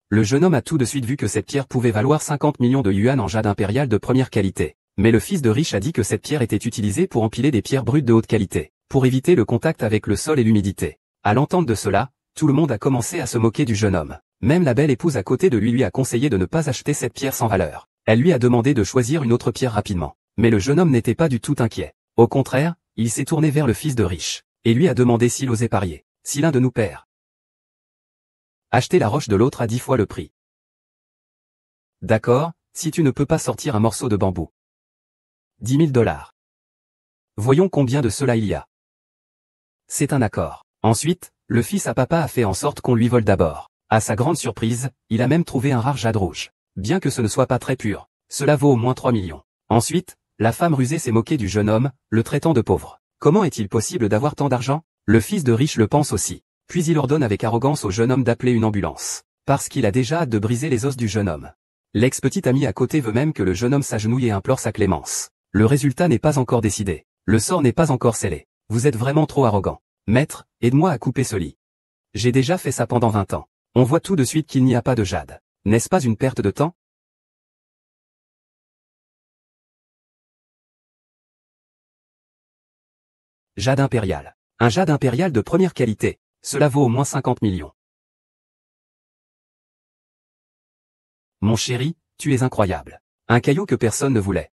Le jeune homme a tout de suite vu que cette pierre pouvait valoir 50 millions de yuan en jade impérial de première qualité. Mais le fils de riche a dit que cette pierre était utilisée pour empiler des pierres brutes de haute qualité, pour éviter le contact avec le sol et l'humidité. À l'entente de cela, tout le monde a commencé à se moquer du jeune homme. Même la belle épouse à côté de lui a conseillé de ne pas acheter cette pierre sans valeur. Elle lui a demandé de choisir une autre pierre rapidement. Mais le jeune homme n'était pas du tout inquiet. Au contraire, il s'est tourné vers le fils de riche, et lui a demandé s'il osait parier. Si l'un de nous perd, acheter la roche de l'autre à 10 fois le prix. D'accord, si tu ne peux pas sortir un morceau de bambou. 10 000 $. Voyons combien de cela il y a. C'est un accord. Ensuite, le fils à papa a fait en sorte qu'on lui vole d'abord. À sa grande surprise, il a même trouvé un rare jade rouge. Bien que ce ne soit pas très pur, cela vaut au moins 3 millions. Ensuite, la femme rusée s'est moquée du jeune homme, le traitant de pauvre. Comment est-il possible d'avoir tant d'argent? Le fils de riche le pense aussi. Puis il ordonne avec arrogance au jeune homme d'appeler une ambulance. Parce qu'il a déjà hâte de briser les os du jeune homme. L'ex-petit ami à côté veut même que le jeune homme s'agenouille et implore sa clémence. Le résultat n'est pas encore décidé. Le sort n'est pas encore scellé. Vous êtes vraiment trop arrogant. Maître, aide-moi à couper ce lit. J'ai déjà fait ça pendant 20 ans. On voit tout de suite qu'il n'y a pas de jade. N'est-ce pas une perte de temps? Jade impérial. Un jade impérial de première qualité. Cela vaut au moins 50 millions. Mon chéri, tu es incroyable. Un caillou que personne ne voulait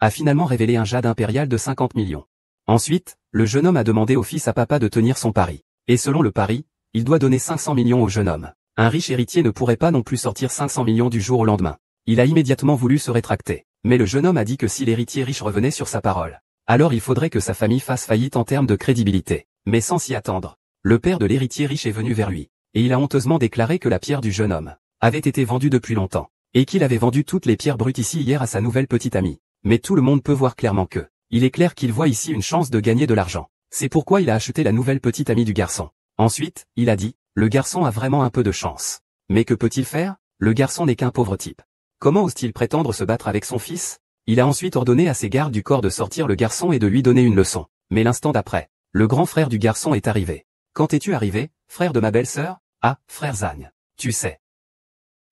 a finalement révélé un jade impérial de 50 millions. Ensuite, le jeune homme a demandé au fils à papa de tenir son pari. Et selon le pari, il doit donner 500 millions au jeune homme. Un riche héritier ne pourrait pas non plus sortir 500 millions du jour au lendemain. Il a immédiatement voulu se rétracter. Mais le jeune homme a dit que si l'héritier riche revenait sur sa parole, alors il faudrait que sa famille fasse faillite en termes de crédibilité. Mais sans s'y attendre, le père de l'héritier riche est venu vers lui. Et il a honteusement déclaré que la pierre du jeune homme avait été vendue depuis longtemps. Et qu'il avait vendu toutes les pierres brutes ici hier à sa nouvelle petite amie. Mais tout le monde peut voir clairement que, il est clair qu'il voit ici une chance de gagner de l'argent. C'est pourquoi il a acheté la nouvelle petite amie du garçon. Ensuite, il a dit, le garçon a vraiment un peu de chance. Mais que peut-il faire? Le garçon n'est qu'un pauvre type. Comment ose-t-il prétendre se battre avec son fils? Il a ensuite ordonné à ses gardes du corps de sortir le garçon et de lui donner une leçon. Mais l'instant d'après, le grand frère du garçon est arrivé. Quand es-tu arrivé, frère de ma belle-sœur? Ah, frère Zagne. Tu sais.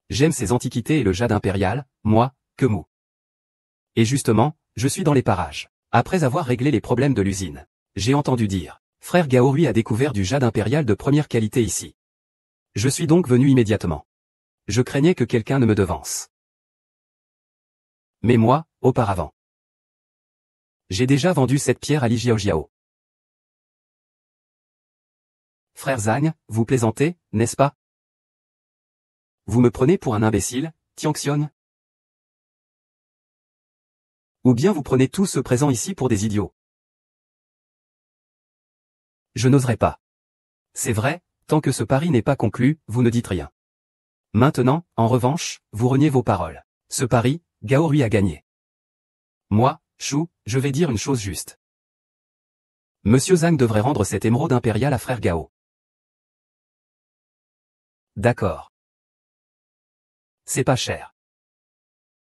J'aime ces antiquités et le jade impérial, moi, que mou. Et justement, je suis dans les parages. Après avoir réglé les problèmes de l'usine, j'ai entendu dire, frère Gao lui a découvert du jade impérial de première qualité ici. Je suis donc venu immédiatement. Je craignais que quelqu'un ne me devance. Mais moi, auparavant, j'ai déjà vendu cette pierre à Li Jiaojiao. Frère Zagne, vous plaisantez, n'est-ce pas? Vous me prenez pour un imbécile, Tianxion? Ou bien vous prenez tous ceux présents ici pour des idiots? Je n'oserais pas. C'est vrai, tant que ce pari n'est pas conclu, vous ne dites rien. Maintenant, en revanche, vous reniez vos paroles. Ce pari, Gao lui a gagné. Moi, Chou, je vais dire une chose juste. Monsieur Zhang devrait rendre cette émeraude impériale à frère Gao. D'accord. C'est pas cher.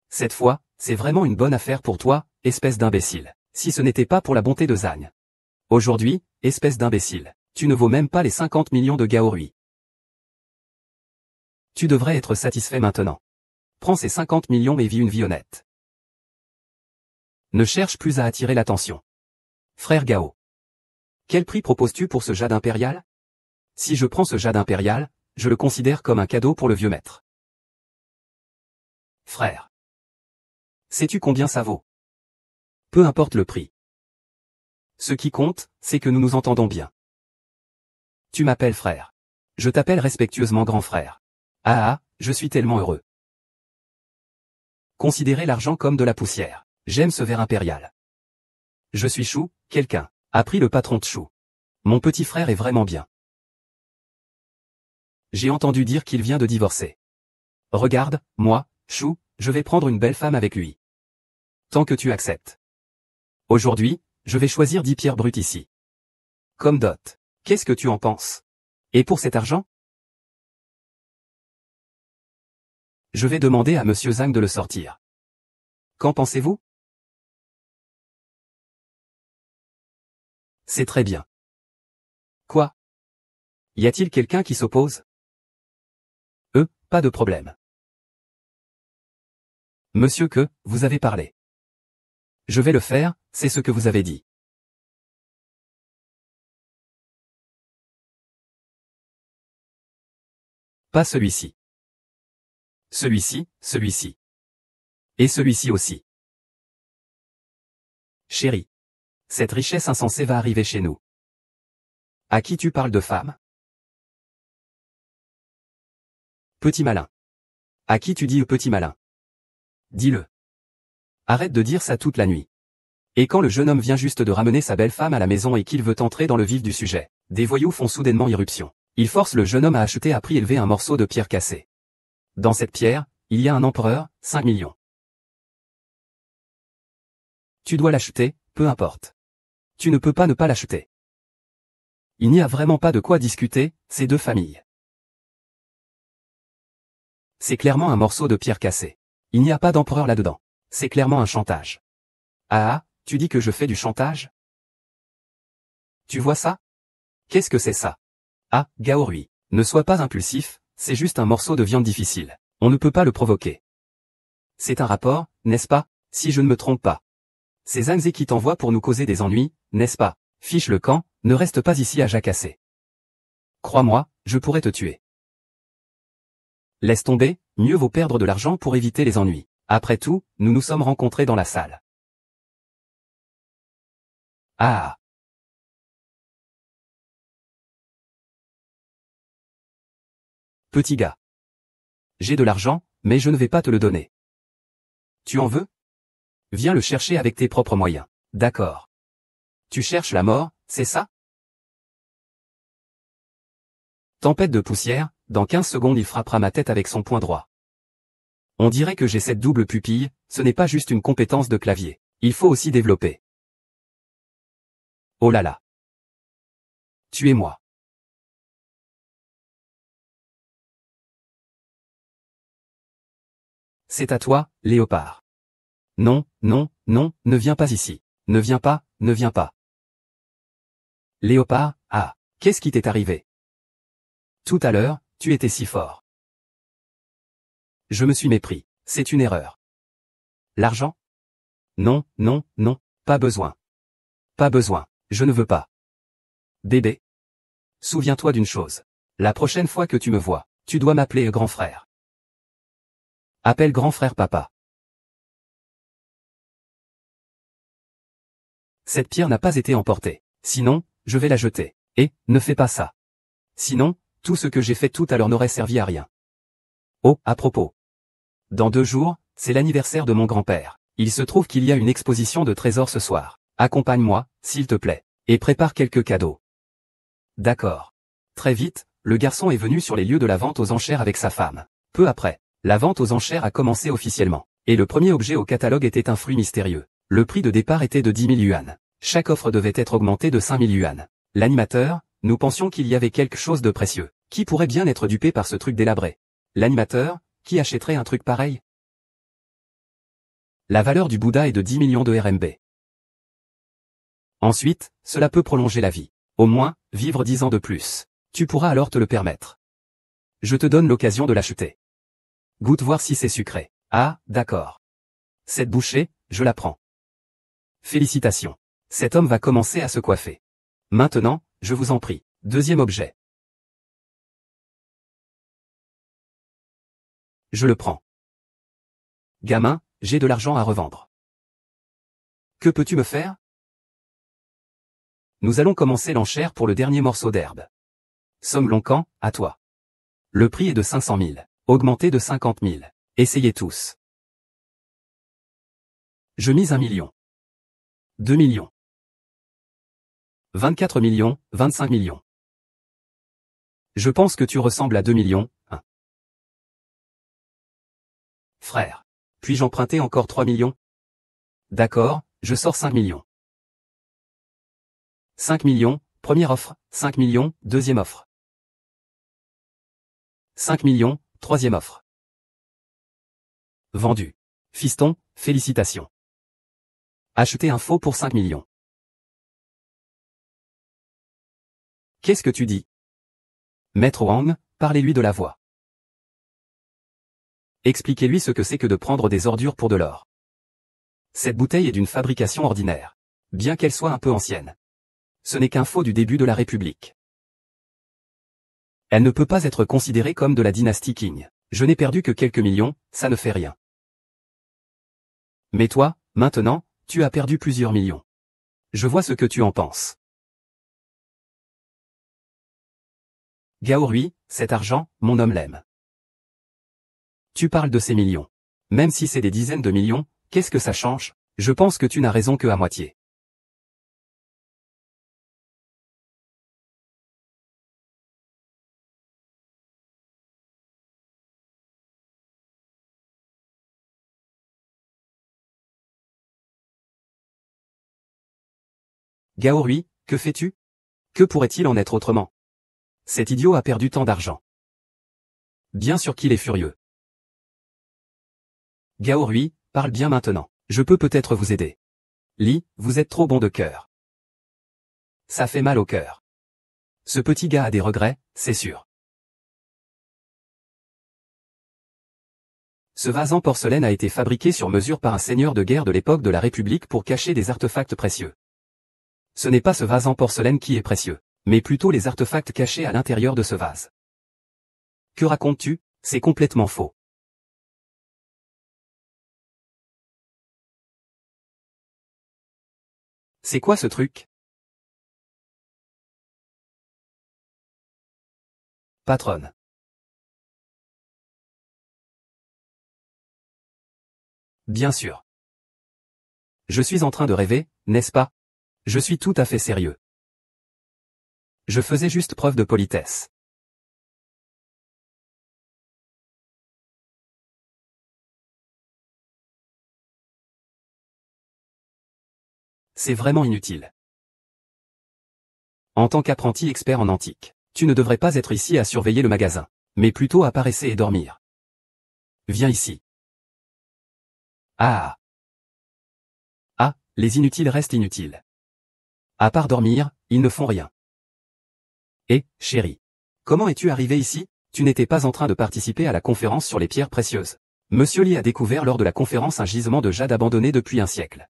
Cette fois, c'est vraiment une bonne affaire pour toi, espèce d'imbécile. Si ce n'était pas pour la bonté de Zhang. Aujourd'hui, espèce d'imbécile, tu ne vaux même pas les 50 millions de Gao Rui. Tu devrais être satisfait maintenant. Prends ces 50 millions et vis une vie honnête. Ne cherche plus à attirer l'attention. Frère Gao. Quel prix proposes-tu pour ce jade impérial? Si je prends ce jade impérial, je le considère comme un cadeau pour le vieux maître. Frère. Sais-tu combien ça vaut? Peu importe le prix. Ce qui compte, c'est que nous nous entendons bien. Tu m'appelles frère. Je t'appelle respectueusement grand frère. Ah, je suis tellement heureux. Considérez l'argent comme de la poussière. J'aime ce verre impérial. Je suis Chou, quelqu'un a pris le patron de Chou. Mon petit frère est vraiment bien. J'ai entendu dire qu'il vient de divorcer. Regarde, moi, Chou, je vais prendre une belle femme avec lui. Tant que tu acceptes. Aujourd'hui, je vais choisir 10 pierres brutes ici. Comme dot. Qu'est-ce que tu en penses? Et pour cet argent? Je vais demander à Monsieur Zhang de le sortir. Qu'en pensez-vous? C'est très bien. Quoi? Y a-t-il quelqu'un qui s'oppose? pas de problème. Monsieur que, vous avez parlé. Je vais le faire, c'est ce que vous avez dit. Pas celui-ci. Celui-ci, celui-ci. Et celui-ci aussi. Chérie. Cette richesse insensée va arriver chez nous. À qui tu parles de femme? Petit malin. À qui tu dis petit malin? Dis-le. Arrête de dire ça toute la nuit. Et quand le jeune homme vient juste de ramener sa belle femme à la maison et qu'il veut entrer dans le vif du sujet, des voyous font soudainement irruption. Ils forcent le jeune homme à acheter à prix élevé un morceau de pierre cassée. Dans cette pierre, il y a un empereur, 5 millions. Tu dois l'acheter, peu importe. Tu ne peux pas ne pas l'acheter. Il n'y a vraiment pas de quoi discuter, ces deux familles. C'est clairement un morceau de pierre cassée. Il n'y a pas d'empereur là-dedans. C'est clairement un chantage. Ah, tu dis que je fais du chantage? Tu vois ça? Qu'est-ce que c'est ça? Ah, Gaorui, ne sois pas impulsif, c'est juste un morceau de viande difficile. On ne peut pas le provoquer. C'est un rapport, n'est-ce pas, si je ne me trompe pas. C'est Zhang Ze qui t'envoie pour nous causer des ennuis, n'est-ce pas? Fiche le camp, ne reste pas ici à jacasser. Crois-moi, je pourrais te tuer. Laisse tomber, mieux vaut perdre de l'argent pour éviter les ennuis. Après tout, nous nous sommes rencontrés dans la salle. Ah. Petit gars. J'ai de l'argent, mais je ne vais pas te le donner. Tu en veux? Viens le chercher avec tes propres moyens. D'accord. Tu cherches la mort, c'est ça? Tempête de poussière, dans 15 secondes il frappera ma tête avec son poing droit. On dirait que j'ai cette double pupille, ce n'est pas juste une compétence de clavier. Il faut aussi développer. Oh là là. Tuez-moi. C'est à toi, Léopard. Non, non, non, ne viens pas ici. Ne viens pas, ne viens pas. Léopard, ah, qu'est-ce qui t'est arrivé? Tout à l'heure, tu étais si fort. Je me suis mépris, c'est une erreur. L'argent? Non, non, non, pas besoin. Pas besoin, je ne veux pas. Bébé. Souviens-toi d'une chose. La prochaine fois que tu me vois, tu dois m'appeler grand frère. Appelle grand frère papa. Cette pierre n'a pas été emportée. Sinon, je vais la jeter. Et, ne fais pas ça. Sinon, tout ce que j'ai fait tout à l'heure n'aurait servi à rien. Oh, à propos. Dans 2 jours, c'est l'anniversaire de mon grand-père. Il se trouve qu'il y a une exposition de trésors ce soir. Accompagne-moi, s'il te plaît. Et prépare quelques cadeaux. D'accord. Très vite, le garçon est venu sur les lieux de la vente aux enchères avec sa femme. Peu après, la vente aux enchères a commencé officiellement. Et le premier objet au catalogue était un fruit mystérieux. Le prix de départ était de 10 000 yuan. Chaque offre devait être augmentée de 5 000 yuan. L'animateur, nous pensions qu'il y avait quelque chose de précieux. Qui pourrait bien être dupé par ce truc délabré? L'animateur, qui achèterait un truc pareil? La valeur du Bouddha est de 10 millions de RMB. Ensuite, cela peut prolonger la vie. Au moins, vivre 10 ans de plus. Tu pourras alors te le permettre. Je te donne l'occasion de l'acheter. Goûte voir si c'est sucré. Ah, d'accord. Cette bouchée, je la prends. Félicitations. Cet homme va commencer à se coiffer. Maintenant, je vous en prie. Deuxième objet. Je le prends. Gamin, j'ai de l'argent à revendre. Que peux-tu me faire? Nous allons commencer l'enchère pour le dernier morceau d'herbe. Somme Loncan, à toi. Le prix est de 500 000, augmenté de 50 000. Essayez tous. Je mise 1 million. 2 millions. 24 millions, 25 millions. Je pense que tu ressembles à 2 millions, hein. Frère. Puis-je emprunter encore 3 millions? D'accord, je sors 5 millions. 5 millions, première offre, 5 millions, deuxième offre. 5 millions, troisième offre. Vendu. Fiston, félicitations. Acheter un faux pour 5 millions. Qu'est-ce que tu dis? Maître Wang, parlez-lui de la voix. Expliquez-lui ce que c'est que de prendre des ordures pour de l'or. Cette bouteille est d'une fabrication ordinaire. Bien qu'elle soit un peu ancienne. Ce n'est qu'un faux du début de la République. Elle ne peut pas être considérée comme de la dynastie Qing. Je n'ai perdu que quelques millions, ça ne fait rien. Mais toi, maintenant, tu as perdu plusieurs millions. Je vois ce que tu en penses. Gao Rui, cet argent, mon homme l'aime. Tu parles de ces millions. Même si c'est des dizaines de millions, qu'est-ce que ça change? Je pense que tu n'as raison que à moitié. Gao Rui, que fais-tu? Que pourrait-il en être autrement? Cet idiot a perdu tant d'argent. Bien sûr qu'il est furieux. Gao Rui, parle bien maintenant. Je peux peut-être vous aider. Li, vous êtes trop bon de cœur. Ça fait mal au cœur. Ce petit gars a des regrets, c'est sûr. Ce vase en porcelaine a été fabriqué sur mesure par un seigneur de guerre de l'époque de la République pour cacher des artefacts précieux. Ce n'est pas ce vase en porcelaine qui est précieux, mais plutôt les artefacts cachés à l'intérieur de ce vase. Que racontes-tu? C'est complètement faux. C'est quoi ce truc? Patronne. Bien sûr. Je suis en train de rêver, n'est-ce pas? Je suis tout à fait sérieux. Je faisais juste preuve de politesse. C'est vraiment inutile. En tant qu'apprenti expert en antique, tu ne devrais pas être ici à surveiller le magasin, mais plutôt à paresser et dormir. Viens ici. Ah. Ah, les inutiles restent inutiles. À part dormir, ils ne font rien. Eh, chérie. Comment es-tu arrivé ici? Tu n'étais pas en train de participer à la conférence sur les pierres précieuses. Monsieur Li a découvert lors de la conférence un gisement de jade abandonné depuis un siècle.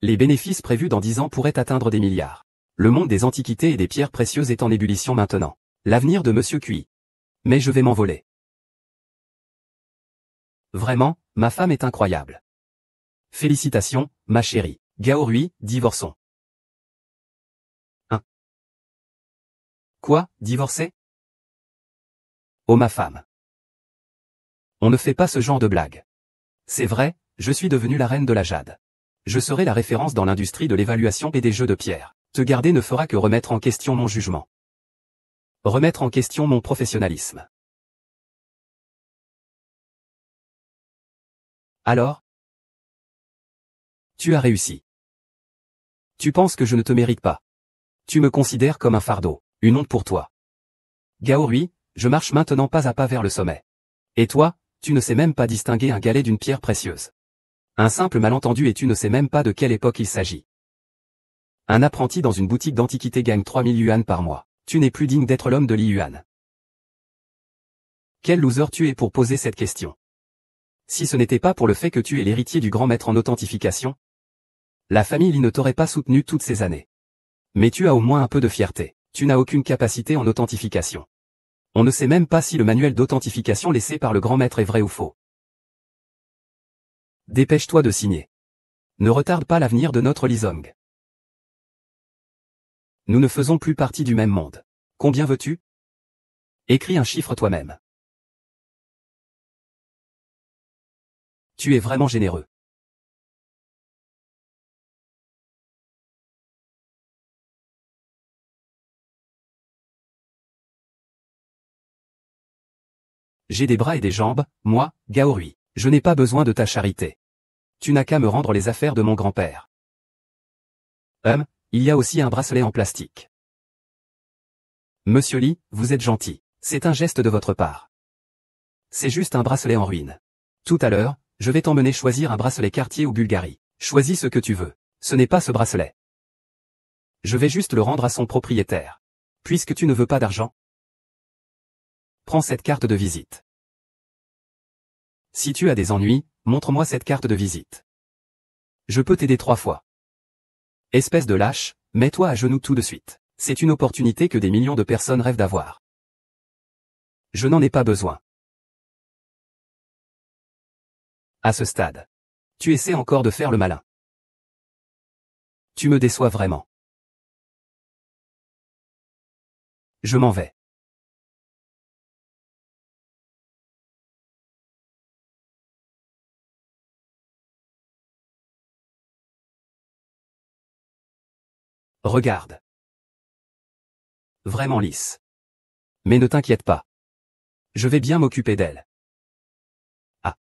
Les bénéfices prévus dans 10 ans pourraient atteindre des milliards. Le monde des antiquités et des pierres précieuses est en ébullition maintenant. L'avenir de Monsieur Cui. Mais je vais m'envoler. Vraiment, ma femme est incroyable. Félicitations, ma chérie. Gao Rui, divorçons. Hein? Quoi, divorcer? Oh ma femme. On ne fait pas ce genre de blague. C'est vrai, je suis devenue la reine de la jade. Je serai la référence dans l'industrie de l'évaluation et des jeux de pierre. Te garder ne fera que remettre en question mon jugement. Remettre en question mon professionnalisme. Alors? Tu as réussi. Tu penses que je ne te mérite pas. Tu me considères comme un fardeau, une honte pour toi. Gao Rui, je marche maintenant pas à pas vers le sommet. Et toi, tu ne sais même pas distinguer un galet d'une pierre précieuse. Un simple malentendu et tu ne sais même pas de quelle époque il s'agit. Un apprenti dans une boutique d'antiquité gagne 3000 yuan par mois. Tu n'es plus digne d'être l'homme de Li Yuan. Quel loser tu es pour poser cette question? Si ce n'était pas pour le fait que tu es l'héritier du grand maître en authentification, la famille Li ne t'aurait pas soutenu toutes ces années. Mais tu as au moins un peu de fierté. Tu n'as aucune capacité en authentification. On ne sait même pas si le manuel d'authentification laissé par le grand maître est vrai ou faux. Dépêche-toi de signer. Ne retarde pas l'avenir de notre Lizong. Nous ne faisons plus partie du même monde. Combien veux-tu? Écris un chiffre toi-même. Tu es vraiment généreux. J'ai des bras et des jambes, moi, Gao Rui. Je n'ai pas besoin de ta charité. Tu n'as qu'à me rendre les affaires de mon grand-père. Il y a aussi un bracelet en plastique. Monsieur Li, vous êtes gentil. C'est un geste de votre part. C'est juste un bracelet en ruine. Tout à l'heure, je vais t'emmener choisir un bracelet Cartier ou Bulgarie. Choisis ce que tu veux. Ce n'est pas ce bracelet. Je vais juste le rendre à son propriétaire. Puisque tu ne veux pas d'argent. Prends cette carte de visite. Si tu as des ennuis, montre-moi cette carte de visite. Je peux t'aider 3 fois. Espèce de lâche, mets-toi à genoux tout de suite. C'est une opportunité que des millions de personnes rêvent d'avoir. Je n'en ai pas besoin. À ce stade. Tu essaies encore de faire le malin. Tu me déçois vraiment. Je m'en vais. Regarde. Vraiment lisse. Mais ne t'inquiète pas. Je vais bien m'occuper d'elle. Ah.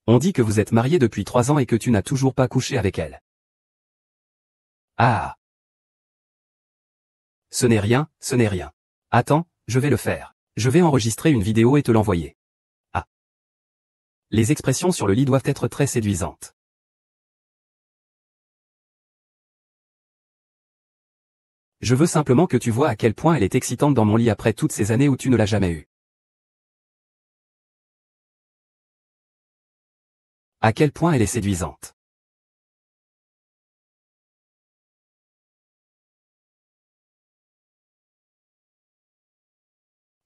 On dit que vous êtes mariés depuis 3 ans et que tu n'as toujours pas couché avec elle. Ah. Ce n'est rien, ce n'est rien. Attends, je vais le faire. Je vais enregistrer une vidéo et te l'envoyer. Ah. Les expressions sur le lit doivent être très séduisantes. Je veux simplement que tu vois à quel point elle est excitante dans mon lit après toutes ces années où tu ne l'as jamais eue. À quel point elle est séduisante.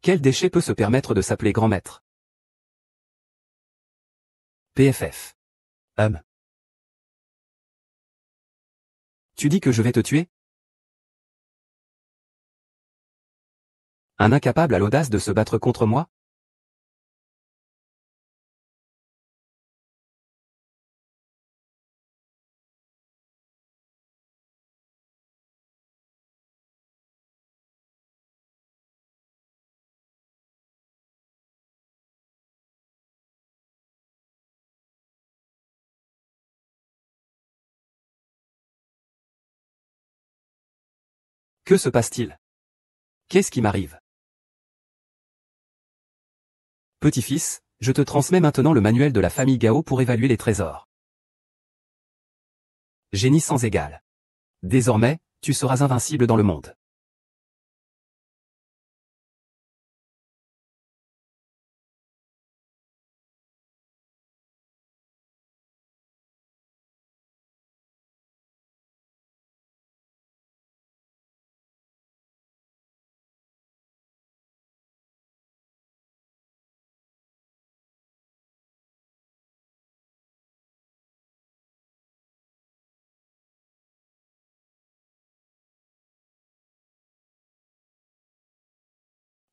Quel déchet peut se permettre de s'appeler grand maître? PFF. Tu dis que je vais te tuer? Un incapable a l'audace de se battre contre moi? Que se passe-t-il? Qu'est-ce qui m'arrive? Petit-fils, je te transmets maintenant le manuel de la famille Gao pour évaluer les trésors. Génie sans égal. Désormais, tu seras invincible dans le monde.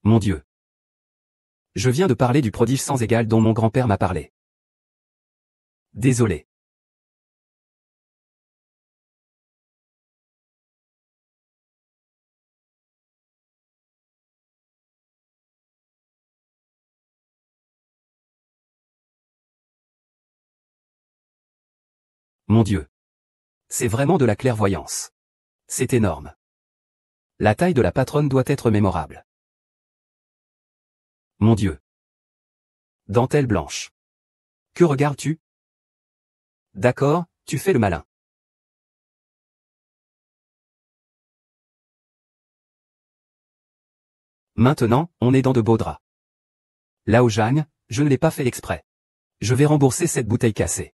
Mon Dieu. Je viens de parler du prodige sans égal dont mon grand-père m'a parlé. Désolé. Mon Dieu. C'est vraiment de la clairvoyance. C'est énorme. La taille de la patronne doit être mémorable. Mon Dieu. Dentelle blanche. Que regardes-tu? D'accord, tu fais le malin. Maintenant, on est dans de beaux draps. Lao Zhang, je ne l'ai pas fait exprès. Je vais rembourser cette bouteille cassée.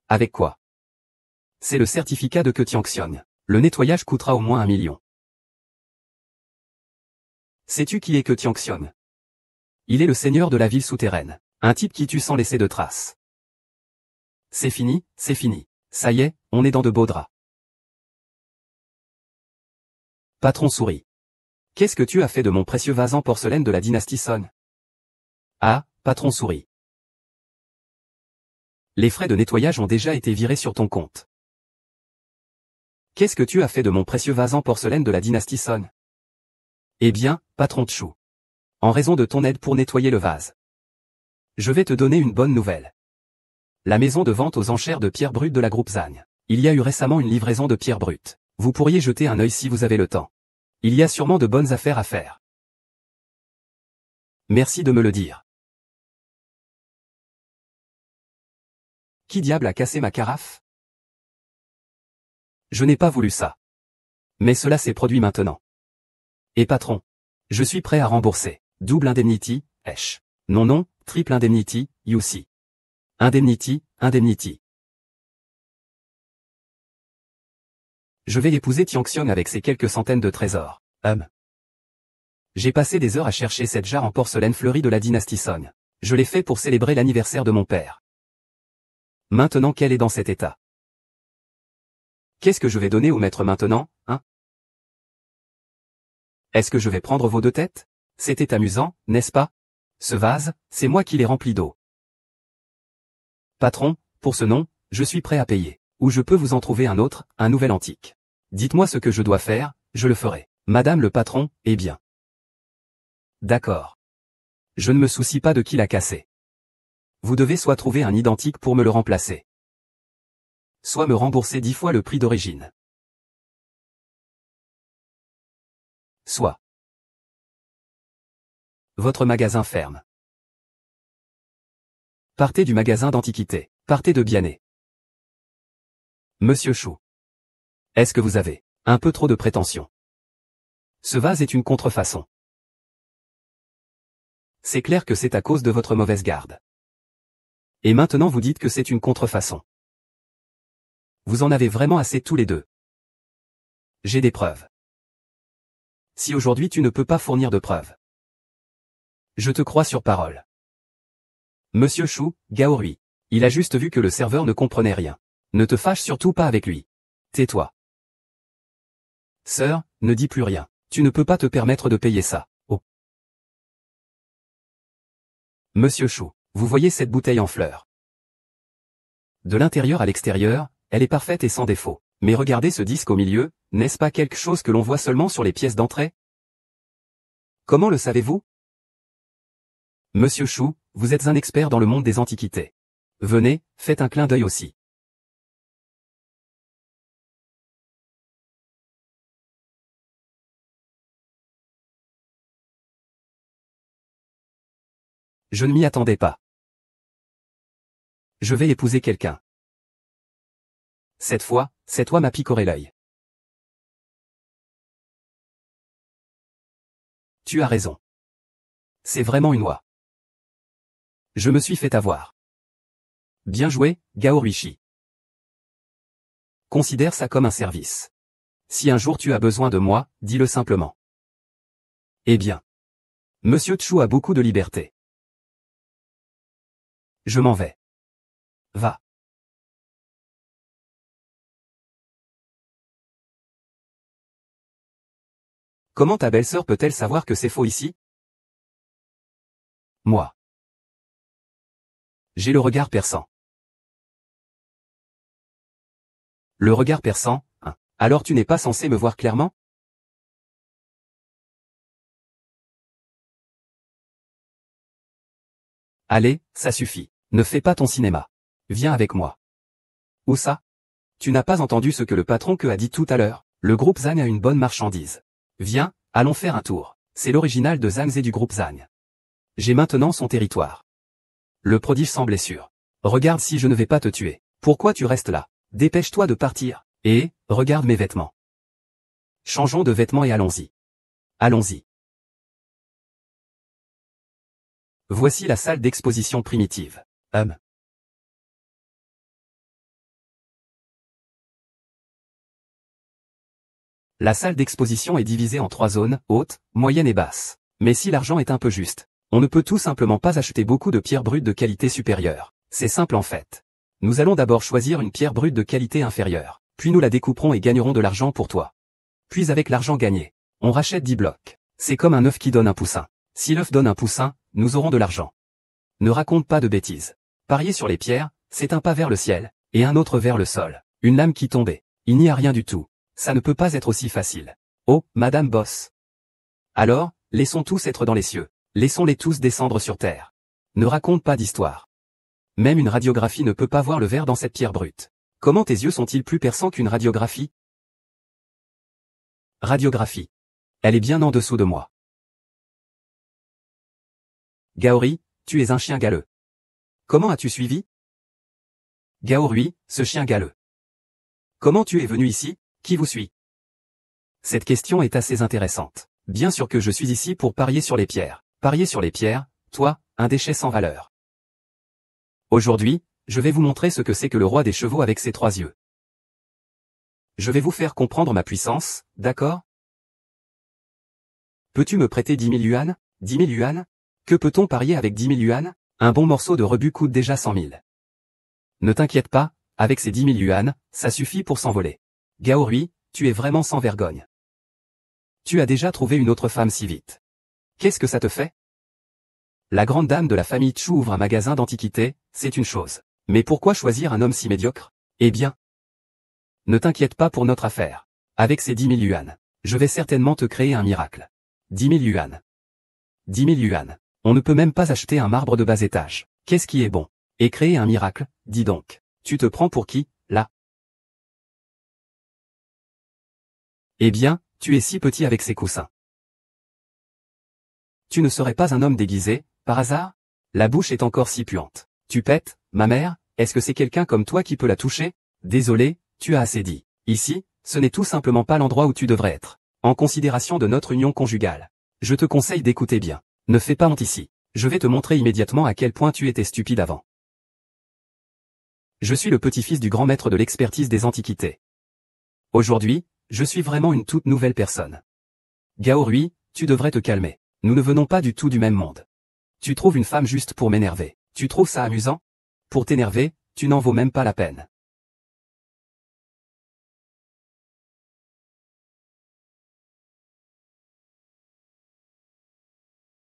Avec quoi? C'est le certificat de Que Tianxiong. Le nettoyage coûtera au moins 1 million. Sais-tu qui est Que Tianxiong? Il est le seigneur de la ville souterraine. Un type qui tue sans laisser de traces. C'est fini, c'est fini. Ça y est, on est dans de beaux draps. Patron sourit. Qu'est-ce que tu as fait de mon précieux vase en porcelaine de la dynastie Song? Ah, patron sourit. Les frais de nettoyage ont déjà été virés sur ton compte. Qu'est-ce que tu as fait de mon précieux vase en porcelaine de la dynastie Song? Eh bien, patron Tchou. En raison de ton aide pour nettoyer le vase. Je vais te donner une bonne nouvelle. La maison de vente aux enchères de pierres brutes de la groupe Zhang. Il y a eu récemment une livraison de pierres brutes. Vous pourriez jeter un œil si vous avez le temps. Il y a sûrement de bonnes affaires à faire. Merci de me le dire. Qui diable a cassé ma carafe? Je n'ai pas voulu ça. Mais cela s'est produit maintenant. Et patron. Je suis prêt à rembourser. Double indemnity, esh. Non non, Triple indemnity, you see. Indemnity, indemnity. Je vais épouser Tianxiong avec ses quelques centaines de trésors. J'ai passé des heures à chercher cette jarre en porcelaine fleurie de la dynastie Song. Je l'ai fait pour célébrer l'anniversaire de mon père. Maintenant qu'elle est dans cet état. Qu'est-ce que je vais donner au maître maintenant, hein? Est-ce que je vais prendre vos 2 têtes? C'était amusant, n'est-ce pas? Ce vase, c'est moi qui l'ai rempli d'eau. Patron, pour ce nom, je suis prêt à payer. Ou je peux vous en trouver un autre, un nouvel antique. Dites-moi ce que je dois faire, je le ferai. Madame le patron, eh bien. D'accord. Je ne me soucie pas de qui l'a cassé. Vous devez soit trouver un identique pour me le remplacer, soit me rembourser 10 fois le prix d'origine. Soit votre magasin ferme. Partez du magasin d'antiquité. Partez de Bianet. Monsieur Chou. Est-ce que vous avez un peu trop de prétention? Ce vase est une contrefaçon. C'est clair que c'est à cause de votre mauvaise garde. Et maintenant vous dites que c'est une contrefaçon. Vous en avez vraiment assez tous les deux. J'ai des preuves. Si aujourd'hui tu ne peux pas fournir de preuves, je te crois sur parole. Monsieur Chou, Gao Rui. Il a juste vu que le serveur ne comprenait rien. Ne te fâche surtout pas avec lui. Tais-toi. Sœur, ne dis plus rien. Tu ne peux pas te permettre de payer ça. Oh. Monsieur Chou, vous voyez cette bouteille en fleurs? De l'intérieur à l'extérieur, elle est parfaite et sans défaut. Mais regardez ce disque au milieu, n'est-ce pas quelque chose que l'on voit seulement sur les pièces d'entrée? Comment le savez-vous? Monsieur Chou, vous êtes un expert dans le monde des antiquités. Venez, faites un clin d'œil aussi. Je ne m'y attendais pas. Je vais épouser quelqu'un. Cette fois, cet oie m'a picoré l'œil. Tu as raison. C'est vraiment une oie. Je me suis fait avoir. Bien joué, Gao Ruichi. Considère ça comme un service. Si un jour tu as besoin de moi, dis-le simplement. Eh bien. Monsieur Chou a beaucoup de liberté. Je m'en vais. Va. Comment ta belle-sœur peut-elle savoir que c'est faux ici? Moi. J'ai le regard perçant. Le regard perçant, hein. Alors tu n'es pas censé me voir clairement? Allez, ça suffit. Ne fais pas ton cinéma. Viens avec moi. Où ça? Tu n'as pas entendu ce que le patron que a dit tout à l'heure? Le groupe Zhang a une bonne marchandise. Viens, allons faire un tour. C'est l'original de Zhang Ze du groupe Zhang. J'ai maintenant son territoire. Le prodige semblait sûr. Regarde si je ne vais pas te tuer. Pourquoi tu restes là? Dépêche-toi de partir. Et, regarde mes vêtements. Changeons de vêtements et allons-y. Allons-y. Voici la salle d'exposition primitive. La salle d'exposition est divisée en 3 zones, haute, moyenne et basse. Mais si l'argent est un peu juste, on ne peut tout simplement pas acheter beaucoup de pierres brutes de qualité supérieure. C'est simple en fait. Nous allons d'abord choisir une pierre brute de qualité inférieure. Puis nous la découperons et gagnerons de l'argent pour toi. Puis avec l'argent gagné, on rachète 10 blocs. C'est comme un œuf qui donne un poussin. Si l'œuf donne un poussin, nous aurons de l'argent. Ne raconte pas de bêtises. Parier sur les pierres, c'est un pas vers le ciel, et un autre vers le sol. Une lame qui tombait. Il n'y a rien du tout. Ça ne peut pas être aussi facile. Oh, Madame Boss. Alors, laissons tous être dans les cieux. Laissons-les tous descendre sur terre. Ne raconte pas d'histoire. Même une radiographie ne peut pas voir le verre dans cette pierre brute. Comment tes yeux sont-ils plus perçants qu'une radiographie? Radiographie. Elle est bien en dessous de moi. Gaori, tu es un chien galeux. Comment as-tu suivi? Gao Rui, ce chien galeux. Comment tu es venu ici? Qui vous suit? Cette question est assez intéressante. Bien sûr que je suis ici pour parier sur les pierres. Parier sur les pierres, toi, un déchet sans valeur. Aujourd'hui, je vais vous montrer ce que c'est que le roi des chevaux avec ses 3 yeux. Je vais vous faire comprendre ma puissance, d'accord? Peux-tu me prêter 10 000 yuan? 10 000 yuan? Que peut-on parier avec 10 000 yuan? Un bon morceau de rebut coûte déjà 100 000. Ne t'inquiète pas, avec ces 10 000 yuan, ça suffit pour s'envoler. Gao Rui, tu es vraiment sans vergogne. Tu as déjà trouvé une autre femme si vite. Qu'est-ce que ça te fait? La grande dame de la famille Chu ouvre un magasin d'antiquités, c'est une chose. Mais pourquoi choisir un homme si médiocre? Eh bien, ne t'inquiète pas pour notre affaire. Avec ces 10 000 yuan, je vais certainement te créer un miracle. 10 000 yuan. 10 000 yuan. On ne peut même pas acheter un marbre de bas étage. Qu'est-ce qui est bon? Et créer un miracle, dis donc. Tu te prends pour qui, là? Eh bien, tu es si petit avec ces coussins. Tu ne serais pas un homme déguisé, par hasard? La bouche est encore si puante. Tu pètes, ma mère, est-ce que c'est quelqu'un comme toi qui peut la toucher? Désolé, tu as assez dit. Ici, ce n'est tout simplement pas l'endroit où tu devrais être. En considération de notre union conjugale. Je te conseille d'écouter bien. Ne fais pas honte ici. Je vais te montrer immédiatement à quel point tu étais stupide avant. Je suis le petit-fils du grand maître de l'expertise des antiquités. Aujourd'hui, je suis vraiment une toute nouvelle personne. Gao Rui, tu devrais te calmer. Nous ne venons pas du tout du même monde. Tu trouves une femme juste pour m'énerver. Tu trouves ça amusant? Pour t'énerver, tu n'en vaux même pas la peine.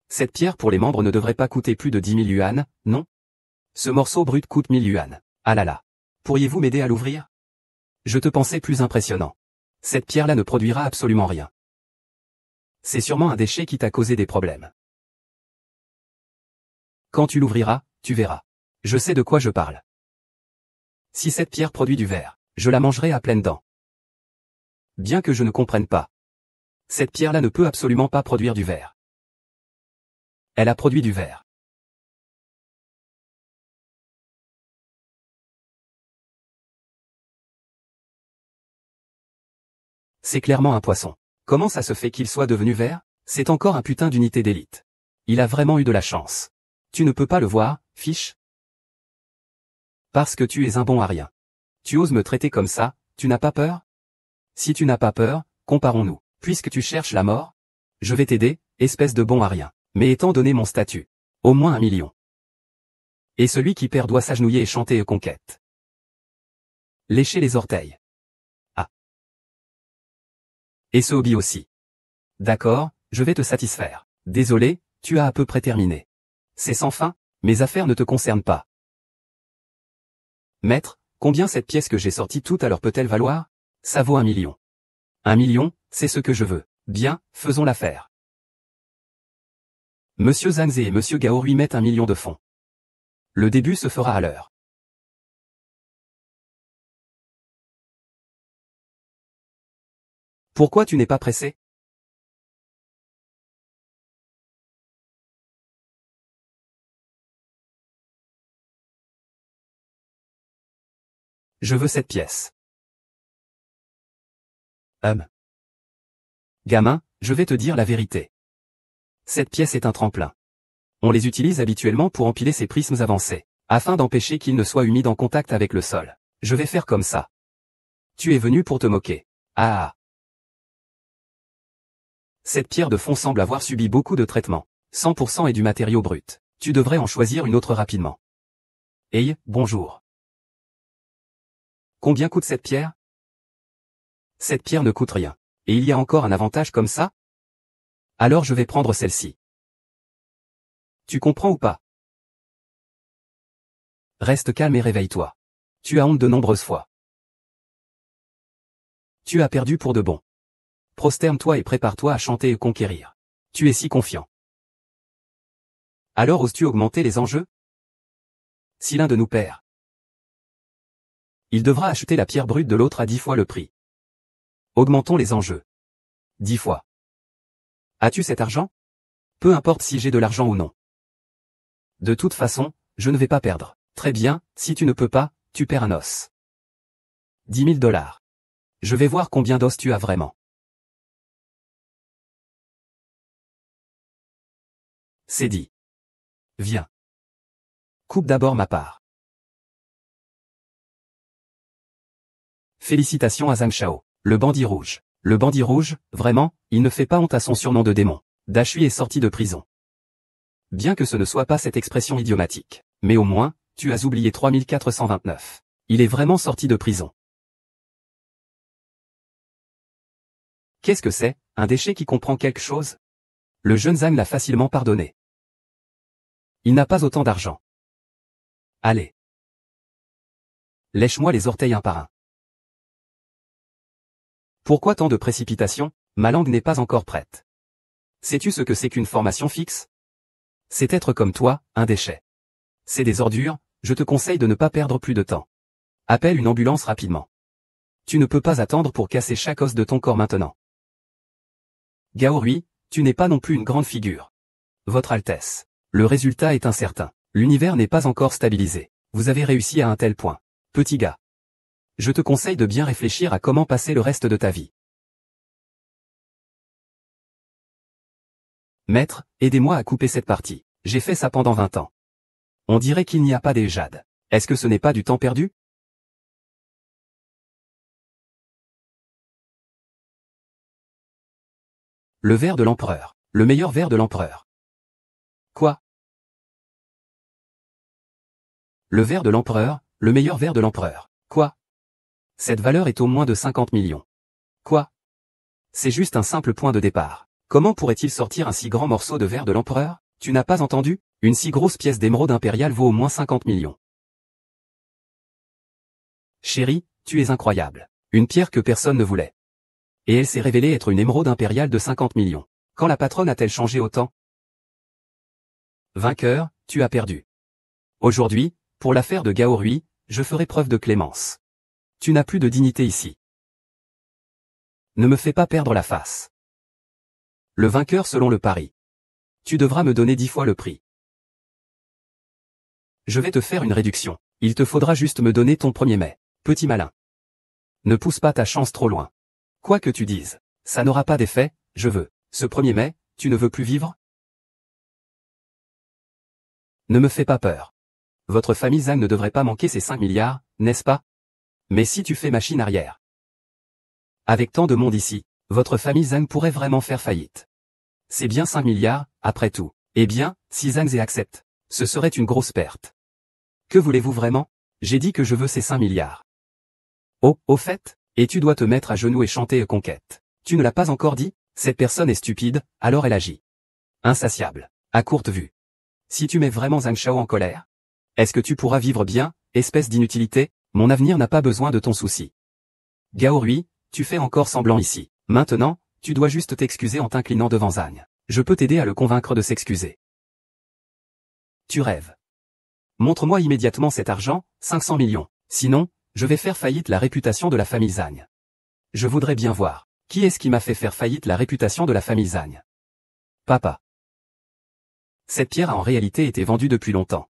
Cette pierre pour les membres ne devrait pas coûter plus de 10 000 yuan, non? Ce morceau brut coûte 1000 yuan. Ah là là. Pourriez-vous m'aider à l'ouvrir? Je te pensais plus impressionnant. Cette pierre-là ne produira absolument rien. C'est sûrement un déchet qui t'a causé des problèmes. Quand tu l'ouvriras, tu verras. Je sais de quoi je parle. Si cette pierre produit du verre, je la mangerai à pleines dents. Bien que je ne comprenne pas. Cette pierre-là ne peut absolument pas produire du verre. Elle a produit du verre. C'est clairement un poisson. Comment ça se fait qu'il soit devenu vert? C'est encore un putain d'unité d'élite. Il a vraiment eu de la chance. Tu ne peux pas le voir, fiche? Parce que tu es un bon à rien. Tu oses me traiter comme ça, tu n'as pas peur? Si tu n'as pas peur, comparons-nous. Puisque tu cherches la mort, je vais t'aider, espèce de bon à rien. Mais étant donné mon statut, au moins 1 million. Et celui qui perd doit s'agenouiller et chanter conquête. Lécher les orteils. Ah. Et ce hobby aussi. D'accord, je vais te satisfaire. Désolé, tu as à peu près terminé. C'est sans fin, mes affaires ne te concernent pas. Maître, combien cette pièce que j'ai sortie tout à l'heure peut-elle valoir? Ça vaut 1 million. 1 million, c'est ce que je veux. Bien, faisons l'affaire. Monsieur Zhangze et Monsieur Gao Rui mettent 1 million de fonds. Le début se fera à l'heure. Pourquoi tu n'es pas pressé? Je veux cette pièce. Gamin, je vais te dire la vérité. Cette pièce est un tremplin. On les utilise habituellement pour empiler ces prismes avancés, afin d'empêcher qu'ils ne soient humides en contact avec le sol. Je vais faire comme ça. Tu es venu pour te moquer. Ah. Cette pierre de fond semble avoir subi beaucoup de traitements. 100% est du matériau brut. Tu devrais en choisir une autre rapidement. Hey, bonjour. Combien coûte cette pierre? Cette pierre ne coûte rien. Et il y a encore un avantage comme ça? Alors je vais prendre celle-ci. Tu comprends ou pas? Reste calme et réveille-toi. Tu as honte de nombreuses fois. Tu as perdu pour de bon. Prosterne-toi et prépare-toi à chanter et conquérir. Tu es si confiant. Alors oses-tu augmenter les enjeux? Si l'un de nous perd, il devra acheter la pierre brute de l'autre à 10 fois le prix. Augmentons les enjeux. 10 fois. As-tu cet argent? Peu importe si j'ai de l'argent ou non. De toute façon, je ne vais pas perdre. Très bien, si tu ne peux pas, tu perds un os. 10 000 $. Je vais voir combien d'os tu as vraiment. C'est dit. Viens. Coupe d'abord ma part. Félicitations à Zhang Shao, le bandit rouge. Le bandit rouge, vraiment, il ne fait pas honte à son surnom de démon. Dashui est sorti de prison. Bien que ce ne soit pas cette expression idiomatique. Mais au moins, tu as oublié 3429. Il est vraiment sorti de prison. Qu'est-ce que c'est, un déchet qui comprend quelque chose? Le jeune Zhang l'a facilement pardonné. Il n'a pas autant d'argent. Allez. Lèche-moi les orteils un par un. Pourquoi tant de précipitation? Ma langue n'est pas encore prête. Sais-tu ce que c'est qu'une formation fixe? C'est être comme toi, un déchet. C'est des ordures, je te conseille de ne pas perdre plus de temps. Appelle une ambulance rapidement. Tu ne peux pas attendre pour casser chaque os de ton corps maintenant. Gao Rui, tu n'es pas non plus une grande figure. Votre Altesse. Le résultat est incertain. L'univers n'est pas encore stabilisé. Vous avez réussi à un tel point. Petit gars. Je te conseille de bien réfléchir à comment passer le reste de ta vie. Maître, aidez-moi à couper cette partie. J'ai fait ça pendant 20 ans. On dirait qu'il n'y a pas des jades. Est-ce que ce n'est pas du temps perdu? Le verre de l'empereur. Le meilleur verre de l'empereur. Quoi? Le verre de l'empereur, le meilleur verre de l'empereur. Quoi? Cette valeur est au moins de 50 millions. Quoi? C'est juste un simple point de départ. Comment pourrait-il sortir un si grand morceau de verre de l'empereur? Tu n'as pas entendu? Une si grosse pièce d'émeraude impériale vaut au moins 50 millions. Chérie, tu es incroyable. Une pierre que personne ne voulait. Et elle s'est révélée être une émeraude impériale de 50 millions. Quand la patronne a-t-elle changé autant? Vainqueur, tu as perdu. Aujourd'hui, pour l'affaire de Gao Rui, je ferai preuve de clémence. Tu n'as plus de dignité ici. Ne me fais pas perdre la face. Le vainqueur selon le pari. Tu devras me donner 10 fois le prix. Je vais te faire une réduction. Il te faudra juste me donner ton premier mets. Petit malin. Ne pousse pas ta chance trop loin. Quoi que tu dises, ça n'aura pas d'effet, je veux. Ce premier mets, tu ne veux plus vivre? Ne me fais pas peur. Votre famille Zhang ne devrait pas manquer ses 5 milliards, n'est-ce pas? Mais si tu fais machine arrière. Avec tant de monde ici, votre famille Zhang pourrait vraiment faire faillite. C'est bien 5 milliards, après tout. Eh bien, si Zhang Ze accepte, ce serait une grosse perte. Que voulez-vous vraiment? J'ai dit que je veux ces 5 milliards. Oh, au fait, et tu dois te mettre à genoux et chanter conquête. Tu ne l'as pas encore dit? Cette personne est stupide, alors elle agit. Insatiable. À courte vue. Si tu mets vraiment Zhang Shao en colère, est-ce que tu pourras vivre bien, espèce d'inutilité? Mon avenir n'a pas besoin de ton souci. Gao Rui, tu fais encore semblant ici. Maintenant, tu dois juste t'excuser en t'inclinant devant Zhang. Je peux t'aider à le convaincre de s'excuser. Tu rêves. Montre-moi immédiatement cet argent, 500 millions. Sinon, je vais faire faillite la réputation de la famille Zhang. Je voudrais bien voir. Qui est-ce qui m'a fait faire faillite la réputation de la famille Zhang? Papa. Cette pierre a en réalité été vendue depuis longtemps.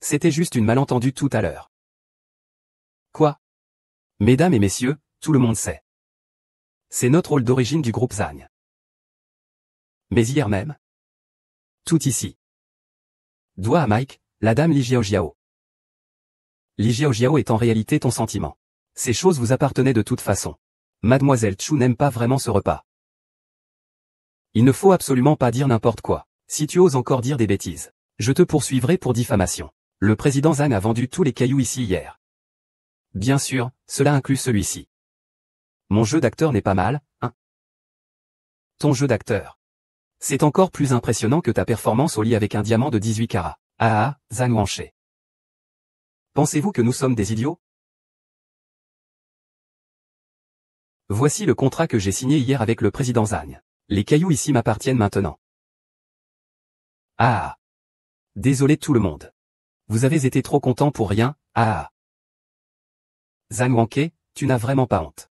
C'était juste une malentendue tout à l'heure. Quoi? Mesdames et messieurs, tout le monde sait. C'est notre rôle d'origine du groupe Zhang. Mais hier même? Tout ici. Doigt à Mike, la dame Li Jiaojiao. Li Jiaojiao est en réalité ton sentiment. Ces choses vous appartenaient de toute façon. Mademoiselle Chu n'aime pas vraiment ce repas. Il ne faut absolument pas dire n'importe quoi. Si tu oses encore dire des bêtises, je te poursuivrai pour diffamation. Le président Zhang a vendu tous les cailloux ici hier. Bien sûr, cela inclut celui-ci. Mon jeu d'acteur n'est pas mal, hein? Ton jeu d'acteur. C'est encore plus impressionnant que ta performance au lit avec un diamant de 18 carats. Ah ah, Zhang Wanshi. Pensez-vous que nous sommes des idiots? Voici le contrat que j'ai signé hier avec le président Zhang. Les cailloux ici m'appartiennent maintenant. Ah ah. Désolé tout le monde. Vous avez été trop content pour rien, ah ah. Zhang Wanke, tu n'as vraiment pas honte.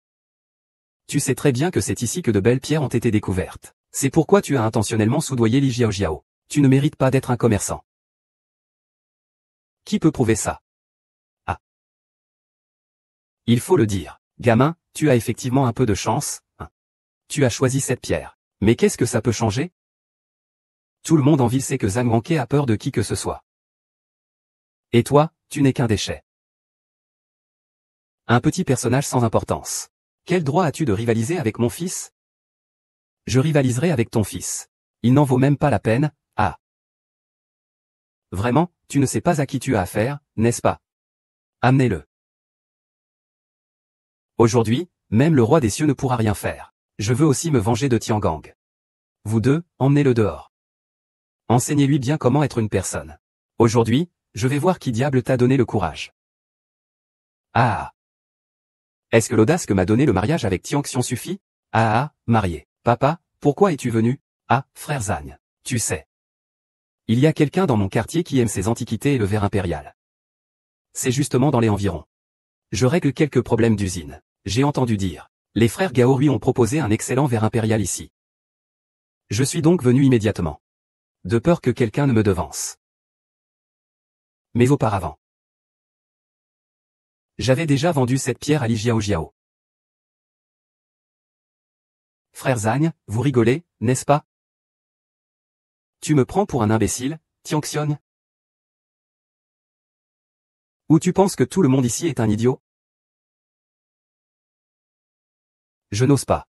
Tu sais très bien que c'est ici que de belles pierres ont été découvertes. C'est pourquoi tu as intentionnellement soudoyé Li Jiaojiao. Tu ne mérites pas d'être un commerçant. Qui peut prouver ça? Ah. Il faut le dire. Gamin, tu as effectivement un peu de chance, hein. Tu as choisi cette pierre. Mais qu'est-ce que ça peut changer? Tout le monde en ville sait que Zhang Wanke a peur de qui que ce soit. Et toi, tu n'es qu'un déchet. Un petit personnage sans importance. Quel droit as-tu de rivaliser avec mon fils? Je rivaliserai avec ton fils. Il n'en vaut même pas la peine, ah. Vraiment, tu ne sais pas à qui tu as affaire, n'est-ce pas? Amenez-le. Aujourd'hui, même le roi des cieux ne pourra rien faire. Je veux aussi me venger de Tiangang. Vous deux, emmenez-le dehors. Enseignez-lui bien comment être une personne. Aujourd'hui, je vais voir qui diable t'a donné le courage. Ah. Est-ce que l'audace que m'a donné le mariage avec Tianxion suffit? Ah, marié. Papa, pourquoi es-tu venu? Ah, frère Zhang. Tu sais. Il y a quelqu'un dans mon quartier qui aime ses antiquités et le verre impérial. C'est justement dans les environs. Je règle quelques problèmes d'usine. J'ai entendu dire. Les frères Gao lui ont proposé un excellent verre impérial ici. Je suis donc venu immédiatement. De peur que quelqu'un ne me devance. Mais auparavant. J'avais déjà vendu cette pierre à Li Jiao. Frère Zhang, vous rigolez, n'est-ce pas? Tu me prends pour un imbécile, Tianxion? Ou tu penses que tout le monde ici est un idiot? Je n'ose pas.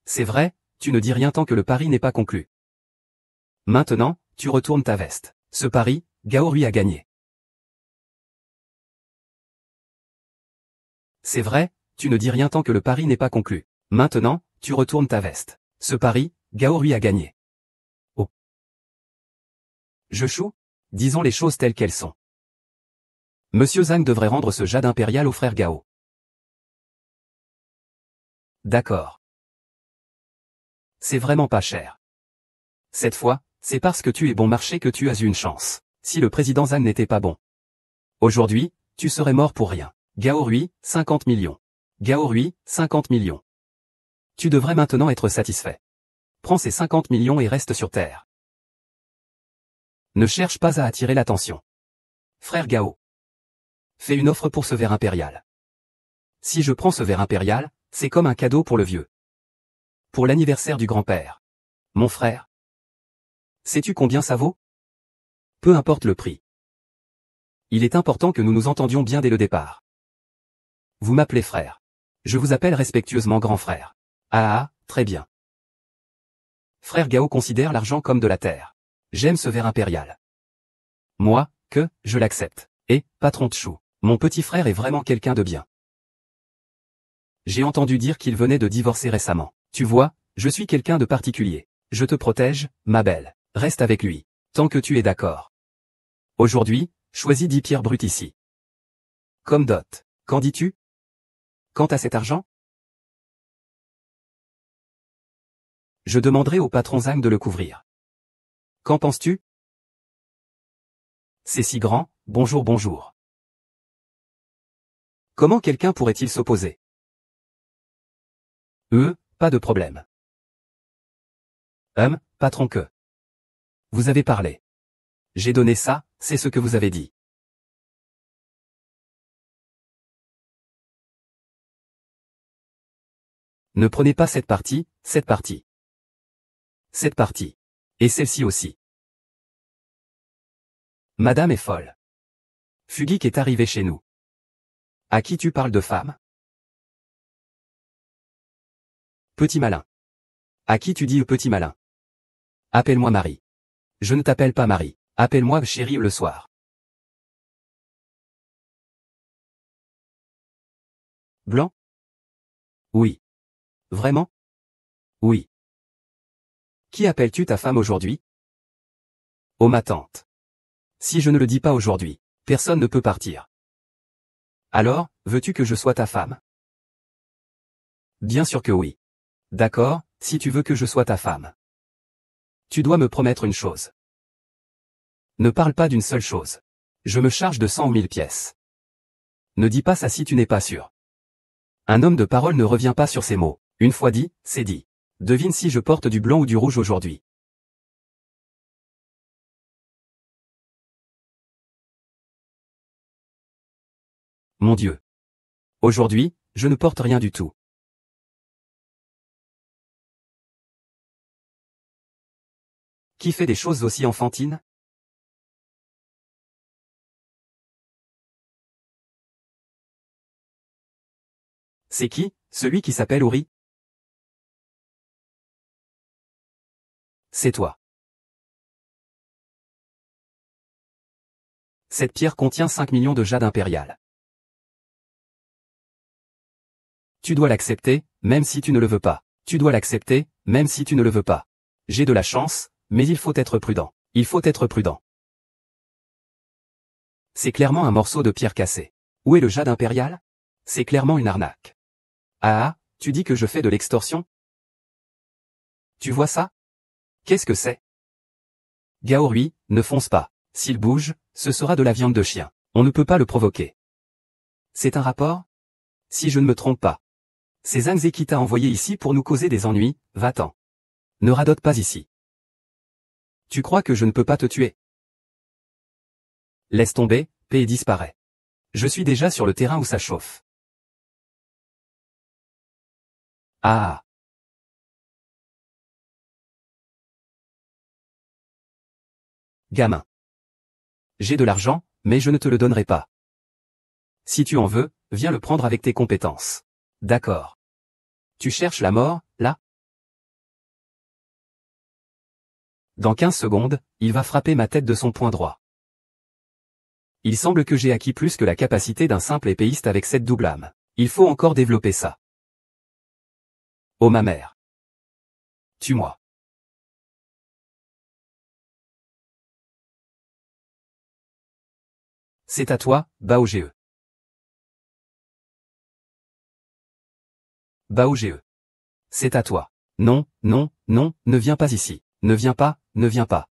C'est vrai, tu ne dis rien tant que le pari n'est pas conclu. Maintenant, tu retournes ta veste. Ce pari, Gao Rui a gagné. C'est vrai, tu ne dis rien tant que le pari n'est pas conclu. Maintenant, tu retournes ta veste. Ce pari, Gao Rui a gagné. Oh. Je choue? Disons les choses telles qu'elles sont. Monsieur Zhang devrait rendre ce jade impérial au frère Gao. D'accord. C'est vraiment pas cher. Cette fois, c'est parce que tu es bon marché que tu as eu une chance. Si le président Zhang n'était pas bon. Aujourd'hui, tu serais mort pour rien. Gao Rui, 50 millions. Gao Rui, 50 millions. Tu devrais maintenant être satisfait. Prends ces 50 millions et reste sur terre. Ne cherche pas à attirer l'attention. Frère Gao. Fais une offre pour ce verre impérial. Si je prends ce verre impérial, c'est comme un cadeau pour le vieux. Pour l'anniversaire du grand-père. Mon frère. Sais-tu combien ça vaut? Peu importe le prix. Il est important que nous nous entendions bien dès le départ. Vous m'appelez frère. Je vous appelle respectueusement grand frère. Ah, très bien. Frère Gao considère l'argent comme de la terre. J'aime ce verre impérial. Moi, je l'accepte. Et, patron Tchou, mon petit frère est vraiment quelqu'un de bien. J'ai entendu dire qu'il venait de divorcer récemment. Tu vois, je suis quelqu'un de particulier. Je te protège, ma belle. Reste avec lui. Tant que tu es d'accord. Aujourd'hui, choisis 10 pierres brutes ici. Comme dot. Qu'en dis-tu? Quant à cet argent? Je demanderai au patron Zhang de le couvrir. Qu'en penses-tu? C'est si grand, bonjour. Comment quelqu'un pourrait-il s'opposer? Pas de problème. Patron que. Vous avez parlé. J'ai donné ça, c'est ce que vous avez dit. Ne prenez pas cette partie. Cette partie. Et celle-ci aussi. Madame est folle. Fugik est arrivé chez nous. À qui tu parles de femme? Petit malin. À qui tu dis petit malin? Appelle-moi Marie. Je ne t'appelle pas Marie. Appelle-moi chérie le soir. Blanc? Oui. Vraiment? Oui. Qui appelles-tu ta femme aujourd'hui? Oh ma tante. Si je ne le dis pas aujourd'hui, personne ne peut partir. Alors, veux-tu que je sois ta femme? Bien sûr que oui. D'accord, si tu veux que je sois ta femme. Tu dois me promettre une chose. Ne parle pas d'une seule chose. Je me charge de 100 ou 1000 pièces. Ne dis pas ça si tu n'es pas sûr. Un homme de parole ne revient pas sur ses mots. Une fois dit, c'est dit. Devine si je porte du blanc ou du rouge aujourd'hui. Mon Dieu. Aujourd'hui, je ne porte rien du tout. Qui fait des choses aussi enfantines? C'est qui, celui qui s'appelle Uri? C'est toi. Cette pierre contient 5 millions de jade impérial. Tu dois l'accepter, même si tu ne le veux pas. Tu dois l'accepter, même si tu ne le veux pas. J'ai de la chance, mais il faut être prudent. Il faut être prudent. C'est clairement un morceau de pierre cassée. Où est le jade impérial? C'est clairement une arnaque. Ah, tu dis que je fais de l'extorsion? Tu vois ça? Qu'est-ce que c'est? Gao Rui, ne fonce pas. S'il bouge, ce sera de la viande de chien. On ne peut pas le provoquer. C'est un rapport? Si je ne me trompe pas. C'est Zhang Ze qui t'a envoyé ici pour nous causer des ennuis, va-t'en. Ne radote pas ici. Tu crois que je ne peux pas te tuer? Laisse tomber, paie et disparaît. Je suis déjà sur le terrain où ça chauffe. Ah. Gamin. J'ai de l'argent, mais je ne te le donnerai pas. Si tu en veux, viens le prendre avec tes compétences. D'accord. Tu cherches la mort, là? Dans 15 secondes, il va frapper ma tête de son poing droit. Il semble que j'ai acquis plus que la capacité d'un simple épéiste avec cette double âme. Il faut encore développer ça. Oh ma mère. Tue-moi. C'est à toi, Bao Ge. Bao Ge. C'est à toi. Non, non, non, ne viens pas ici. Ne viens pas, ne viens pas.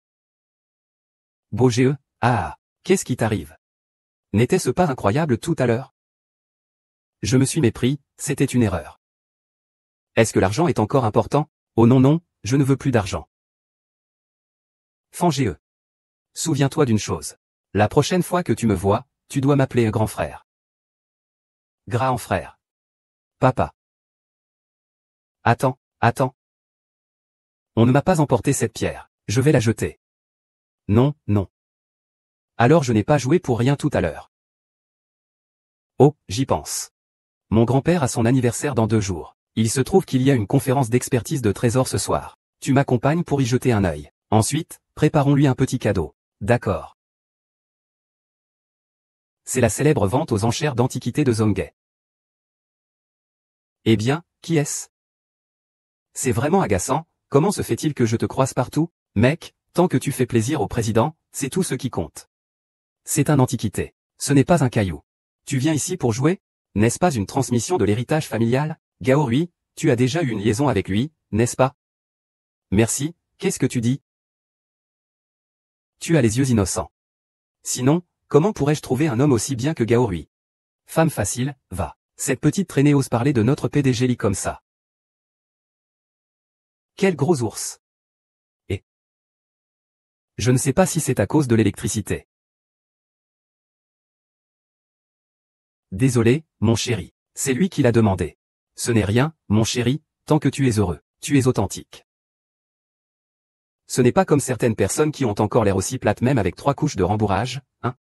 Bao Ge, ah, qu'est-ce qui t'arrive? N'était-ce pas incroyable tout à l'heure? Je me suis mépris, c'était une erreur. Est-ce que l'argent est encore important? Oh non non, je ne veux plus d'argent. Fan Ge. Souviens-toi d'une chose. La prochaine fois que tu me vois, tu dois m'appeler un grand frère. Grand frère. Papa. Attends, attends. On ne m'a pas emporté cette pierre, je vais la jeter. Non, non. Alors je n'ai pas joué pour rien tout à l'heure. Oh, j'y pense. Mon grand-père a son anniversaire dans 2 jours. Il se trouve qu'il y a une conférence d'expertise de trésors ce soir. Tu m'accompagnes pour y jeter un œil. Ensuite, préparons-lui un petit cadeau. D'accord. C'est la célèbre vente aux enchères d'antiquités de Zhonghe. Eh bien, qui est-ce? C'est vraiment agaçant, comment se fait-il que je te croise partout? Mec, tant que tu fais plaisir au président, c'est tout ce qui compte. C'est un antiquité. Ce n'est pas un caillou. Tu viens ici pour jouer? N'est-ce pas une transmission de l'héritage familial? Gao Rui, tu as déjà eu une liaison avec lui, n'est-ce pas? Merci, qu'est-ce que tu dis? Tu as les yeux innocents. Sinon, comment pourrais-je trouver un homme aussi bien que Gao Rui? Femme facile, va. Cette petite traînée ose parler de notre PDG Li comme ça. Quel gros ours. Et je ne sais pas si c'est à cause de l'électricité. Désolé, mon chéri. C'est lui qui l'a demandé. Ce n'est rien, mon chéri, tant que tu es heureux, tu es authentique. Ce n'est pas comme certaines personnes qui ont encore l'air aussi plates même avec 3 couches de rembourrage, hein?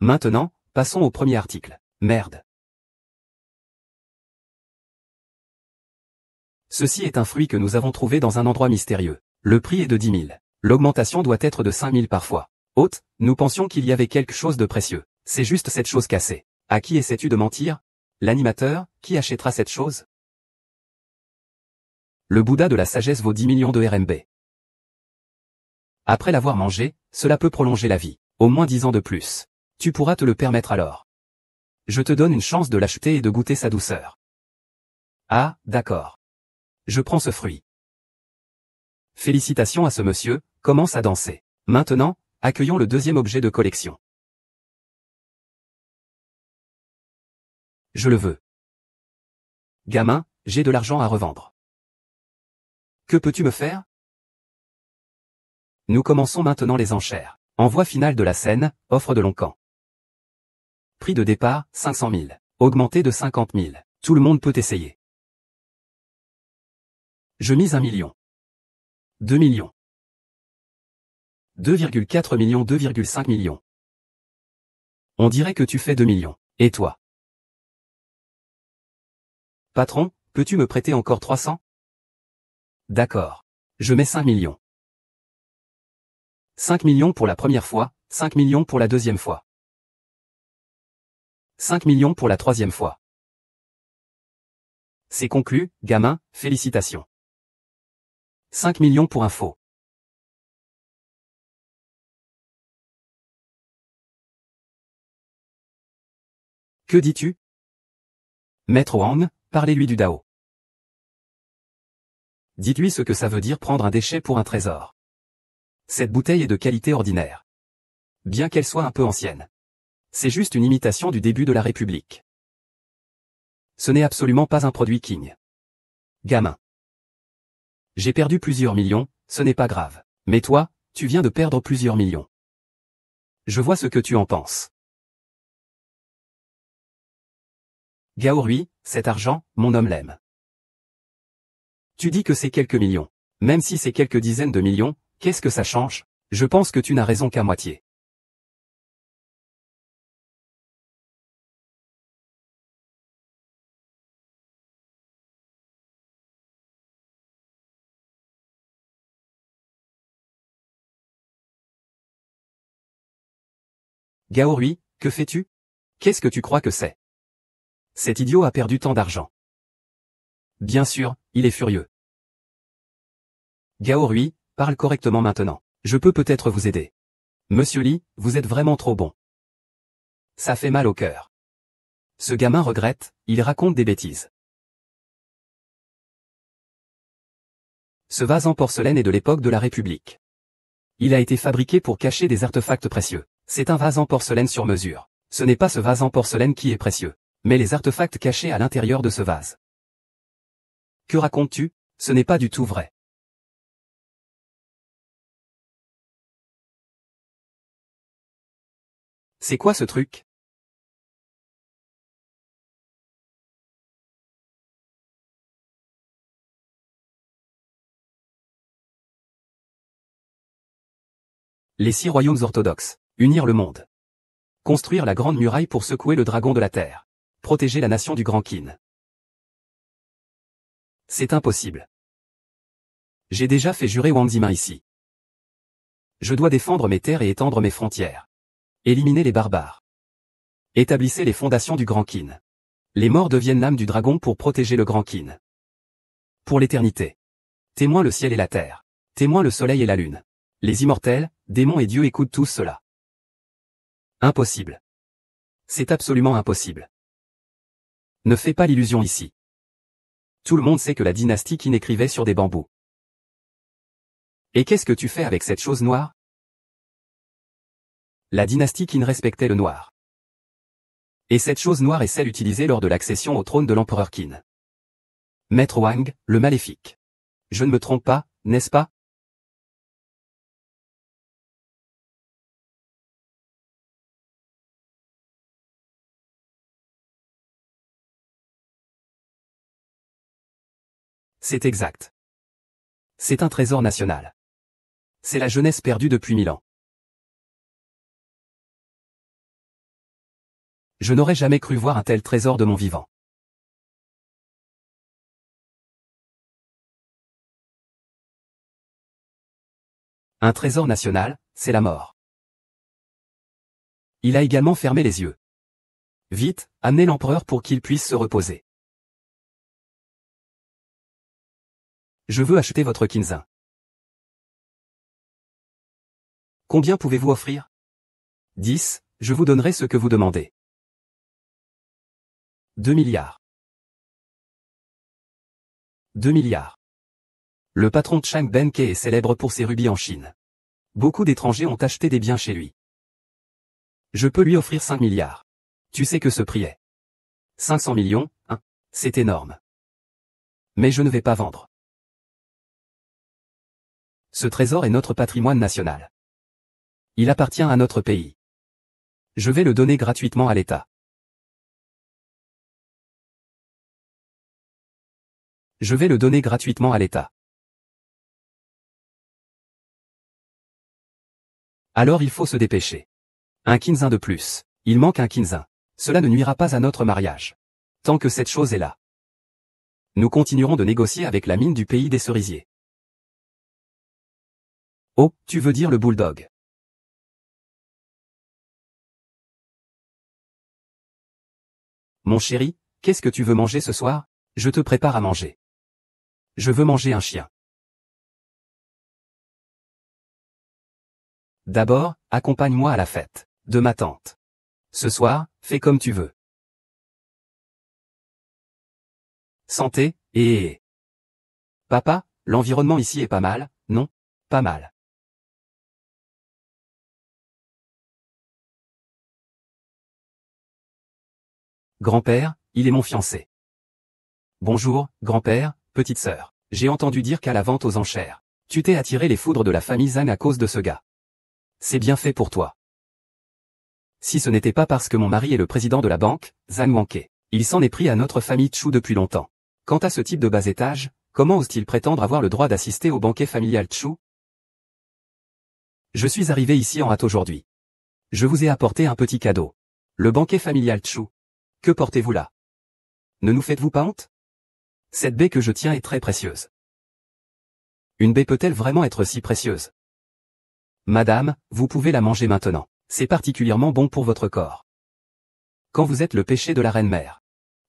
Maintenant, passons au premier article. Merde. Ceci est un fruit que nous avons trouvé dans un endroit mystérieux. Le prix est de 10 000. L'augmentation doit être de 5 000 parfois. Hôte, nous pensions qu'il y avait quelque chose de précieux. C'est juste cette chose cassée. À qui essaies-tu de mentir? L'animateur, qui achètera cette chose? Le Bouddha de la sagesse vaut 10 millions de RMB. Après l'avoir mangé, cela peut prolonger la vie. Au moins 10 ans de plus. Tu pourras te le permettre alors. Je te donne une chance de l'acheter et de goûter sa douceur. Ah, d'accord. Je prends ce fruit. Félicitations à ce monsieur, commence à danser. Maintenant, accueillons le deuxième objet de collection. Je le veux. Gamin, j'ai de l'argent à revendre. Que peux-tu me faire? Nous commençons maintenant les enchères. Envoi final de la scène, offre de Loncan. Prix de départ, 500 000. Augmenté de 50 000. Tout le monde peut essayer. Je mise 1 million. 2 millions. 2,4 millions, 2,5 millions. On dirait que tu fais 2 millions. Et toi? Patron, peux-tu me prêter encore 300? D'accord. Je mets 5 millions. 5 millions pour la première fois, 5 millions pour la deuxième fois. 5 millions pour la troisième fois. C'est conclu, gamin, félicitations. 5 millions pour un faux. Que dis-tu? Maître Wang, parlez-lui du Dao. Dites-lui ce que ça veut dire prendre un déchet pour un trésor. Cette bouteille est de qualité ordinaire. Bien qu'elle soit un peu ancienne. C'est juste une imitation du début de la République. Ce n'est absolument pas un produit King. Gamin. J'ai perdu plusieurs millions, ce n'est pas grave. Mais toi, tu viens de perdre plusieurs millions. Je vois ce que tu en penses. Gao Rui, cet argent, mon homme l'aime. Tu dis que c'est quelques millions. Même si c'est quelques dizaines de millions, qu'est-ce que ça change? Je pense que tu n'as raison qu'à moitié. Gao Rui, que fais-tu? Qu'est-ce que tu crois que c'est? Cet idiot a perdu tant d'argent. Bien sûr, il est furieux. Gao Rui, parle correctement maintenant. Je peux peut-être vous aider. Monsieur Li, vous êtes vraiment trop bon. Ça fait mal au cœur. Ce gamin regrette, il raconte des bêtises. Ce vase en porcelaine est de l'époque de la République. Il a été fabriqué pour cacher des artefacts précieux. C'est un vase en porcelaine sur mesure. Ce n'est pas ce vase en porcelaine qui est précieux, mais les artefacts cachés à l'intérieur de ce vase. Que racontes-tu? Ce n'est pas du tout vrai. C'est quoi ce truc? Les 6 royaumes orthodoxes. Unir le monde. Construire la grande muraille pour secouer le dragon de la terre. Protéger la nation du Grand Qin. C'est impossible. J'ai déjà fait jurer Wang Ziming ici. Je dois défendre mes terres et étendre mes frontières. Éliminer les barbares. Établissez les fondations du Grand Qin. Les morts deviennent l'âme du dragon pour protéger le Grand Qin. Pour l'éternité. Témoin le ciel et la terre. Témoin le soleil et la lune. Les immortels, démons et dieux écoutent tous cela. Impossible. C'est absolument impossible. Ne fais pas l'illusion ici. Tout le monde sait que la dynastie Qin écrivait sur des bambous. Et qu'est-ce que tu fais avec cette chose noire? La dynastie Qin respectait le noir. Et cette chose noire est celle utilisée lors de l'accession au trône de l'empereur Qin. Maître Wang, le maléfique. Je ne me trompe pas, n'est-ce pas? C'est exact. C'est un trésor national. C'est la jeunesse perdue depuis 1000 ans. Je n'aurais jamais cru voir un tel trésor de mon vivant. Un trésor national, c'est la mort. Il a également fermé les yeux. Vite, amenez l'empereur pour qu'il puisse se reposer. Je veux acheter votre Qinzin. Combien pouvez-vous offrir? 10, je vous donnerai ce que vous demandez. 2 milliards. 2 milliards. Le patron Chang Ben-ke est célèbre pour ses rubis en Chine. Beaucoup d'étrangers ont acheté des biens chez lui. Je peux lui offrir 5 milliards. Tu sais que ce prix est 500 millions, hein, c'est énorme. Mais je ne vais pas vendre. Ce trésor est notre patrimoine national. Il appartient à notre pays. Je vais le donner gratuitement à l'État. Je vais le donner gratuitement à l'État. Alors il faut se dépêcher. Un quinzin de plus. Il manque un quinzin. Cela ne nuira pas à notre mariage. Tant que cette chose est là. Nous continuerons de négocier avec la mine du pays des cerisiers. Oh, tu veux dire le bulldog. Mon chéri, qu'est-ce que tu veux manger ce soir? Je te prépare à manger. Je veux manger un chien. D'abord, accompagne-moi à la fête de ma tante. Ce soir, fais comme tu veux. Santé, et... Papa, l'environnement ici est pas mal, non? Pas mal. Grand-père, il est mon fiancé. Bonjour, grand-père, petite sœur. J'ai entendu dire qu'à la vente aux enchères, tu t'es attiré les foudres de la famille Zhang à cause de ce gars. C'est bien fait pour toi. Si ce n'était pas parce que mon mari est le président de la banque, Zhang Wanke, il s'en est pris à notre famille Chu depuis longtemps. Quant à ce type de bas étage, comment ose-t-il prétendre avoir le droit d'assister au banquet familial Chu? Je suis arrivé ici en hâte aujourd'hui. Je vous ai apporté un petit cadeau. Le banquet familial Chu. Que portez-vous là? Ne nous faites-vous pas honte? Cette baie que je tiens est très précieuse. Une baie peut-elle vraiment être si précieuse? Madame, vous pouvez la manger maintenant. C'est particulièrement bon pour votre corps. Quand vous êtes le péché de la reine-mère.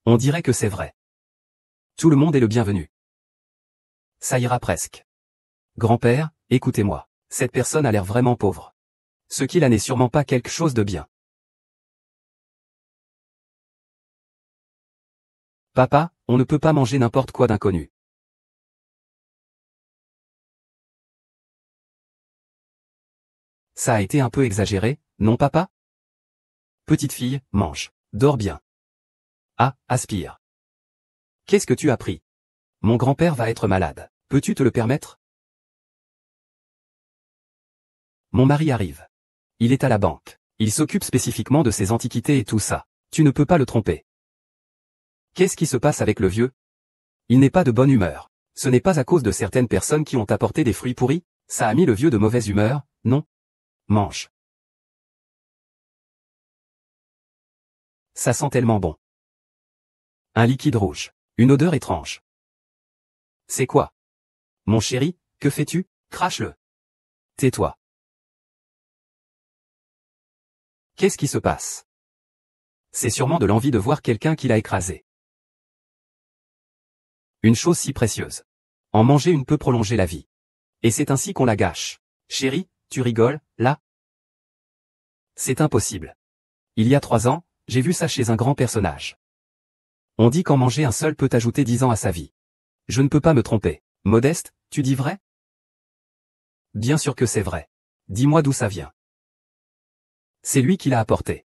On dirait que c'est vrai. Tout le monde est le bienvenu. Ça ira presque. Grand-père, écoutez-moi. Cette personne a l'air vraiment pauvre. Ce qu'il a n'est sûrement pas quelque chose de bien. Papa, on ne peut pas manger n'importe quoi d'inconnu. Ça a été un peu exagéré, non papa? Petite fille, mange. Dors bien. Ah, aspire. Qu'est-ce que tu as pris? Mon grand-père va être malade. Peux-tu te le permettre? Mon mari arrive. Il est à la banque. Il s'occupe spécifiquement de ses antiquités et tout ça. Tu ne peux pas le tromper. Qu'est-ce qui se passe avec le vieux? Il n'est pas de bonne humeur. Ce n'est pas à cause de certaines personnes qui ont apporté des fruits pourris? Ça a mis le vieux de mauvaise humeur, non? Mange. Ça sent tellement bon. Un liquide rouge. Une odeur étrange. C'est quoi? Mon chéri, que fais-tu? Crache-le. Tais-toi. Qu'est-ce qui se passe? C'est sûrement de l'envie de voir quelqu'un qui l'a écrasé. Une chose si précieuse. En manger une peut prolonger la vie. Et c'est ainsi qu'on la gâche. Chéri, tu rigoles, là? C'est impossible. Il y a 3 ans, j'ai vu ça chez un grand personnage. On dit qu'en manger un seul peut ajouter 10 ans à sa vie. Je ne peux pas me tromper. Modeste, tu dis vrai? Bien sûr que c'est vrai. Dis-moi d'où ça vient. C'est lui qui l'a apporté.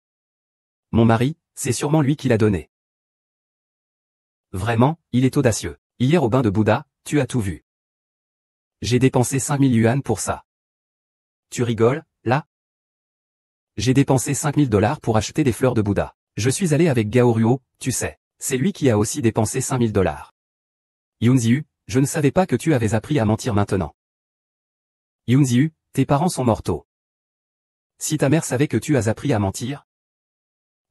Mon mari, c'est sûrement lui qui l'a donné. Vraiment, il est audacieux. Hier au bain de Bouddha, tu as tout vu. J'ai dépensé 5000 yuan pour ça. Tu rigoles, là? J'ai dépensé 5000 $ pour acheter des fleurs de Bouddha. Je suis allé avec Gao Ruo, tu sais. C'est lui qui a aussi dépensé 5000 $. Yunziu, je ne savais pas que tu avais appris à mentir maintenant. Yunziu, tes parents sont mortaux. Si ta mère savait que tu as appris à mentir,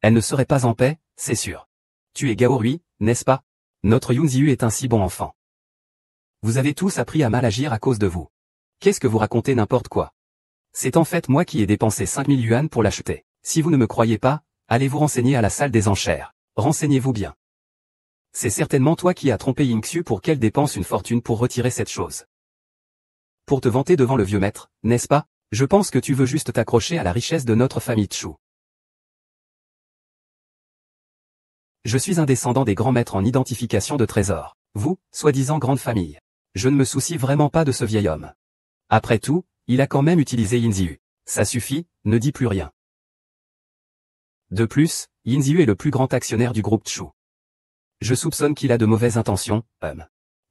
elle ne serait pas en paix, c'est sûr. Tu es Gao Rui, n'est-ce pas? Notre Yunziu est un si bon enfant. Vous avez tous appris à mal agir à cause de vous. Qu'est-ce que vous racontez n'importe quoi? C'est en fait moi qui ai dépensé 5000 yuan pour l'acheter. Si vous ne me croyez pas, allez vous renseigner à la salle des enchères. Renseignez-vous bien. C'est certainement toi qui as trompé Yingxiu pour qu'elle dépense une fortune pour retirer cette chose. Pour te vanter devant le vieux maître, n'est-ce pas? Je pense que tu veux juste t'accrocher à la richesse de notre famille Chu. Je suis un descendant des grands maîtres en identification de trésors. Vous, soi-disant grande famille. Je ne me soucie vraiment pas de ce vieil homme. Après tout, il a quand même utilisé Yinziu. Ça suffit, ne dis plus rien. De plus, Yinziu est le plus grand actionnaire du groupe Chu. Je soupçonne qu'il a de mauvaises intentions,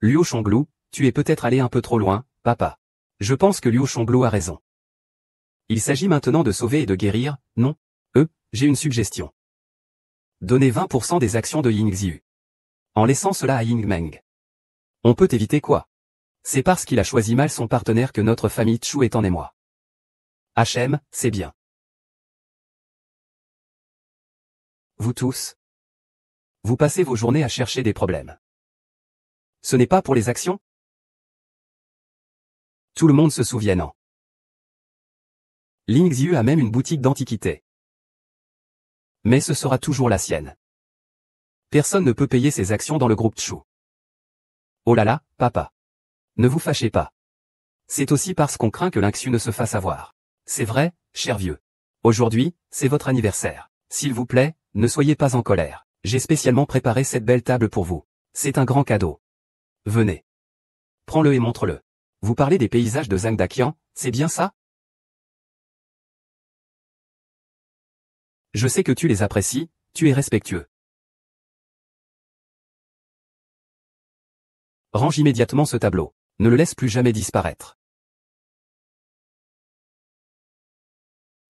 Liu Chonglu, tu es peut-être allé un peu trop loin, papa. Je pense que Liu Chongluo a raison. Il s'agit maintenant de sauver et de guérir, non? J'ai une suggestion. Donnez 20% des actions de Yingxiu. En laissant cela à Yingmeng. On peut éviter quoi? C'est parce qu'il a choisi mal son partenaire que notre famille Chu est en émoi. HM, c'est bien. Vous tous. Vous passez vos journées à chercher des problèmes. Ce n'est pas pour les actions? Tout le monde se souviennant. Lingxiu a même une boutique d'antiquités. Mais ce sera toujours la sienne. Personne ne peut payer ses actions dans le groupe Chu. Oh là là, papa. Ne vous fâchez pas. C'est aussi parce qu'on craint que Lingxiu ne se fasse avoir. C'est vrai, cher vieux. Aujourd'hui, c'est votre anniversaire. S'il vous plaît, ne soyez pas en colère. J'ai spécialement préparé cette belle table pour vous. C'est un grand cadeau. Venez. Prends-le et montre-le. Vous parlez des paysages de Zhangdakian, c'est bien ça? Je sais que tu les apprécies, tu es respectueux. Range immédiatement ce tableau. Ne le laisse plus jamais disparaître.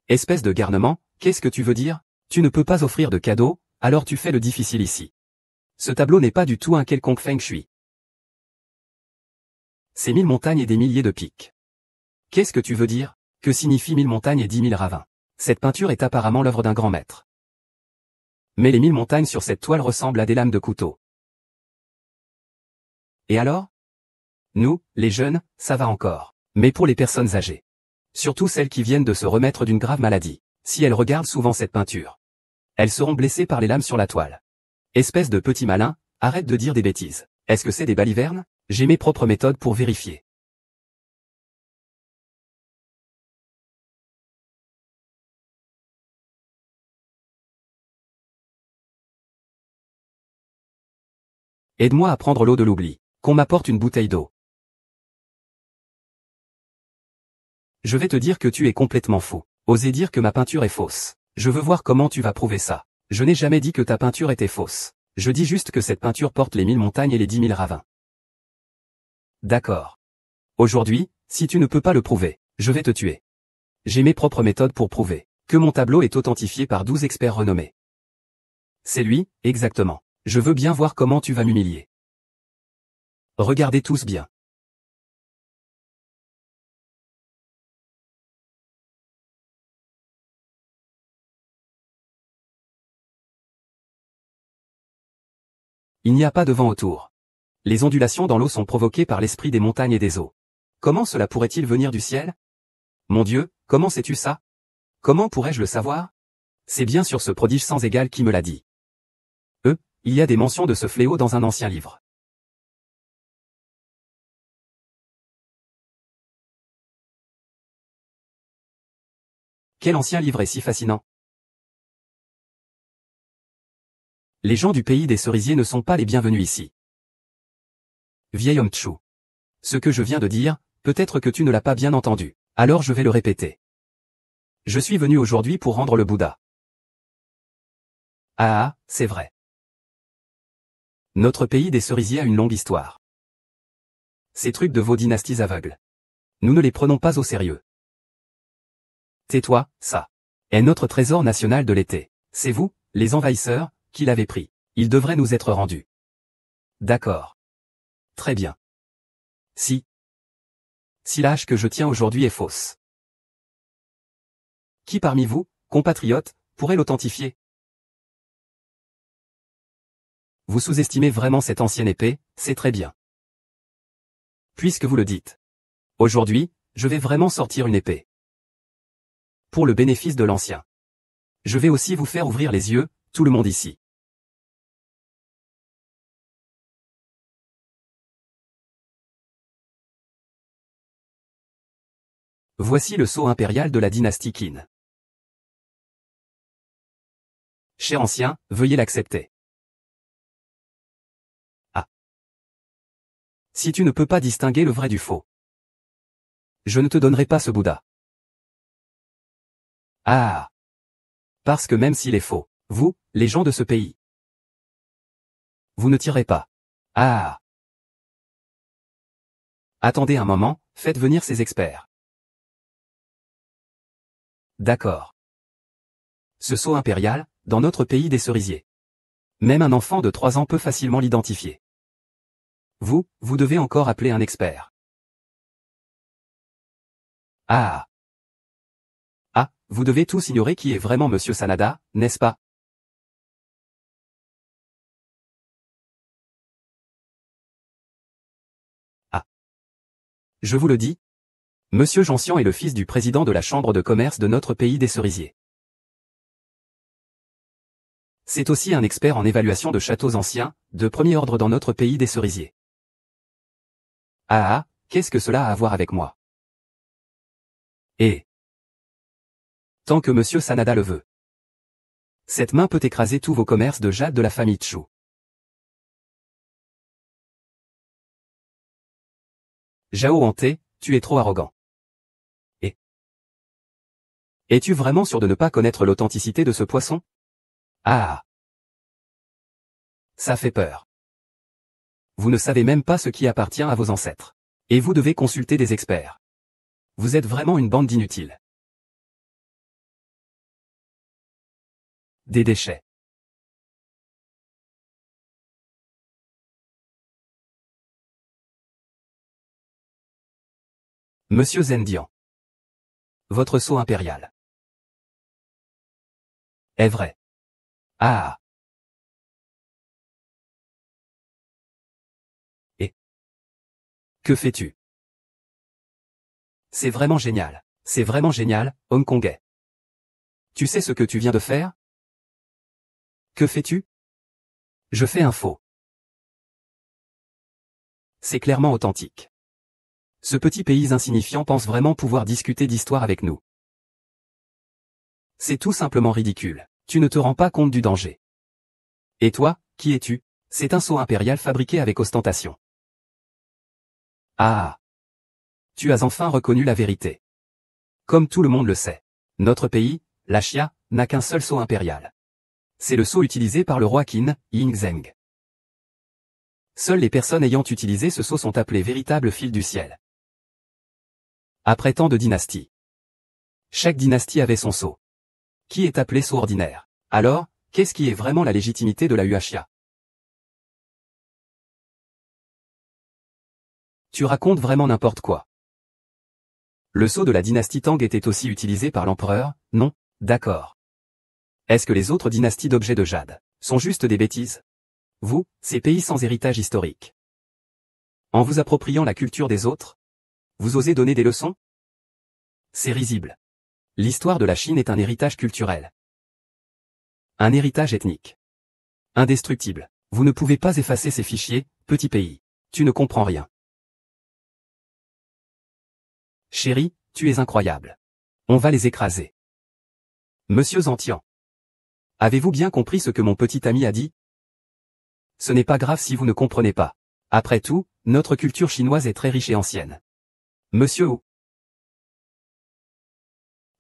Espèce de garnement, qu'est-ce que tu veux dire? Tu ne peux pas offrir de cadeaux, alors tu fais le difficile ici. Ce tableau n'est pas du tout un quelconque feng shui. C'est 1000 montagnes et des milliers de pics. Qu'est-ce que tu veux dire? Que signifie 1000 montagnes et 10 000 ravins? Cette peinture est apparemment l'œuvre d'un grand maître. Mais les 1000 montagnes sur cette toile ressemblent à des lames de couteau. Et alors? Nous, les jeunes, ça va encore. Mais pour les personnes âgées. Surtout celles qui viennent de se remettre d'une grave maladie. Si elles regardent souvent cette peinture, elles seront blessées par les lames sur la toile. Espèce de petit malin, arrête de dire des bêtises. Est-ce que c'est des balivernes? J'ai mes propres méthodes pour vérifier. Aide-moi à prendre l'eau de l'oubli. Qu'on m'apporte une bouteille d'eau. Je vais te dire que tu es complètement fou. Oser dire que ma peinture est fausse. Je veux voir comment tu vas prouver ça. Je n'ai jamais dit que ta peinture était fausse. Je dis juste que cette peinture porte les 1000 montagnes et les 10 000 ravins. D'accord. Aujourd'hui, si tu ne peux pas le prouver, je vais te tuer. J'ai mes propres méthodes pour prouver que mon tableau est authentifié par 12 experts renommés. C'est lui, exactement. Je veux bien voir comment tu vas m'humilier. Regardez tous bien. Il n'y a pas de vent autour. Les ondulations dans l'eau sont provoquées par l'esprit des montagnes et des eaux. Comment cela pourrait-il venir du ciel? Mon Dieu, comment sais-tu ça? Comment pourrais-je le savoir? C'est bien sûr ce prodige sans égal qui me l'a dit. Il y a des mentions de ce fléau dans un ancien livre. Quel ancien livre est si fascinant? Les gens du pays des cerisiers ne sont pas les bienvenus ici. Vieil homme Chu. Ce que je viens de dire, peut-être que tu ne l'as pas bien entendu. Alors je vais le répéter. Je suis venu aujourd'hui pour rendre le Bouddha. Ah, c'est vrai. Notre pays des cerisiers a une longue histoire. Ces trucs de vos dynasties aveugles. Nous ne les prenons pas au sérieux. Tais-toi, ça est notre trésor national de l'été. C'est vous, les envahisseurs, qui l'avez pris. Il devrait nous être rendu. D'accord. Très bien. Si l'âge que je tiens aujourd'hui est fausse. Qui parmi vous, compatriotes, pourrait l'authentifier? Vous sous-estimez vraiment cette ancienne épée, c'est très bien. Puisque vous le dites. Aujourd'hui, je vais vraiment sortir une épée. Pour le bénéfice de l'ancien. Je vais aussi vous faire ouvrir les yeux, tout le monde ici. Voici le sceau impérial de la dynastie Qin. Cher ancien, veuillez l'accepter. Ah. Si tu ne peux pas distinguer le vrai du faux, je ne te donnerai pas ce Bouddha. Ah. Parce que même s'il est faux, vous, les gens de ce pays, vous ne tirez pas. Ah. Attendez un moment, faites venir ces experts. D'accord. Ce sceau impérial, dans notre pays des cerisiers. Même un enfant de 3 ans peut facilement l'identifier. Vous devez encore appeler un expert. Ah. Ah, vous devez tous ignorer qui est vraiment Monsieur Sanada, n'est-ce pas? Ah. Je vous le dis. Monsieur Gentian est le fils du président de la chambre de commerce de notre pays des cerisiers. C'est aussi un expert en évaluation de châteaux anciens, de premier ordre dans notre pays des cerisiers. Ah, qu'est-ce que cela a à voir avec moi? Et tant que Monsieur Sanada le veut. Cette main peut écraser tous vos commerces de jade de la famille Chu. Zhao Hante, tu es trop arrogant. Et es-tu vraiment sûr de ne pas connaître l'authenticité de ce poisson? Ah. Ça fait peur. Vous ne savez même pas ce qui appartient à vos ancêtres. Et vous devez consulter des experts. Vous êtes vraiment une bande d'inutiles. Des déchets. Monsieur Zendian. Votre sceau impérial. Est vrai. Ah. Et que fais-tu? C'est vraiment génial. C'est vraiment génial, Hongkongais. Tu sais ce que tu viens de faire? Que fais-tu? Je fais un faux. C'est clairement authentique. Ce petit pays insignifiant pense vraiment pouvoir discuter d'histoire avec nous. C'est tout simplement ridicule. Tu ne te rends pas compte du danger. Et toi, qui es-tu? C'est un sceau impérial fabriqué avec ostentation. Ah. Tu as enfin reconnu la vérité. Comme tout le monde le sait. Notre pays, la Xia, n'a qu'un seul sceau impérial. C'est le sceau utilisé par le roi Qin, Yingzheng. Seules les personnes ayant utilisé ce sceau sont appelées véritables fils du ciel. Après tant de dynasties. Chaque dynastie avait son sceau. Qui est appelé sceau ordinaire. Alors, qu'est-ce qui est vraiment la légitimité de la Huaxia? Tu racontes vraiment n'importe quoi. Le sceau de la dynastie Tang était aussi utilisé par l'empereur, non? D'accord. Est-ce que les autres dynasties d'objets de jade sont juste des bêtises? Vous, ces pays sans héritage historique. En vous appropriant la culture des autres, vous osez donner des leçons? C'est risible. L'histoire de la Chine est un héritage culturel. Un héritage ethnique. Indestructible. Vous ne pouvez pas effacer ces fichiers, petit pays. Tu ne comprends rien. Chérie, tu es incroyable. On va les écraser. Monsieur Zantian. Avez-vous bien compris ce que mon petit ami a dit? Ce n'est pas grave si vous ne comprenez pas. Après tout, notre culture chinoise est très riche et ancienne. Monsieur Wu.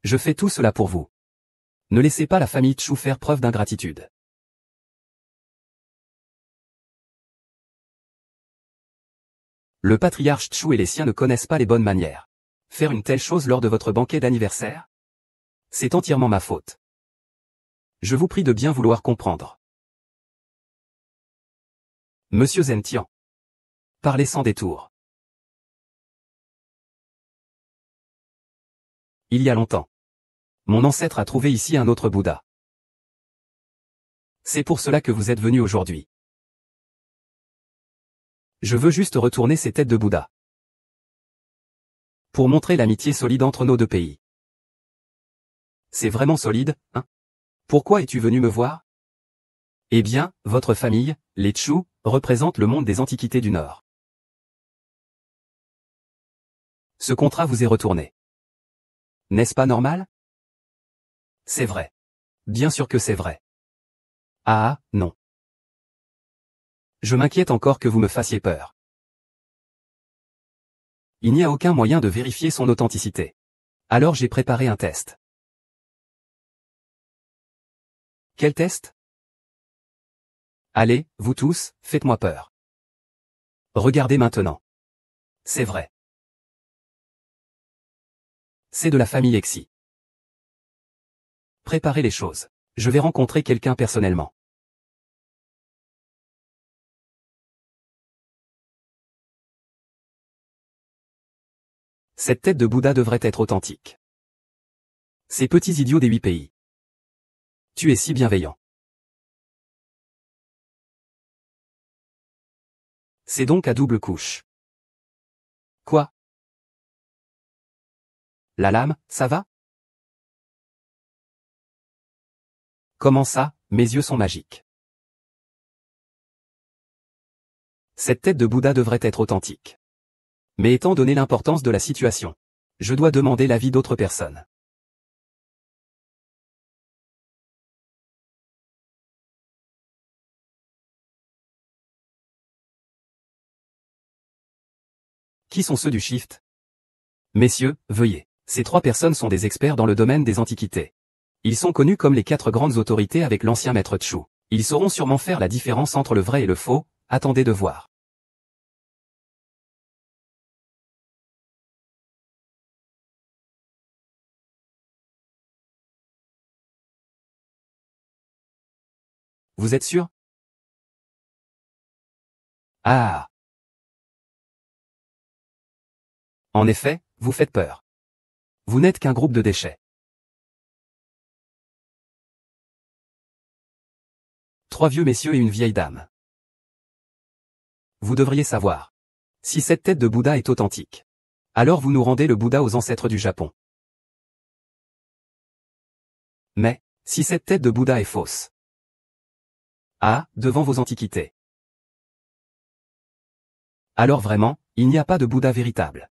Je fais tout cela pour vous. Ne laissez pas la famille Chu faire preuve d'ingratitude. Le patriarche Chu et les siens ne connaissent pas les bonnes manières. Faire une telle chose lors de votre banquet d'anniversaire? C'est entièrement ma faute. Je vous prie de bien vouloir comprendre. Monsieur Zentian. Parlez sans détour. Il y a longtemps. Mon ancêtre a trouvé ici un autre Bouddha. C'est pour cela que vous êtes venu aujourd'hui. Je veux juste retourner ces têtes de Bouddha. Pour montrer l'amitié solide entre nos deux pays. C'est vraiment solide, hein? Pourquoi es-tu venu me voir? Eh bien, votre famille, les Chu, représente le monde des antiquités du Nord. Ce contrat vous est retourné. N'est-ce pas normal? C'est vrai. Bien sûr que c'est vrai. Ah, non. Je m'inquiète encore que vous me fassiez peur. Il n'y a aucun moyen de vérifier son authenticité. Alors j'ai préparé un test. Quel test? Allez, vous tous, faites-moi peur. Regardez maintenant. C'est vrai. C'est de la famille Exi. Préparez les choses. Je vais rencontrer quelqu'un personnellement. Cette tête de Bouddha devrait être authentique. Ces petits idiots des 8 pays. Tu es si bienveillant. C'est donc à double couche. Quoi? La lame, ça va? Comment ça, mes yeux sont magiques. Cette tête de Bouddha devrait être authentique. Mais étant donné l'importance de la situation, je dois demander l'avis d'autres personnes. Qui sont ceux du Shift? Messieurs, veuillez. Ces 3 personnes sont des experts dans le domaine des antiquités. Ils sont connus comme les 4 grandes autorités avec l'ancien maître Chu. Ils sauront sûrement faire la différence entre le vrai et le faux, attendez de voir. Vous êtes sûr? Ah! En effet, vous faites peur. Vous n'êtes qu'un groupe de déchets. 3 vieux messieurs et une vieille dame. Vous devriez savoir. Si cette tête de Bouddha est authentique, alors vous nous rendez le Bouddha aux ancêtres du Japon. Mais, si cette tête de Bouddha est fausse, devant vos antiquités, alors vraiment, il n'y a pas de Bouddha véritable.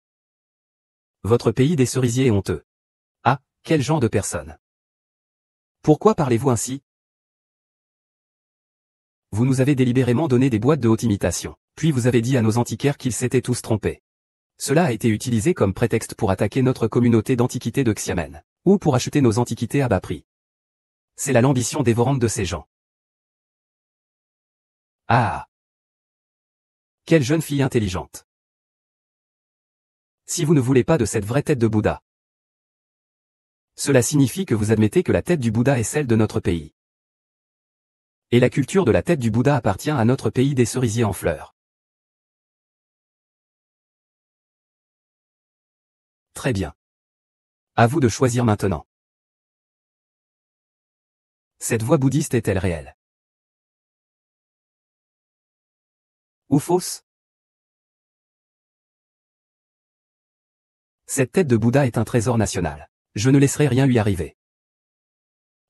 Votre pays des cerisiers est honteux. Ah, quel genre de personne? Pourquoi parlez-vous ainsi? Vous nous avez délibérément donné des boîtes de haute imitation, puis vous avez dit à nos antiquaires qu'ils s'étaient tous trompés. Cela a été utilisé comme prétexte pour attaquer notre communauté d'antiquités de Xiamen, ou pour acheter nos antiquités à bas prix. C'est là l'ambition dévorante de ces gens. Ah! Quelle jeune fille intelligente. Si vous ne voulez pas de cette vraie tête de Bouddha, cela signifie que vous admettez que la tête du Bouddha est celle de notre pays. Et la culture de la tête du Bouddha appartient à notre pays des cerisiers en fleurs. Très bien. À vous de choisir maintenant. Cette voix bouddhiste est-elle réelle? Ou fausse? Cette tête de Bouddha est un trésor national. Je ne laisserai rien lui arriver.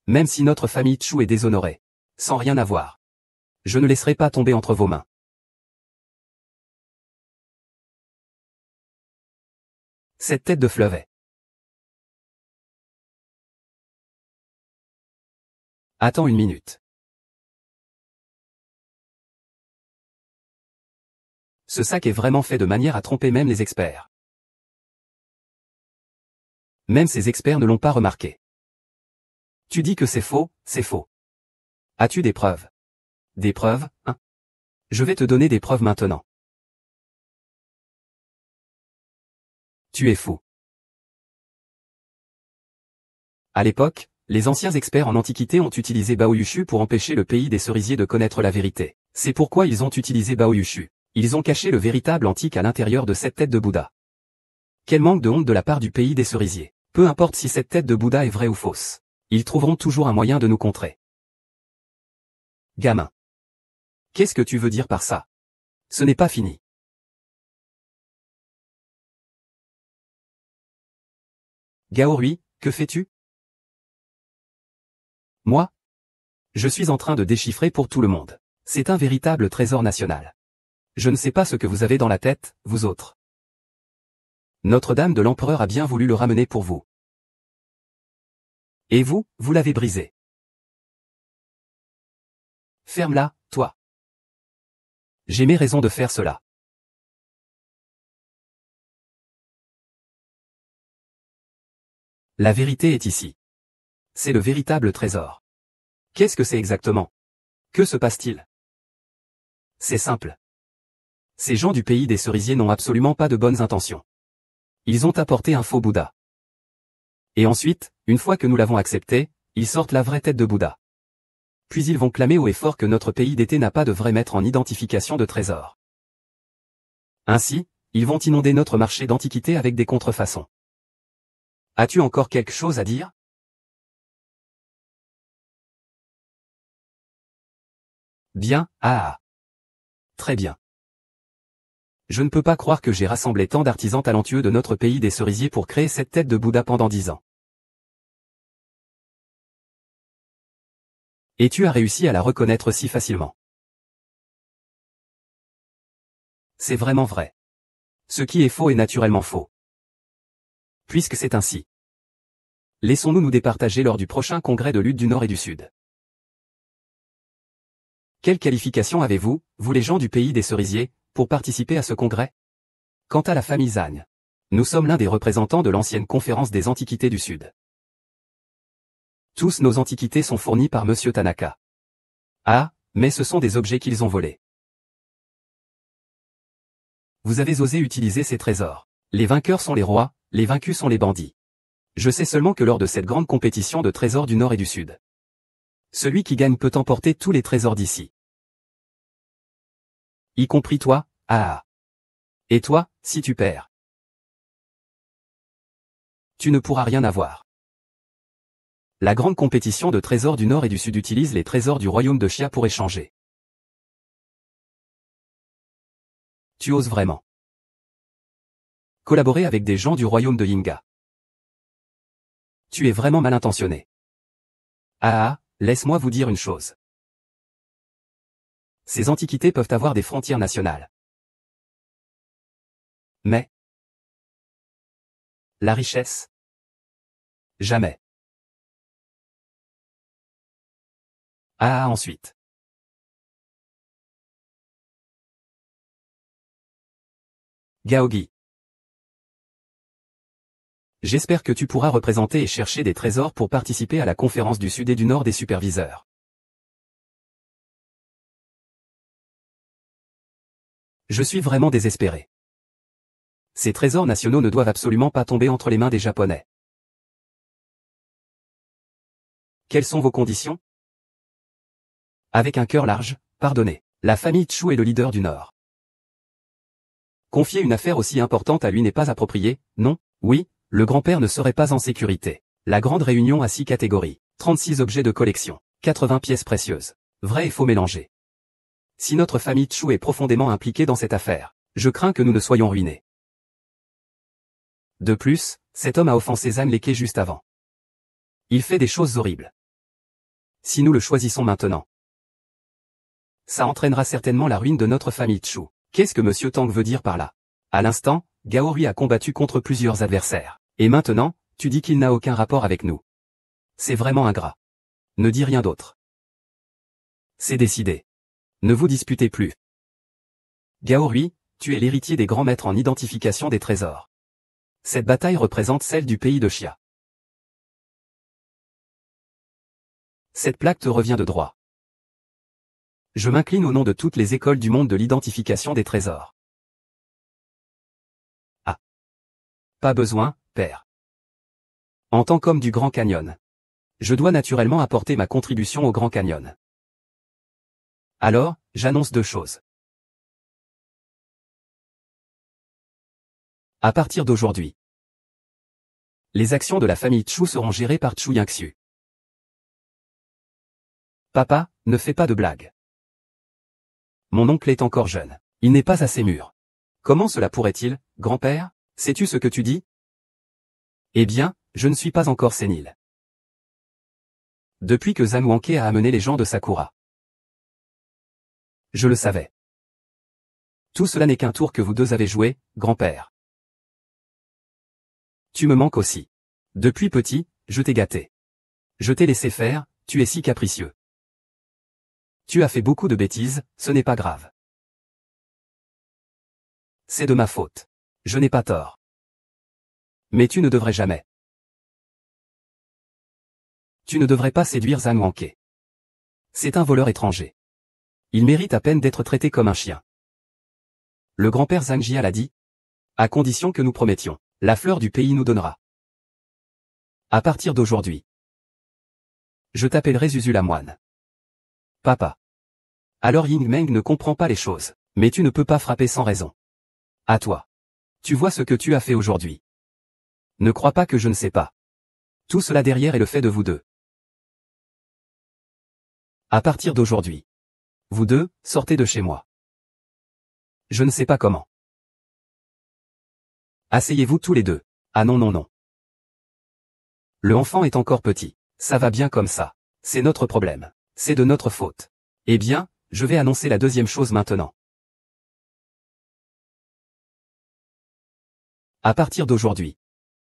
Même si notre famille Chu est déshonorée. Sans rien avoir. Je ne laisserai pas tomber entre vos mains. Cette tête de fleuvet. Attends une minute. Ce sac est vraiment fait de manière à tromper même les experts. Même ces experts ne l'ont pas remarqué. Tu dis que c'est faux, c'est faux. As-tu des preuves? Des preuves, hein? Je vais te donner des preuves maintenant. Tu es fou. À l'époque, les anciens experts en antiquité ont utilisé Baoyushu pour empêcher le pays des cerisiers de connaître la vérité. C'est pourquoi ils ont utilisé Baoyushu. Ils ont caché le véritable antique à l'intérieur de cette tête de Bouddha. Quel manque de honte de la part du pays des cerisiers. Peu importe si cette tête de Bouddha est vraie ou fausse. Ils trouveront toujours un moyen de nous contrer. Gamin. Qu'est-ce que tu veux dire par ça? Ce n'est pas fini. Gaorui, que fais-tu? Moi? Je suis en train de déchiffrer pour tout le monde. C'est un véritable trésor national. Je ne sais pas ce que vous avez dans la tête, vous autres. Notre-Dame de l'Empereur a bien voulu le ramener pour vous. Et vous, vous l'avez brisé. Ferme-la, toi. J'ai mes raisons de faire cela. La vérité est ici. C'est le véritable trésor. Qu'est-ce que c'est exactement? Que se passe-t-il? C'est simple. Ces gens du pays des cerisiers n'ont absolument pas de bonnes intentions. Ils ont apporté un faux Bouddha. Et ensuite, une fois que nous l'avons accepté, ils sortent la vraie tête de Bouddha. Puis ils vont clamer haut et fort que notre pays d'été n'a pas de vrai maître en identification de trésors. Ainsi, ils vont inonder notre marché d'antiquités avec des contrefaçons. As-tu encore quelque chose à dire? Bien, Très bien. Je ne peux pas croire que j'ai rassemblé tant d'artisans talentueux de notre pays des cerisiers pour créer cette tête de Bouddha pendant 10 ans. Et tu as réussi à la reconnaître si facilement. C'est vraiment vrai. Ce qui est faux est naturellement faux. Puisque c'est ainsi. Laissons-nous nous départager lors du prochain congrès de lutte du Nord et du Sud. Quelle qualification avez-vous, vous les gens du pays des cerisiers, pour participer à ce congrès? Quant à la famille Zhang, nous sommes l'un des représentants de l'ancienne conférence des antiquités du Sud. Tous nos antiquités sont fournies par Monsieur Tanaka. Ah, mais ce sont des objets qu'ils ont volés. Vous avez osé utiliser ces trésors. Les vainqueurs sont les rois, les vaincus sont les bandits. Je sais seulement que lors de cette grande compétition de trésors du Nord et du Sud, celui qui gagne peut emporter tous les trésors d'ici. Y compris toi, Et toi, si tu perds, tu ne pourras rien avoir. La grande compétition de trésors du Nord et du Sud utilise les trésors du royaume de Xia pour échanger. Tu oses vraiment collaborer avec des gens du royaume de Yinga. Tu es vraiment mal intentionné. Laisse-moi vous dire une chose. Ces antiquités peuvent avoir des frontières nationales. Mais la richesse? Jamais. Ensuite. Gaogi. J'espère que tu pourras représenter et chercher des trésors pour participer à la conférence du Sud et du Nord des superviseurs. Je suis vraiment désespéré. Ces trésors nationaux ne doivent absolument pas tomber entre les mains des Japonais. Quelles sont vos conditions? Avec un cœur large, pardonnez. La famille Chu est le leader du Nord. Confier une affaire aussi importante à lui n'est pas approprié, non? Oui, le grand-père ne serait pas en sécurité. La grande réunion a 6 catégories, 36 objets de collection, 80 pièces précieuses, vraies et faux mélangées. Si notre famille Chu est profondément impliquée dans cette affaire, je crains que nous ne soyons ruinés. De plus, cet homme a offensé Zhang Leke juste avant. Il fait des choses horribles. Si nous le choisissons maintenant, ça entraînera certainement la ruine de notre famille Chu. Qu'est-ce que Monsieur Tang veut dire par là? À l'instant, Gao Rui a combattu contre plusieurs adversaires. Et maintenant, tu dis qu'il n'a aucun rapport avec nous. C'est vraiment ingrat. Ne dis rien d'autre. C'est décidé. Ne vous disputez plus. Gao Rui, tu es l'héritier des grands maîtres en identification des trésors. Cette bataille représente celle du pays de Xia. Cette plaque te revient de droit. Je m'incline au nom de toutes les écoles du monde de l'identification des trésors. Pas besoin, père. En tant qu'homme du Grand Canyon, je dois naturellement apporter ma contribution au Grand Canyon. Alors, j'annonce 2 choses. À partir d'aujourd'hui, les actions de la famille Chu seront gérées par Chu Yingxu. Papa, ne fais pas de blagues. Mon oncle est encore jeune. Il n'est pas assez mûr. Comment cela pourrait-il, grand-père? Sais-tu ce que tu dis? Eh bien, je ne suis pas encore sénile. Depuis que Zhang Wanke a amené les gens de Sakura. Je le savais. Tout cela n'est qu'un tour que vous deux avez joué, grand-père. Tu me manques aussi. Depuis petit, je t'ai gâté. Je t'ai laissé faire, tu es si capricieux. Tu as fait beaucoup de bêtises, ce n'est pas grave. C'est de ma faute. Je n'ai pas tort. Mais tu ne devrais jamais. Tu ne devrais pas séduire Zhang Wanke. C'est un voleur étranger. Il mérite à peine d'être traité comme un chien. Le grand-père Zhang Jia l'a dit. À condition que nous promettions. La fleur du pays nous donnera. À partir d'aujourd'hui, je t'appellerai Zuzu la moine. Papa. Alors Ying Meng ne comprend pas les choses. Mais tu ne peux pas frapper sans raison. À toi. Tu vois ce que tu as fait aujourd'hui. Ne crois pas que je ne sais pas. Tout cela derrière est le fait de vous deux. À partir d'aujourd'hui, vous deux, sortez de chez moi. Je ne sais pas comment. Asseyez-vous tous les deux. Ah non non non. Le enfant est encore petit. Ça va bien comme ça. C'est notre problème. C'est de notre faute. Eh bien, je vais annoncer la deuxième chose maintenant. À partir d'aujourd'hui,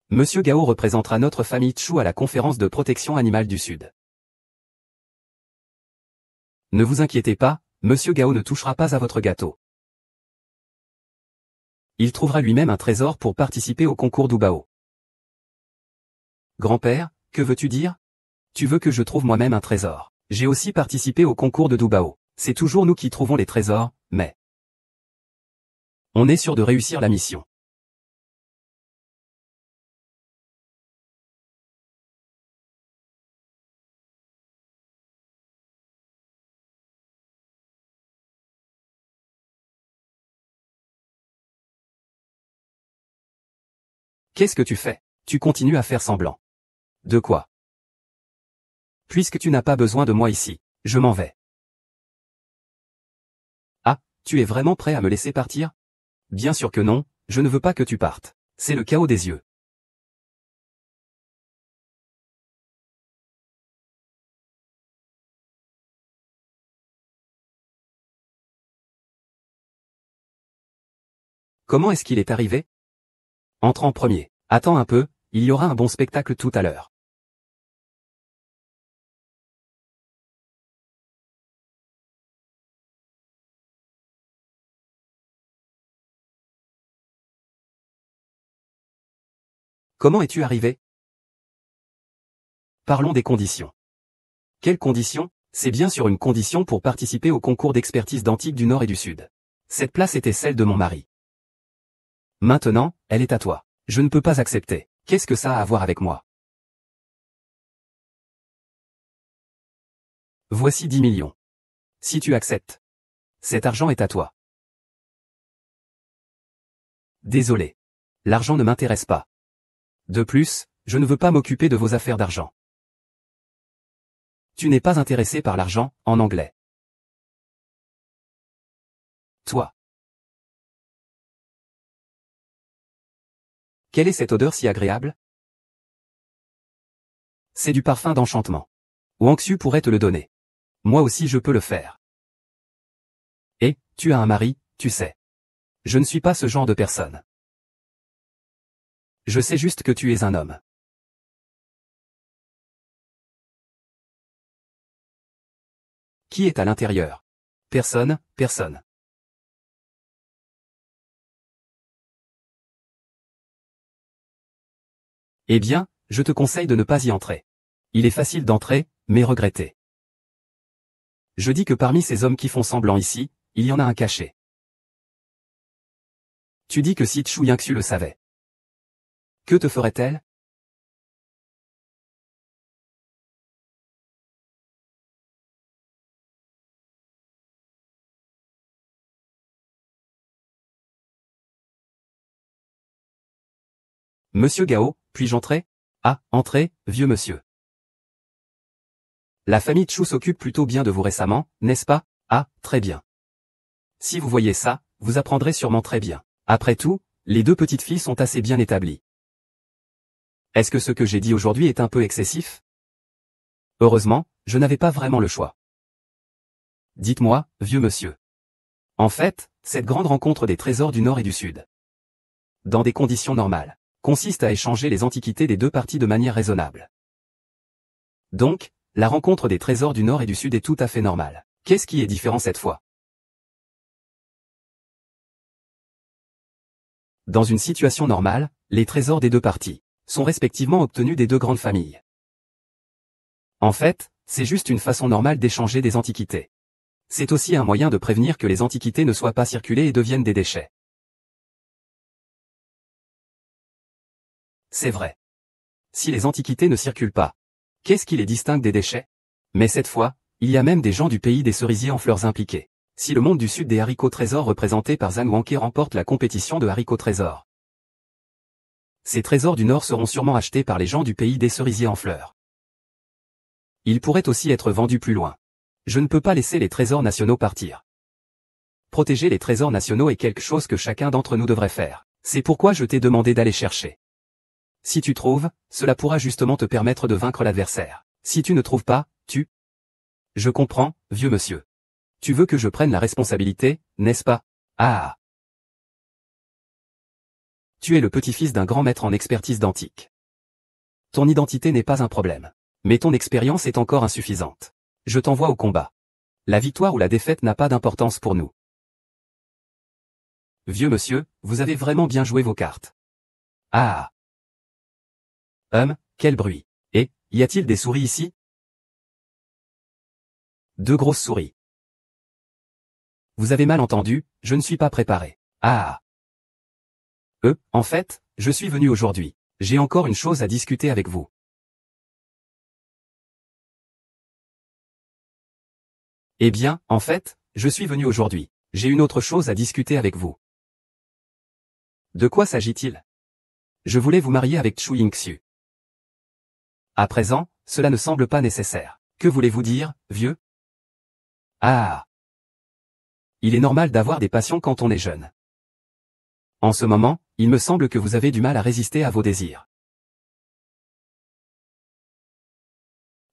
Monsieur Gao représentera notre famille Chu à la conférence de protection animale du Sud. Ne vous inquiétez pas, Monsieur Gao ne touchera pas à votre gâteau. Il trouvera lui-même un trésor pour participer au concours d'Ubao. Grand-père, que veux-tu dire? Tu veux que je trouve moi-même un trésor? J'ai aussi participé au concours de Dubao. C'est toujours nous qui trouvons les trésors, mais on est sûr de réussir la mission. Qu'est-ce que tu fais? Tu continues à faire semblant. De quoi? Puisque tu n'as pas besoin de moi ici, je m'en vais. Ah, tu es vraiment prêt à me laisser partir? Bien sûr que non, je ne veux pas que tu partes. C'est le chaos des yeux. Comment est-ce qu'il est arrivé? Entre en premier. Attends un peu, il y aura un bon spectacle tout à l'heure. Comment es-tu arrivé? Parlons des conditions. Quelles conditions? C'est bien sûr une condition pour participer au concours d'expertise d'Antique du Nord et du Sud. Cette place était celle de mon mari. Maintenant, elle est à toi. Je ne peux pas accepter. Qu'est-ce que ça a à voir avec moi? Voici 10 millions. Si tu acceptes, cet argent est à toi. Désolé. L'argent ne m'intéresse pas. De plus, je ne veux pas m'occuper de vos affaires d'argent. Tu n'es pas intéressé par l'argent, en anglais. Toi. Quelle est cette odeur si agréable? C'est du parfum d'enchantement. Wang Xu pourrait te le donner. Moi aussi je peux le faire. Et, tu as un mari, tu sais. Je ne suis pas ce genre de personne. Je sais juste que tu es un homme. Qui est à l'intérieur? Personne, personne. Eh bien, je te conseille de ne pas y entrer. Il est facile d'entrer, mais regretter. Je dis que parmi ces hommes qui font semblant ici, il y en a un caché. Tu dis que si Chu Yingxu le savait. Que te ferait-elle? Monsieur Gao, puis-je entrer? Ah, entrez, vieux monsieur. La famille Chu s'occupe plutôt bien de vous récemment, n'est-ce pas? Ah, très bien. Si vous voyez ça, vous apprendrez sûrement très bien. Après tout, les deux petites filles sont assez bien établies. Est-ce que ce que j'ai dit aujourd'hui est un peu excessif? Heureusement, je n'avais pas vraiment le choix. Dites-moi, vieux monsieur. En fait, cette grande rencontre des trésors du Nord et du Sud, dans des conditions normales, consiste à échanger les antiquités des deux parties de manière raisonnable. Donc, la rencontre des trésors du Nord et du Sud est tout à fait normale. Qu'est-ce qui est différent cette fois? Dans une situation normale, les trésors des deux parties sont respectivement obtenus des deux grandes familles. En fait, c'est juste une façon normale d'échanger des antiquités. C'est aussi un moyen de prévenir que les antiquités ne soient pas circulées et deviennent des déchets. C'est vrai. Si les antiquités ne circulent pas, qu'est-ce qui les distingue des déchets? Mais cette fois, il y a même des gens du pays des cerisiers en fleurs impliqués. Si le monde du Sud des haricots trésors représenté par Zhang Wanke remporte la compétition de haricots trésors, ces trésors du Nord seront sûrement achetés par les gens du pays des cerisiers en fleurs. Ils pourraient aussi être vendus plus loin. Je ne peux pas laisser les trésors nationaux partir. Protéger les trésors nationaux est quelque chose que chacun d'entre nous devrait faire. C'est pourquoi je t'ai demandé d'aller chercher. Si tu trouves, cela pourra justement te permettre de vaincre l'adversaire. Si tu ne trouves pas, tu... Je comprends, vieux monsieur. Tu veux que je prenne la responsabilité, n'est-ce pas? Ah. Tu es le petit-fils d'un grand maître en expertise d'antique. Ton identité n'est pas un problème. Mais ton expérience est encore insuffisante. Je t'envoie au combat. La victoire ou la défaite n'a pas d'importance pour nous. Vieux monsieur, vous avez vraiment bien joué vos cartes. Ah. Quel bruit. Et, y a-t-il des souris ici? Deux grosses souris. Vous avez mal entendu, je ne suis pas préparé. Ah. En fait, je suis venu aujourd'hui. J'ai encore une chose à discuter avec vous. Eh bien, en fait, je suis venu aujourd'hui. J'ai une autre chose à discuter avec vous. De quoi s'agit-il? Je voulais vous marier avec Chu Yingxiu. À présent, cela ne semble pas nécessaire. Que voulez-vous dire, vieux? Ah. Il est normal d'avoir des passions quand on est jeune. En ce moment, il me semble que vous avez du mal à résister à vos désirs.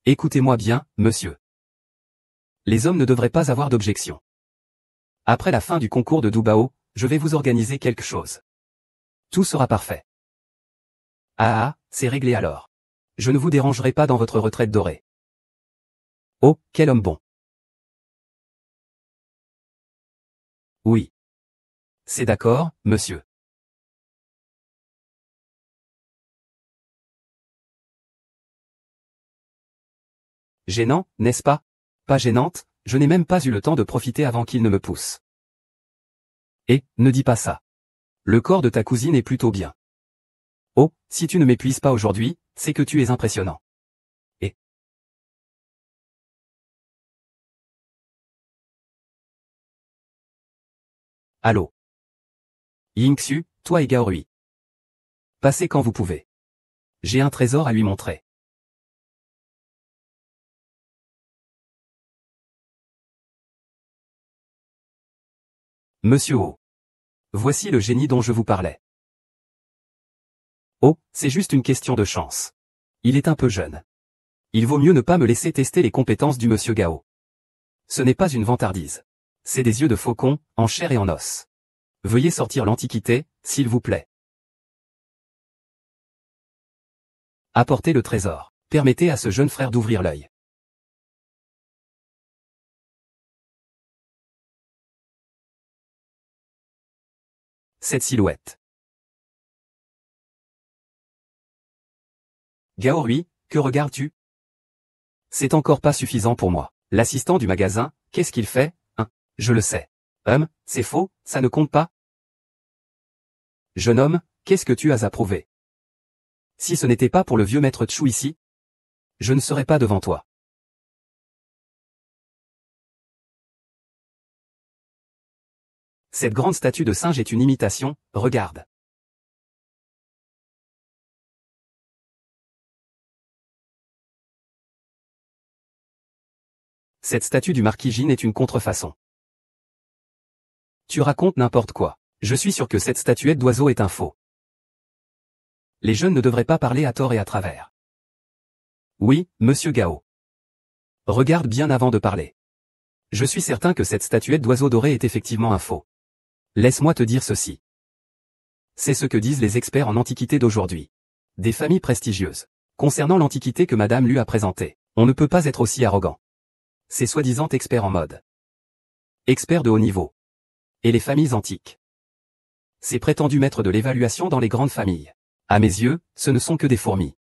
Écoutez-moi bien, monsieur. Les hommes ne devraient pas avoir d'objection. Après la fin du concours de Dubao, je vais vous organiser quelque chose. Tout sera parfait. Ah, c'est réglé alors. Je ne vous dérangerai pas dans votre retraite dorée. Oh, quel homme bon. Oui. C'est d'accord, monsieur. Gênant, n'est-ce pas? Pas gênante, je n'ai même pas eu le temps de profiter avant qu'il ne me pousse. Et, ne dis pas ça. Le corps de ta cousine est plutôt bien. Oh, si tu ne m'épuises pas aujourd'hui, c'est que tu es impressionnant. Et... Allô? Yingxiu, toi et Gaorui. Passez quand vous pouvez. J'ai un trésor à lui montrer. Monsieur O. Voici le génie dont je vous parlais. Oh, c'est juste une question de chance. Il est un peu jeune. Il vaut mieux ne pas me laisser tester les compétences du monsieur Gao. Ce n'est pas une vantardise. C'est des yeux de faucon, en chair et en os. Veuillez sortir l'antiquité, s'il vous plaît. Apportez le trésor. Permettez à ce jeune frère d'ouvrir l'œil. Cette silhouette. Gaorui, que regardes-tu? C'est encore pas suffisant pour moi. L'assistant du magasin, qu'est-ce qu'il fait? Je le sais. C'est faux, ça ne compte pas? Jeune homme, qu'est-ce que tu as à prouver? Si ce n'était pas pour le vieux maître Chu ici, je ne serais pas devant toi. Cette grande statue de singe est une imitation, regarde. Cette statue du marquis Jin est une contrefaçon. Tu racontes n'importe quoi. Je suis sûr que cette statuette d'oiseau est un faux. Les jeunes ne devraient pas parler à tort et à travers. Oui, monsieur Gao. Regarde bien avant de parler. Je suis certain que cette statuette d'oiseau doré est effectivement un faux. Laisse-moi te dire ceci. C'est ce que disent les experts en antiquité d'aujourd'hui. Des familles prestigieuses. Concernant l'antiquité que madame lui a présentée, on ne peut pas être aussi arrogant. Ces soi-disant experts en mode. Experts de haut niveau. Et les familles antiques. Ces prétendus maîtres de l'évaluation dans les grandes familles. À mes yeux, ce ne sont que des fourmis.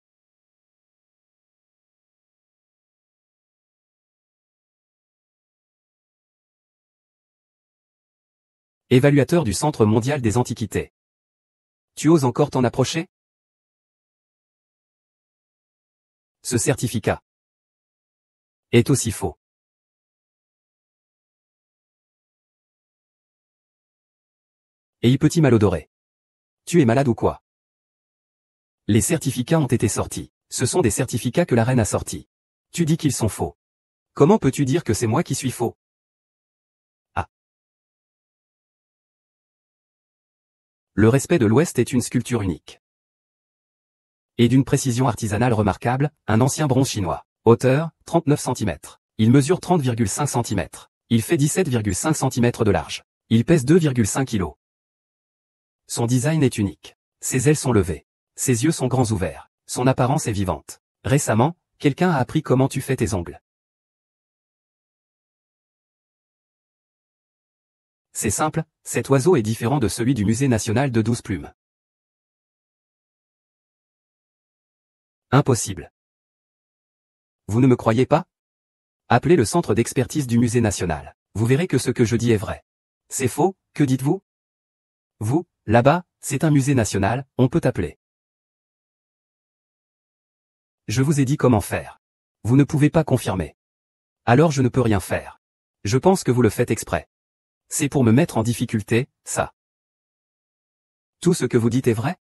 Évaluateur du Centre mondial des antiquités. Tu oses encore t'en approcher? Ce certificat est aussi faux. Et petit malodoré. Tu es malade ou quoi? Les certificats ont été sortis. Ce sont des certificats que la reine a sortis. Tu dis qu'ils sont faux. Comment peux-tu dire que c'est moi qui suis faux? Ah. Le respect de l'Ouest est une sculpture unique. Et d'une précision artisanale remarquable, un ancien bronze chinois. Hauteur, 39 cm. Il mesure 30,5 cm. Il fait 17,5 cm de large. Il pèse 2,5 kg. Son design est unique. Ses ailes sont levées. Ses yeux sont grands ouverts. Son apparence est vivante. Récemment, quelqu'un a appris comment tu fais tes ongles. C'est simple, cet oiseau est différent de celui du musée national de 12 plumes. Impossible. Vous ne me croyez pas? Appelez le centre d'expertise du musée national. Vous verrez que ce que je dis est vrai. C'est faux, que dites-vous? Vous, là-bas, c'est un musée national, on peut appeler. Je vous ai dit comment faire. Vous ne pouvez pas confirmer. Alors je ne peux rien faire. Je pense que vous le faites exprès. C'est pour me mettre en difficulté, ça. Tout ce que vous dites est vrai?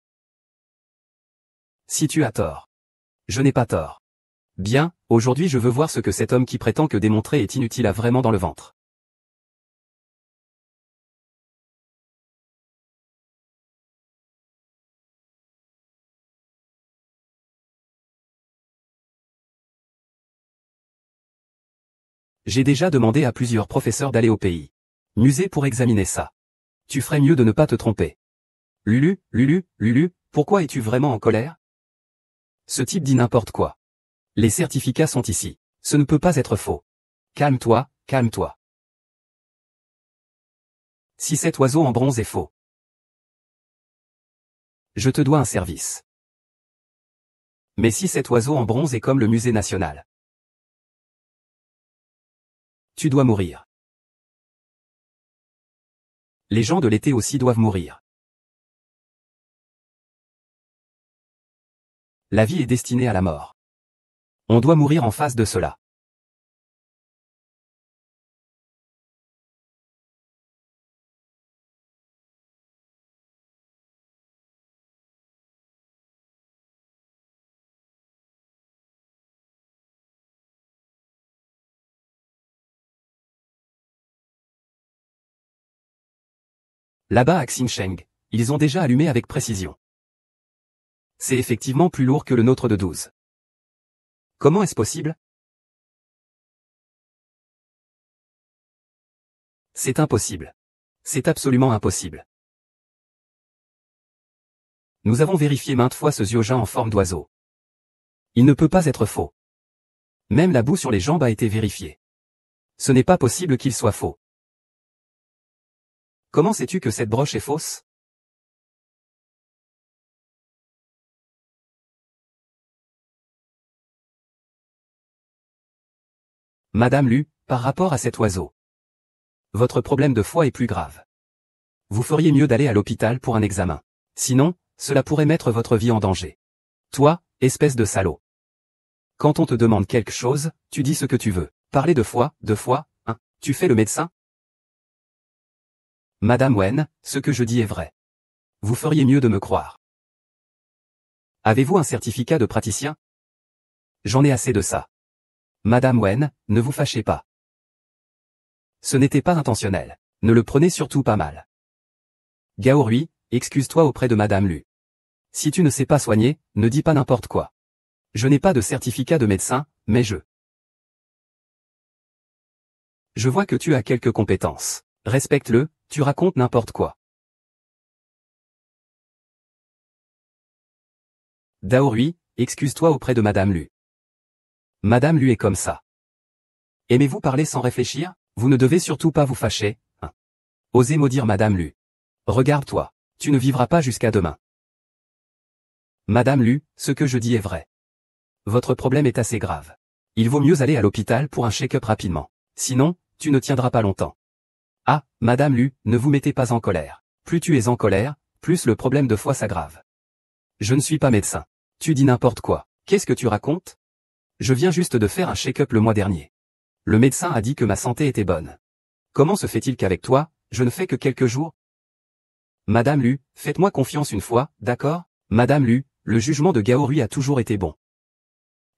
Si tu as tort. Je n'ai pas tort. Bien, aujourd'hui je veux voir ce que cet homme qui prétend que démontrer est inutile a vraiment dans le ventre. J'ai déjà demandé à plusieurs professeurs d'aller au pays. Musée pour examiner ça. Tu ferais mieux de ne pas te tromper. Lulu, Lulu, Lulu, pourquoi es-tu vraiment en colère? Ce type dit n'importe quoi. Les certificats sont ici. Ce ne peut pas être faux. Calme-toi, calme-toi. Si cet oiseau en bronze est faux, je te dois un service. Mais si cet oiseau en bronze est comme le musée national, tu dois mourir. Les gens de l'été aussi doivent mourir. La vie est destinée à la mort. On doit mourir en face de cela. Là-bas à Xinsheng, ils ont déjà allumé avec précision. C'est effectivement plus lourd que le nôtre de 12. Comment est-ce possible? C'est impossible. C'est absolument impossible. Nous avons vérifié maintes fois ce Xiaojin en forme d'oiseau. Il ne peut pas être faux. Même la boue sur les jambes a été vérifiée. Ce n'est pas possible qu'il soit faux. Comment sais-tu que cette broche est fausse? Madame Lu, par rapport à cet oiseau. Votre problème de foie est plus grave. Vous feriez mieux d'aller à l'hôpital pour un examen. Sinon, cela pourrait mettre votre vie en danger. Toi, espèce de salaud. Quand on te demande quelque chose, tu dis ce que tu veux. Parler de foie, hein, tu fais le médecin? Madame Wen, ce que je dis est vrai. Vous feriez mieux de me croire. Avez-vous un certificat de praticien? J'en ai assez de ça. Madame Wen, ne vous fâchez pas. Ce n'était pas intentionnel. Ne le prenez surtout pas mal. Gao Rui, excuse-toi auprès de Madame Lu. Si tu ne sais pas soigner, ne dis pas n'importe quoi. Je n'ai pas de certificat de médecin, mais Je vois que tu as quelques compétences. Respecte-le, tu racontes n'importe quoi. Dao Rui, excuse-toi auprès de Madame Lu. Madame Lu est comme ça. Aimez-vous parler sans réfléchir? Vous ne devez surtout pas vous fâcher, hein. Osez maudire Madame Lu. Regarde-toi, tu ne vivras pas jusqu'à demain. Madame Lu, ce que je dis est vrai. Votre problème est assez grave. Il vaut mieux aller à l'hôpital pour un check-up rapidement. Sinon, tu ne tiendras pas longtemps. Ah, Madame Lu, ne vous mettez pas en colère. Plus tu es en colère, plus le problème de foie s'aggrave. Je ne suis pas médecin. Tu dis n'importe quoi. Qu'est-ce que tu racontes? Je viens juste de faire un check-up le mois dernier. Le médecin a dit que ma santé était bonne. Comment se fait-il qu'avec toi, je ne fais que quelques jours? Madame Lu, faites-moi confiance une fois, d'accord? Madame Lu, le jugement de Gaorui a toujours été bon.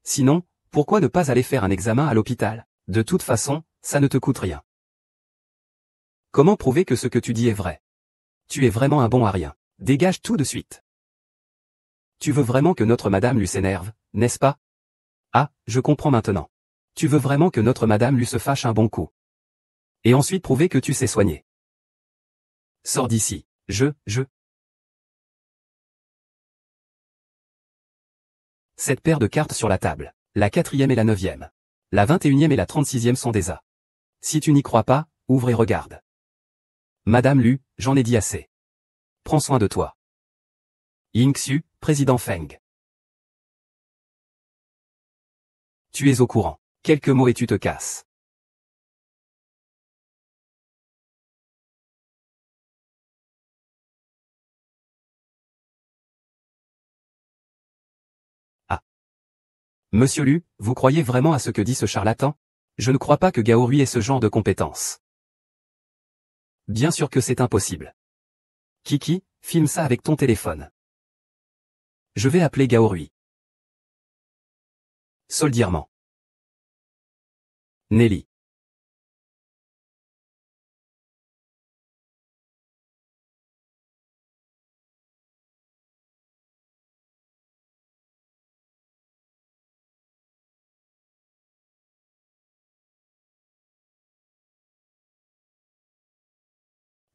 Sinon, pourquoi ne pas aller faire un examen à l'hôpital? De toute façon, ça ne te coûte rien. Comment prouver que ce que tu dis est vrai? Tu es vraiment un bon à rien. Dégage tout de suite. Tu veux vraiment que notre Madame Lu s'énerve, n'est-ce pas? Ah, je comprends maintenant. Tu veux vraiment que notre Madame Lu se fâche un bon coup. Et ensuite prouver que tu sais soigner. Sors d'ici. Cette paire de cartes sur la table. La 4e et la 9e. La 21e et la 36e sont des A. Si tu n'y crois pas, ouvre et regarde. Madame Lu, j'en ai dit assez. Prends soin de toi. Yingxu, président Feng. Tu es au courant. Quelques mots et tu te casses. Ah. Monsieur Lu, vous croyez vraiment à ce que dit ce charlatan? Je ne crois pas que Gaorui ait ce genre de compétences. Bien sûr que c'est impossible. Kiki, filme ça avec ton téléphone. Je vais appeler Gaorui. Soldièrement. Nelly.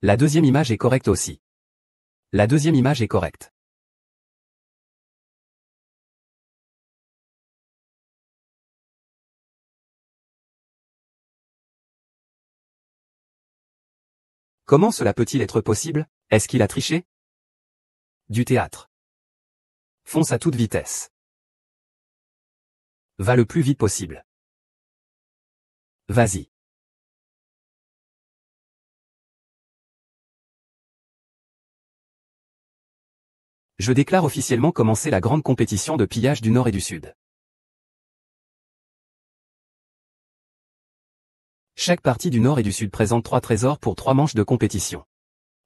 La deuxième image est correcte aussi. La deuxième image est correcte. Comment cela peut-il être possible? Est-ce qu'il a triché? Du théâtre. Fonce à toute vitesse. Va le plus vite possible. Vas-y. Je déclare officiellement commencer la grande compétition de pillage du Nord et du Sud. Chaque partie du Nord et du Sud présente 3 trésors pour 3 manches de compétition.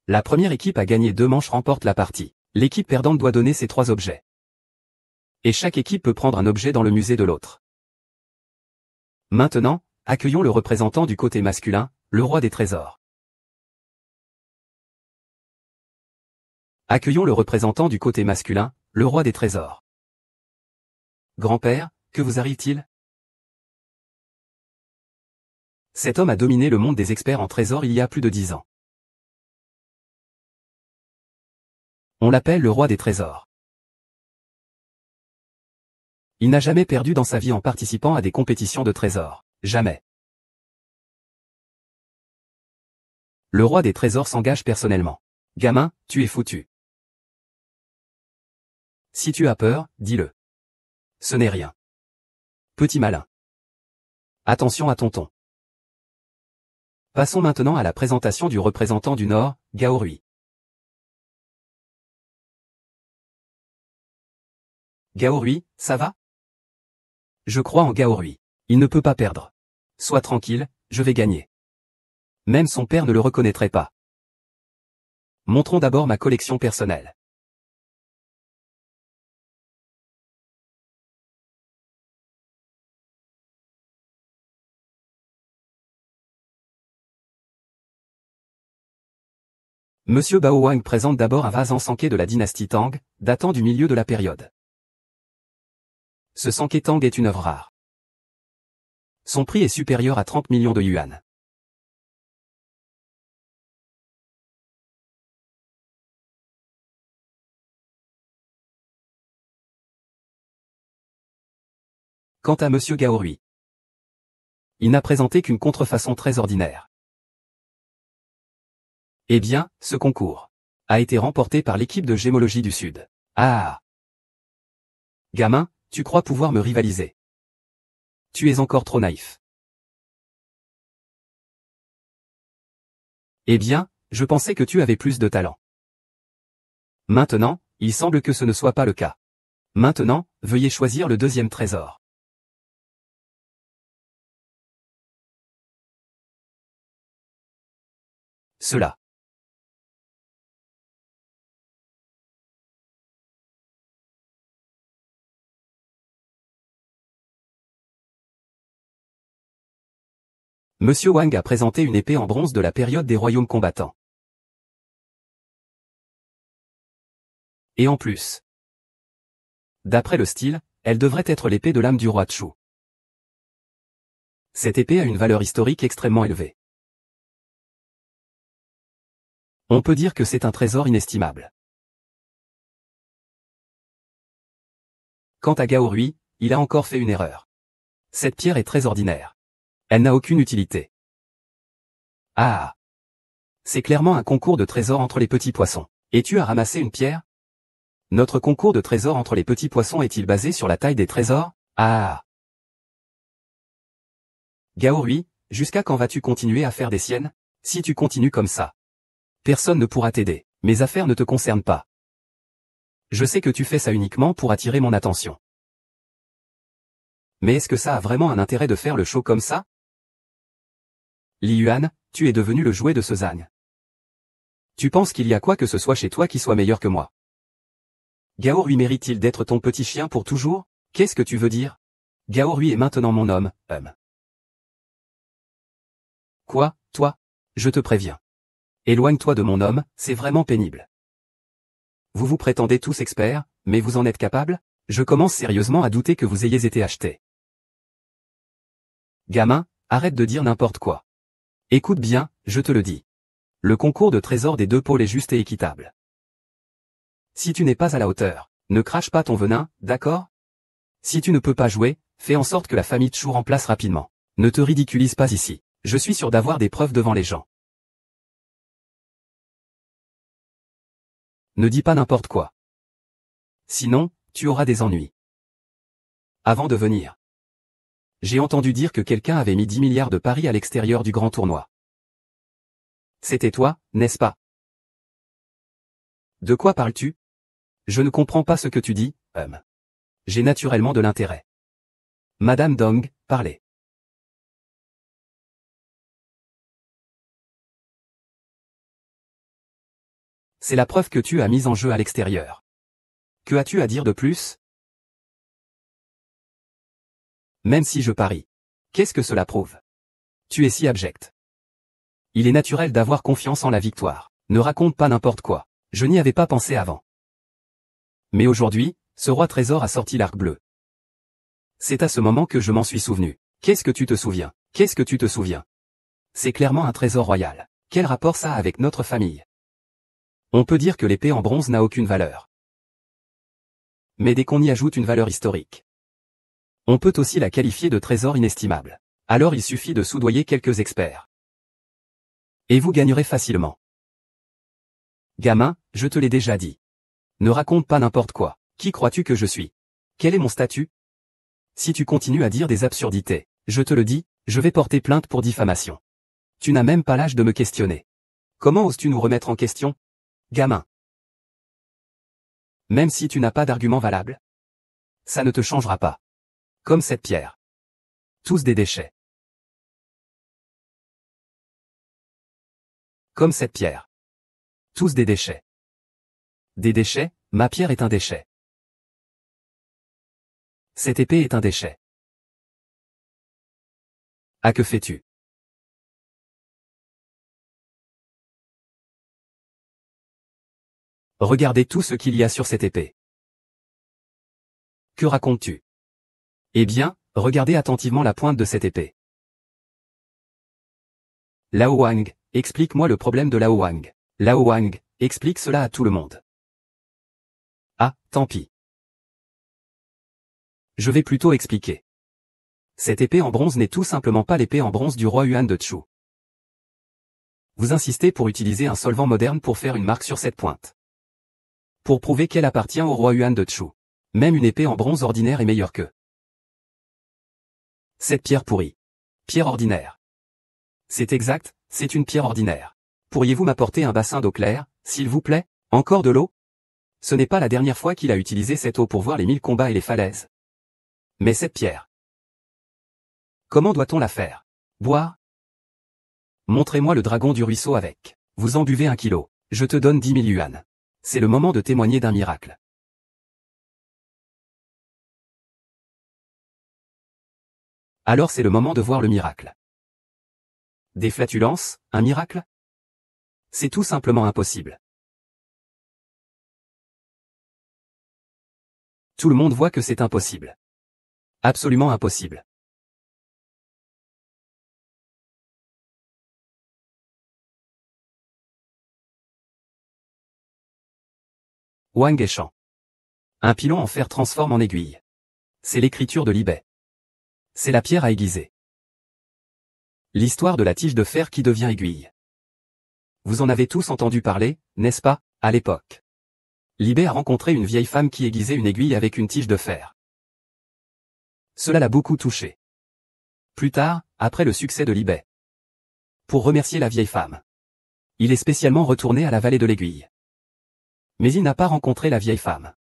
La première équipe à gagner 2 manches remporte la partie. L'équipe perdante doit donner ses 3 objets. Et chaque équipe peut prendre un objet dans le musée de l'autre. Maintenant, accueillons le représentant du côté masculin, le roi des trésors. Accueillons le représentant du côté masculin, le roi des trésors. Grand-père, que vous arrive-t-il? Cet homme a dominé le monde des experts en trésors il y a plus de 10 ans. On l'appelle le roi des trésors. Il n'a jamais perdu dans sa vie en participant à des compétitions de trésors. Jamais. Le roi des trésors s'engage personnellement. Gamin, tu es foutu. Si tu as peur, dis-le. Ce n'est rien. Petit malin. Attention à ton ton. Passons maintenant à la présentation du représentant du Nord, Gaorui. Gaorui, ça va? Je crois en Gaorui. Il ne peut pas perdre. Sois tranquille, je vais gagner. Même son père ne le reconnaîtrait pas. Montrons d'abord ma collection personnelle. Monsieur Bao Wang présente d'abord un vase en sanké de la dynastie Tang, datant du milieu de la période. Ce sanké Tang est une œuvre rare. Son prix est supérieur à 30 millions de yuan. Quant à Monsieur Gaorui, il n'a présenté qu'une contrefaçon très ordinaire. Eh bien, ce concours a été remporté par l'équipe de gémologie du Sud. Ah! Gamin, tu crois pouvoir me rivaliser? Tu es encore trop naïf. Eh bien, je pensais que tu avais plus de talent. Maintenant, il semble que ce ne soit pas le cas. Maintenant, veuillez choisir le deuxième trésor. Cela. Monsieur Wang a présenté une épée en bronze de la période des royaumes combattants. Et en plus, d'après le style, elle devrait être l'épée de l'âme du roi Chu. Cette épée a une valeur historique extrêmement élevée. On peut dire que c'est un trésor inestimable. Quant à Gao Rui, il a encore fait une erreur. Cette pierre est très ordinaire. Elle n'a aucune utilité. Ah! C'est clairement un concours de trésors entre les petits poissons. Et tu as ramassé une pierre? Notre concours de trésors entre les petits poissons est-il basé sur la taille des trésors? Ah! Gao Rui, jusqu'à quand vas-tu continuer à faire des siennes? Si tu continues comme ça, personne ne pourra t'aider. Mes affaires ne te concernent pas. Je sais que tu fais ça uniquement pour attirer mon attention. Mais est-ce que ça a vraiment un intérêt de faire le show comme ça? Li Yuan, tu es devenu le jouet de ce Zhang. Tu penses qu'il y a quoi que ce soit chez toi qui soit meilleur que moi? Gao Rui mérite-t-il d'être ton petit chien pour toujours? Qu'est-ce que tu veux dire? Gao Rui est maintenant mon homme, Quoi, toi? Je te préviens. Éloigne-toi de mon homme, c'est vraiment pénible. Vous vous prétendez tous experts, mais vous en êtes capables? Je commence sérieusement à douter que vous ayez été acheté. Gamin, arrête de dire n'importe quoi. Écoute bien, je te le dis. Le concours de trésors des deux pôles est juste et équitable. Si tu n'es pas à la hauteur, ne crache pas ton venin, d'accord? Si tu ne peux pas jouer, fais en sorte que la famille Chu remplace rapidement. Ne te ridiculise pas ici. Je suis sûr d'avoir des preuves devant les gens. Ne dis pas n'importe quoi. Sinon, tu auras des ennuis. Avant de venir, j'ai entendu dire que quelqu'un avait mis 10 milliards de paris à l'extérieur du grand tournoi. C'était toi, n'est-ce pas? De quoi parles-tu? Je ne comprends pas ce que tu dis, J'ai naturellement de l'intérêt. Madame Dong, parlez. C'est la preuve que tu as mise en jeu à l'extérieur. Que as-tu à dire de plus? Même si je parie. Qu'est-ce que cela prouve? Tu es si abject. Il est naturel d'avoir confiance en la victoire. Ne raconte pas n'importe quoi. Je n'y avais pas pensé avant. Mais aujourd'hui, ce roi trésor a sorti l'arc bleu. C'est à ce moment que je m'en suis souvenu. Qu'est-ce que tu te souviens? Qu'est-ce que tu te souviens? C'est clairement un trésor royal. Quel rapport ça a avec notre famille? On peut dire que l'épée en bronze n'a aucune valeur. Mais dès qu'on y ajoute une valeur historique, on peut aussi la qualifier de trésor inestimable. Alors il suffit de soudoyer quelques experts. Et vous gagnerez facilement. Gamin, je te l'ai déjà dit. Ne raconte pas n'importe quoi. Qui crois-tu que je suis? Quel est mon statut? Si tu continues à dire des absurdités, je te le dis, je vais porter plainte pour diffamation. Tu n'as même pas l'âge de me questionner. Comment oses-tu nous remettre en question? Gamin. Même si tu n'as pas d'argument valable, ça ne te changera pas. Comme cette pierre. Tous des déchets. Comme cette pierre. Tous des déchets. Des déchets, ma pierre est un déchet. Cette épée est un déchet. Ah, que fais-tu? Regardez tout ce qu'il y a sur cette épée. Que racontes-tu? Eh bien, regardez attentivement la pointe de cette épée. Lao Wang, explique-moi le problème de Lao Wang. Lao Wang, explique cela à tout le monde. Ah, tant pis. Je vais plutôt expliquer. Cette épée en bronze n'est tout simplement pas l'épée en bronze du roi Yuan de Chu. Vous insistez pour utiliser un solvant moderne pour faire une marque sur cette pointe. Pour prouver qu'elle appartient au roi Yuan de Chu. Même une épée en bronze ordinaire est meilleure que cette pierre pourrie. Pierre ordinaire. C'est exact, c'est une pierre ordinaire. Pourriez-vous m'apporter un bassin d'eau claire, s'il vous plaît? Encore de l'eau? Ce n'est pas la dernière fois qu'il a utilisé cette eau pour voir les 1000 combats et les falaises. Mais cette pierre. Comment doit-on la faire? Boire? Montrez-moi le dragon du ruisseau avec. Vous en buvez 1 kilo. Je te donne 10 000 yuan. C'est le moment de témoigner d'un miracle. Alors c'est le moment de voir le miracle. Des flatulences, un miracle? C'est tout simplement impossible. Tout le monde voit que c'est impossible. Absolument impossible. Wang Eshan. Un pilon en fer transforme en aiguille. C'est l'écriture de Li Bei. C'est la pierre à aiguiser. L'histoire de la tige de fer qui devient aiguille. Vous en avez tous entendu parler, n'est-ce pas, à l'époque. Li Bei a rencontré une vieille femme qui aiguisait une aiguille avec une tige de fer. Cela l'a beaucoup touché. Plus tard, après le succès de Li Bei, pour remercier la vieille femme, il est spécialement retourné à la vallée de l'aiguille. Mais il n'a pas rencontré la vieille femme.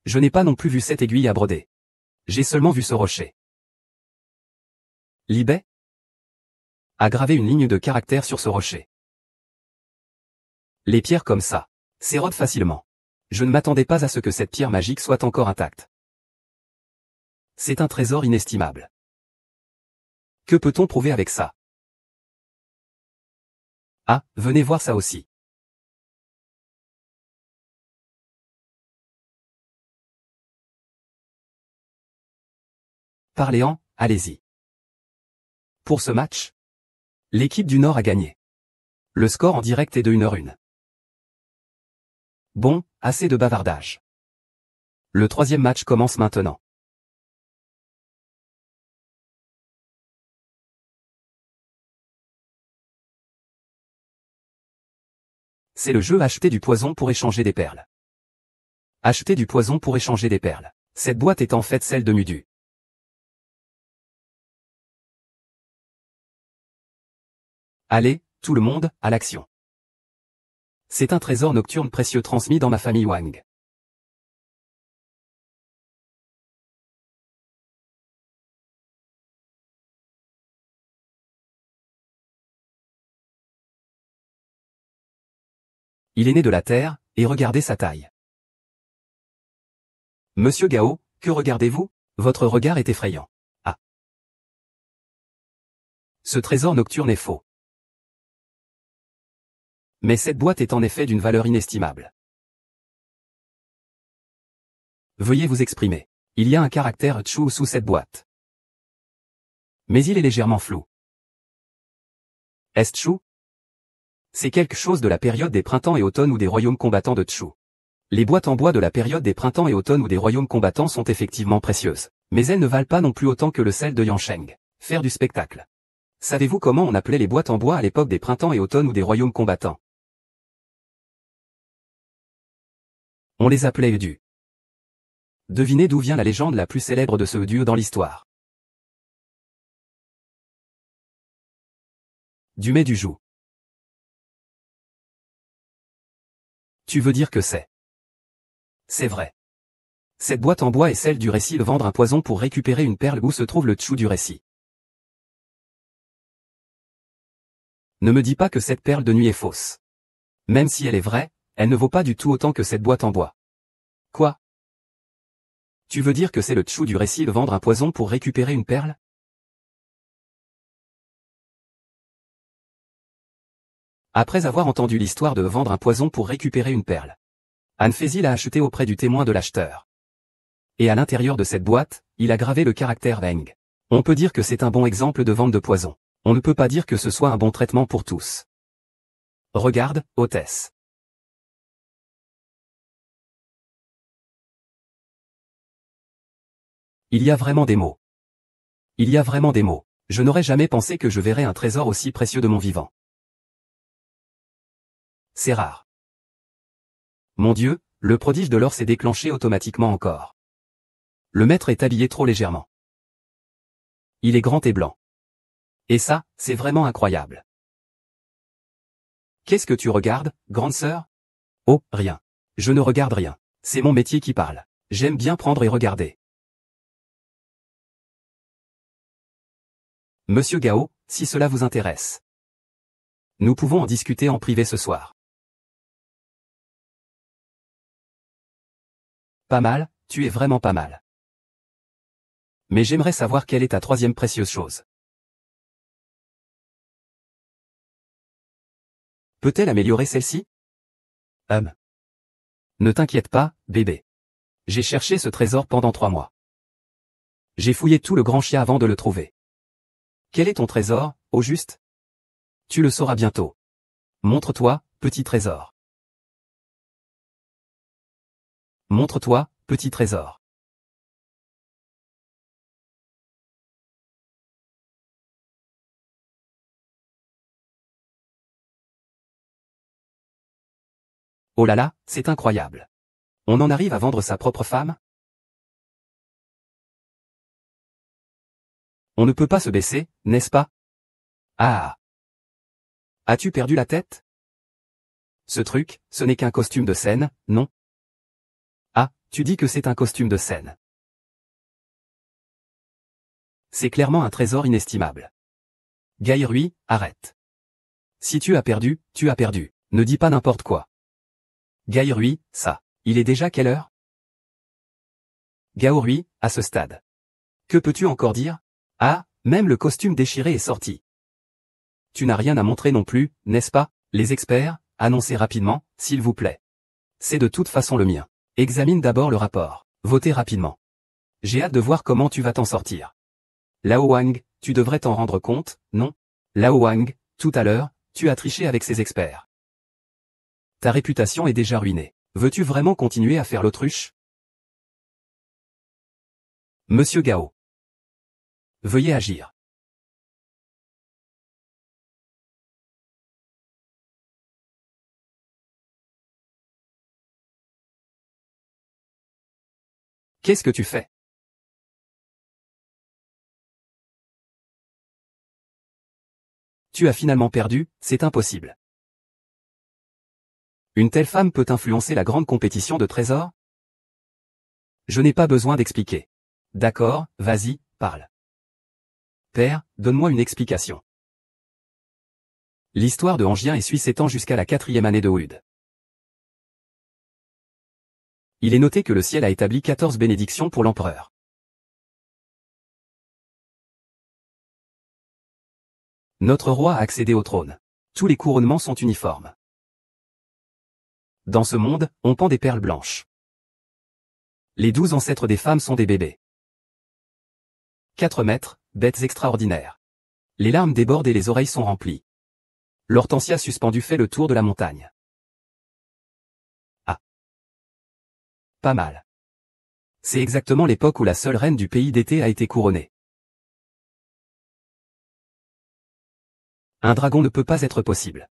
Je n'ai pas non plus vu cette aiguille à broder. J'ai seulement vu ce rocher. Li Bei a gravé une ligne de caractère sur ce rocher. Les pierres comme ça s'érodent facilement. Je ne m'attendais pas à ce que cette pierre magique soit encore intacte. C'est un trésor inestimable. Que peut-on prouver avec ça? Ah, venez voir ça aussi. Parléant, allez-y. Pour ce match, l'équipe du Nord a gagné. Le score en direct est de 1h01. Bon, assez de bavardage. Le troisième match commence maintenant. C'est le jeu acheter du poison pour échanger des perles. Acheter du poison pour échanger des perles. Cette boîte est en fait celle de Mudu. Allez, tout le monde, à l'action. C'est un trésor nocturne précieux transmis dans ma famille Wang. Il est né de la terre, et regardez sa taille. Monsieur Gao, que regardez-vous? Votre regard est effrayant. Ah. Ce trésor nocturne est faux. Mais cette boîte est en effet d'une valeur inestimable. Veuillez vous exprimer. Il y a un caractère Chu sous cette boîte. Mais il est légèrement flou. Est-ce Chu? C'est quelque chose de la période des printemps et automnes ou des royaumes combattants de Chu. Les boîtes en bois de la période des printemps et automnes ou des royaumes combattants sont effectivement précieuses. Mais elles ne valent pas non plus autant que le sel de Yansheng. Faire du spectacle. Savez-vous comment on appelait les boîtes en bois à l'époque des printemps et automnes ou des royaumes combattants? On les appelait Edu. Devinez d'où vient la légende la plus célèbre de ce Edu dans l'histoire. Du mets du joug. Tu veux dire que c'est? C'est vrai. Cette boîte en bois est celle du récit de vendre un poison pour récupérer une perle où se trouve le Chu du récit. Ne me dis pas que cette perle de nuit est fausse. Même si elle est vraie, elle ne vaut pas du tout autant que cette boîte en bois. Quoi? Tu veux dire que c'est le Chu du récit de vendre un poison pour récupérer une perle? Après avoir entendu l'histoire de vendre un poison pour récupérer une perle, Anfezi l'a acheté auprès du témoin de l'acheteur. Et à l'intérieur de cette boîte, il a gravé le caractère Weng. On peut dire que c'est un bon exemple de vente de poison. On ne peut pas dire que ce soit un bon traitement pour tous. Regarde, hôtesse. Il y a vraiment des mots. Il y a vraiment des mots. Je n'aurais jamais pensé que je verrais un trésor aussi précieux de mon vivant. C'est rare. Mon Dieu, le prodige de l'or s'est déclenché automatiquement encore. Le maître est habillé trop légèrement. Il est grand et blanc. Et ça, c'est vraiment incroyable. Qu'est-ce que tu regardes, grande sœur? Oh, rien. Je ne regarde rien. C'est mon métier qui parle. J'aime bien prendre et regarder. Monsieur Gao, si cela vous intéresse. Nous pouvons en discuter en privé ce soir. Pas mal, tu es vraiment pas mal. Mais j'aimerais savoir quelle est ta troisième précieuse chose. Peut-elle améliorer celle-ci? Ne t'inquiète pas, bébé. J'ai cherché ce trésor pendant 3 mois. J'ai fouillé tout le grand chien avant de le trouver. Quel est ton trésor, au juste? Tu le sauras bientôt. Montre-toi, petit trésor. Montre-toi, petit trésor. Oh là là, c'est incroyable. On en arrive à vendre sa propre femme? On ne peut pas se baisser, n'est-ce pas? Ah! As-tu perdu la tête? Ce truc, ce n'est qu'un costume de scène, non? Ah, tu dis que c'est un costume de scène. C'est clairement un trésor inestimable. Gaïrui, arrête. Si tu as perdu, tu as perdu. Ne dis pas n'importe quoi. Gaïrui, ça. Il est déjà quelle heure? Gaorui, à ce stade. Que peux-tu encore dire? Ah, même le costume déchiré est sorti. Tu n'as rien à montrer non plus, n'est-ce pas? Les experts, annoncez rapidement, s'il vous plaît. C'est de toute façon le mien. Examine d'abord le rapport. Votez rapidement. J'ai hâte de voir comment tu vas t'en sortir. Lao Wang, tu devrais t'en rendre compte, non? Lao Wang, tout à l'heure, tu as triché avec ces experts. Ta réputation est déjà ruinée. Veux-tu vraiment continuer à faire l'autruche? Monsieur Gao. Veuillez agir. Qu'est-ce que tu fais? Tu as finalement perdu, c'est impossible. Une telle femme peut influencer la grande compétition de trésors? Je n'ai pas besoin d'expliquer. D'accord, vas-y, parle. Père, donne-moi une explication. L'histoire de Angien et suit s'étend jusqu'à la 4e année de Oud. Il est noté que le ciel a établi 14 bénédictions pour l'empereur. Notre roi a accédé au trône. Tous les couronnements sont uniformes. Dans ce monde, on pend des perles blanches. Les 12 ancêtres des femmes sont des bébés. 4 maîtres, bêtes extraordinaires. Les larmes débordent et les oreilles sont remplies. L'hortensia suspendue fait le tour de la montagne. Ah. Pas mal. C'est exactement l'époque où la seule reine du pays d'été a été couronnée. Un dragon ne peut pas être possible.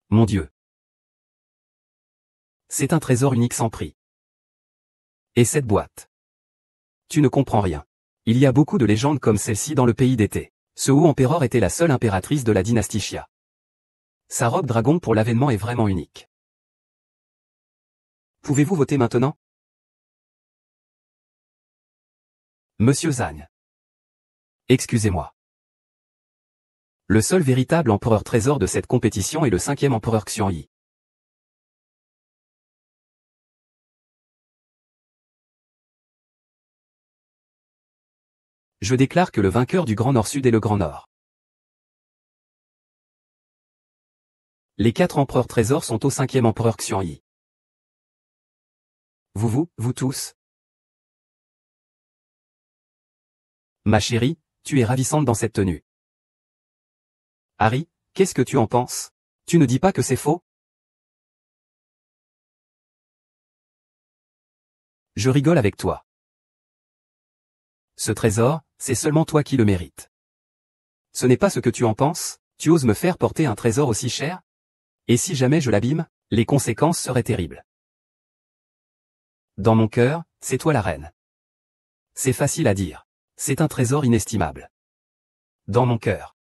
Mon Dieu. C'est un trésor unique sans prix. Et cette boîte? Tu ne comprends rien. Il y a beaucoup de légendes comme celle-ci dans le pays d'été. Ce Wu Emperor était la seule impératrice de la dynastie Xia. Sa robe dragon pour l'avènement est vraiment unique. Pouvez-vous voter maintenant? Monsieur Zhang. Excusez-moi. Le seul véritable empereur trésor de cette compétition est le 5e empereur Xianyi. Je déclare que le vainqueur du Grand Nord-Sud est le Grand Nord. Les 4 empereurs trésors sont au 5e empereur Xianyi. Vous tous. Ma chérie, tu es ravissante dans cette tenue. Harry, qu'est-ce que tu en penses? Tu ne dis pas que c'est faux? Je rigole avec toi. Ce trésor, c'est seulement toi qui le mérites. Ce n'est pas ce que tu en penses? Tu oses me faire porter un trésor aussi cher? Et si jamais je l'abîme, les conséquences seraient terribles. Dans mon cœur, c'est toi la reine. C'est facile à dire. C'est un trésor inestimable. Dans mon cœur.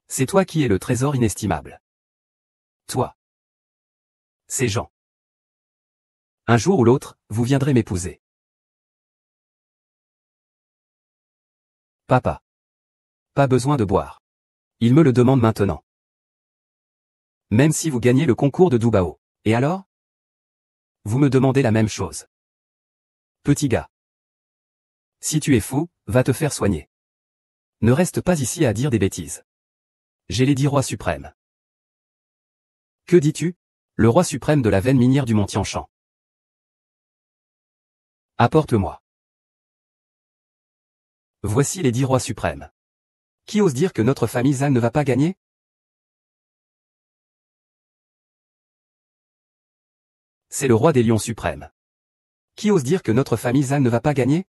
C'est toi qui es le trésor inestimable. Toi. C'est Jean. Un jour ou l'autre, vous viendrez m'épouser. Papa. Pas besoin de boire. Il me le demande maintenant. Même si vous gagnez le concours de Dubao. Et alors? Vous me demandez la même chose. Petit gars. Si tu es fou, va te faire soigner. Ne reste pas ici à dire des bêtises. J'ai les 10 rois suprêmes. Que dis-tu? Le roi suprême de la veine minière du Mont Tianshan. Apporte-le-moi. Voici les 10 rois suprêmes. Qui ose dire que notre famille Zhang ne va pas gagner? C'est le roi des lions suprêmes. Qui ose dire que notre famille Zhang ne va pas gagner?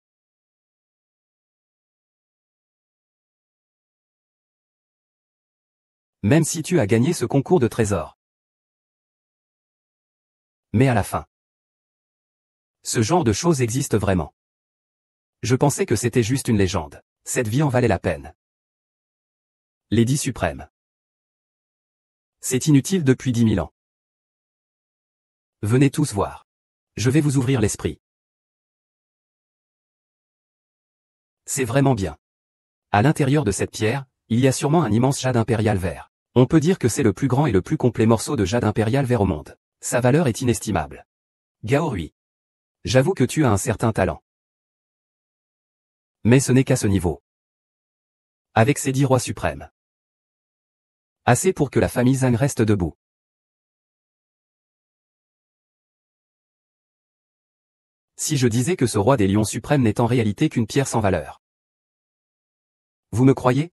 Même si tu as gagné ce concours de trésors. Mais à la fin. Ce genre de choses existe vraiment. Je pensais que c'était juste une légende. Cette vie en valait la peine. Les 10 suprêmes. C'est inutile depuis 10 000 ans. Venez tous voir. Je vais vous ouvrir l'esprit. C'est vraiment bien. À l'intérieur de cette pierre, il y a sûrement un immense jade impérial vert. On peut dire que c'est le plus grand et le plus complet morceau de jade impérial vert au monde. Sa valeur est inestimable. Gao Rui. J'avoue que tu as un certain talent. Mais ce n'est qu'à ce niveau. Avec ces 10 rois suprêmes. Assez pour que la famille Zhang reste debout. Si je disais que ce roi des lions suprêmes n'est en réalité qu'une pierre sans valeur. Vous me croyez?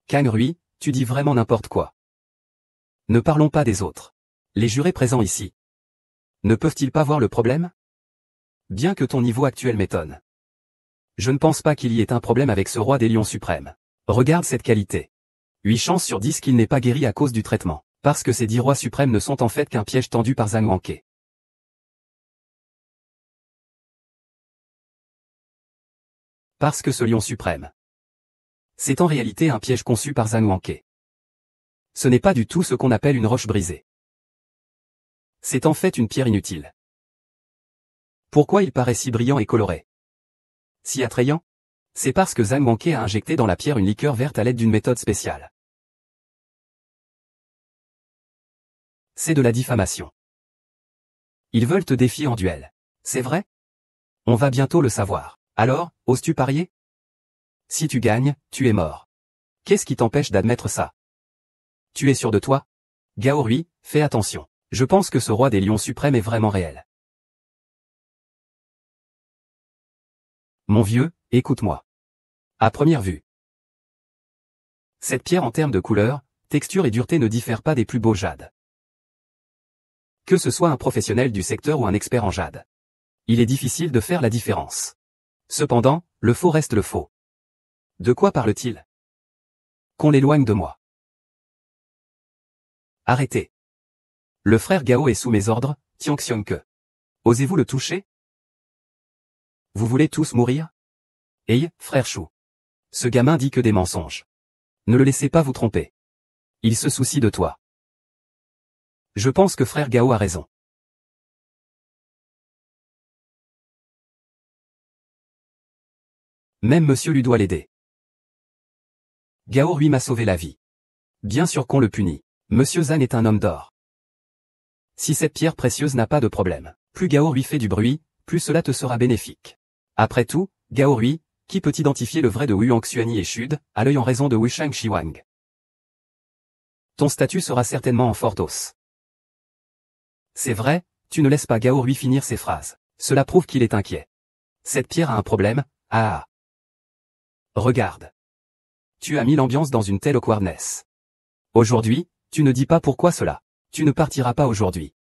Kang Rui, tu dis vraiment n'importe quoi. Ne parlons pas des autres. Les jurés présents ici. Ne peuvent-ils pas voir le problème? Bien que ton niveau actuel m'étonne. Je ne pense pas qu'il y ait un problème avec ce roi des lions suprêmes. Regarde cette qualité. 8 chances sur 10 qu'il n'est pas guéri à cause du traitement. Parce que ces 10 rois suprêmes ne sont en fait qu'un piège tendu par Zhang Wanke. Parce que ce lion suprême. C'est en réalité un piège conçu par Zhang Wanke. Ce n'est pas du tout ce qu'on appelle une roche brisée. C'est en fait une pierre inutile. Pourquoi il paraît si brillant et coloré? Si attrayant? C'est parce que Zhang Wanke a injecté dans la pierre une liqueur verte à l'aide d'une méthode spéciale. C'est de la diffamation. Ils veulent te défier en duel. C'est vrai? On va bientôt le savoir. Alors, oses-tu parier? Si tu gagnes, tu es mort. Qu'est-ce qui t'empêche d'admettre ça? Tu es sûr de toi? Gao Rui, fais attention. Je pense que ce roi des lions suprêmes est vraiment réel. Mon vieux, écoute-moi. À première vue. Cette pierre en termes de couleur, texture et dureté ne diffère pas des plus beaux jades. Que ce soit un professionnel du secteur ou un expert en jade. Il est difficile de faire la différence. Cependant, le faux reste le faux. De quoi parle-t-il? Qu'on l'éloigne de moi. Arrêtez. Le frère Gao est sous mes ordres, Tian Xiongke. Osez-vous le toucher? Vous voulez tous mourir? Hey, frère Chou. Ce gamin dit que des mensonges. Ne le laissez pas vous tromper. Il se soucie de toi. Je pense que frère Gao a raison. Même monsieur lui doit l'aider. Gao Rui m'a sauvé la vie. Bien sûr qu'on le punit. Monsieur Zhang est un homme d'or. Si cette pierre précieuse n'a pas de problème, plus Gao Rui fait du bruit, plus cela te sera bénéfique. Après tout, Gao Rui, qui peut identifier le vrai de Huang Xuani et Shud, à l'œil en raison de Wushang Shiwang. Ton statut sera certainement en forte hausse. C'est vrai, tu ne laisses pas Gao Rui finir ses phrases. Cela prouve qu'il est inquiet. Cette pierre a un problème, ah. Regarde. Tu as mis l'ambiance dans une telle awkwardness. Aujourd'hui, tu ne dis pas pourquoi cela. Tu ne partiras pas aujourd'hui.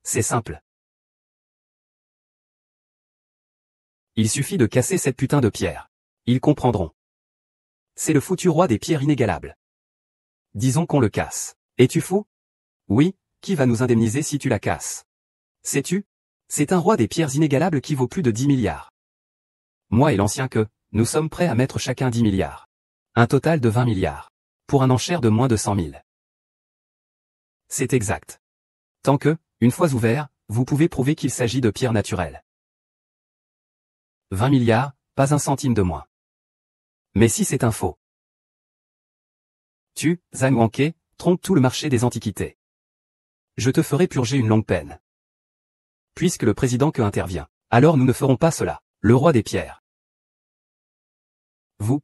C'est simple. Il suffit de casser cette putain de pierre. Ils comprendront. C'est le foutu roi des pierres inégalables. Disons qu'on le casse. Es-tu fou? Oui, qui va nous indemniser si tu la casses? Sais-tu? C'est un roi des pierres inégalables qui vaut plus de 10 milliards. Moi et l'ancien que, nous sommes prêts à mettre chacun 10 milliards. Un total de 20 milliards. Pour un enchère de moins de 100 000. C'est exact. Tant que, une fois ouvert, vous pouvez prouver qu'il s'agit de pierres naturelles. 20 milliards, pas un centime de moins. Mais si c'est un faux. Tu, Zhang Wanke, trompes tout le marché des antiquités. Je te ferai purger une longue peine. Puisque le président que intervient. Alors nous ne ferons pas cela. Le roi des pierres. Vous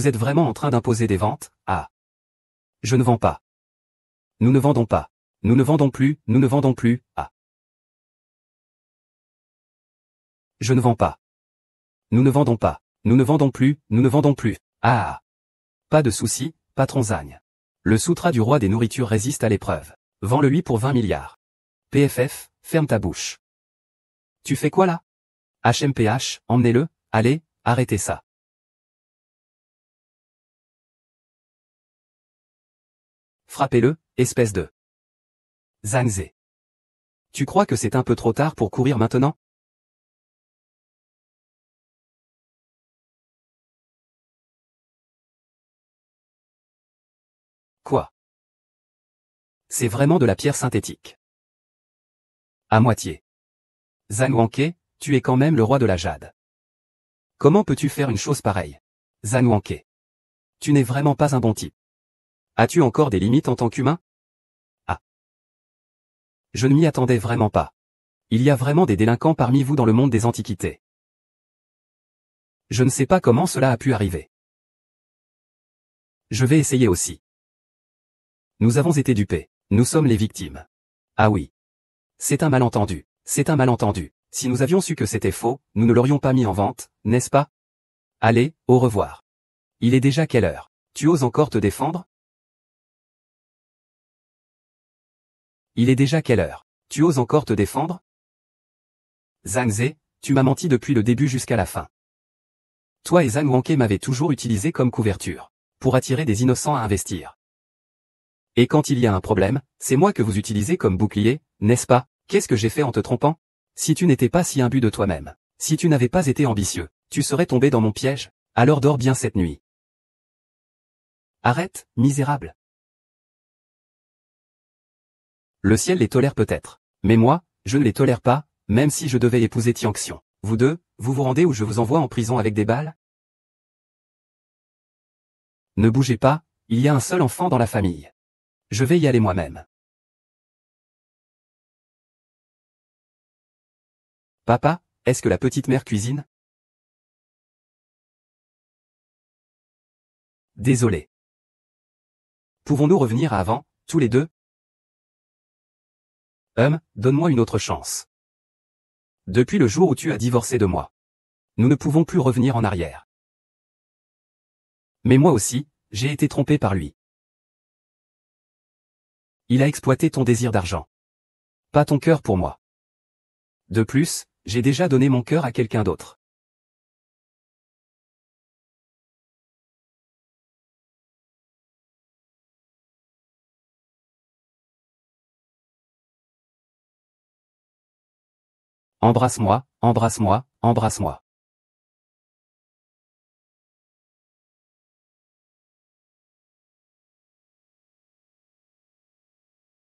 êtes vraiment en train d'imposer des ventes? Ah. Je ne vends pas. Nous ne vendons pas. Nous ne vendons plus, nous ne vendons plus, ah. Je ne vends pas. Nous ne vendons pas. Nous ne vendons plus, nous ne vendons plus, ah. Pas de souci, patron Zhang. Le Sutra du roi des nourritures résiste à l'épreuve. Vends-le lui pour 20 milliards. PFF, ferme ta bouche. Tu fais quoi là? HMPH, emmenez-le, allez, arrêtez ça. Frappez-le, espèce de... Zhang Ze. Tu crois que c'est un peu trop tard pour courir maintenant? Quoi? C'est vraiment de la pierre synthétique. À moitié. Zhang Wanke, tu es quand même le roi de la jade. Comment peux-tu faire une chose pareille? Zhang Wanke. Tu n'es vraiment pas un bon type. As-tu encore des limites en tant qu'humain? Ah. Je ne m'y attendais vraiment pas. Il y a vraiment des délinquants parmi vous dans le monde des antiquités. Je ne sais pas comment cela a pu arriver. Je vais essayer aussi. Nous avons été dupés. Nous sommes les victimes. Ah oui. C'est un malentendu. C'est un malentendu. Si nous avions su que c'était faux, nous ne l'aurions pas mis en vente, n'est-ce pas? Allez, au revoir. Il est déjà quelle heure? Tu oses encore te défendre? Il est déjà quelle heure? Tu oses encore te défendre? Zhang Ze, tu m'as menti depuis le début jusqu'à la fin. Toi et Zhang Wanke m'avez toujours utilisé comme couverture. Pour attirer des innocents à investir. Et quand il y a un problème, c'est moi que vous utilisez comme bouclier, n'est-ce pas? Qu'est-ce que j'ai fait en te trompant? Si tu n'étais pas si imbu de toi-même, si tu n'avais pas été ambitieux, tu serais tombé dans mon piège, alors dors bien cette nuit. Arrête, misérable. Le ciel les tolère peut-être. Mais moi, je ne les tolère pas, même si je devais épouser Tianxian. Vous deux, vous vous rendez ou je vous envoie en prison avec des balles? Ne bougez pas, il y a un seul enfant dans la famille. Je vais y aller moi-même. Papa, est-ce que la petite mère cuisine? Désolé. Pouvons-nous revenir à avant, tous les deux? Donne-moi une autre chance. Depuis le jour où tu as divorcé de moi. Nous ne pouvons plus revenir en arrière. Mais moi aussi, j'ai été trompé par lui. Il a exploité ton désir d'argent. Pas ton cœur pour moi. De plus, j'ai déjà donné mon cœur à quelqu'un d'autre. Embrasse-moi, embrasse-moi, embrasse-moi.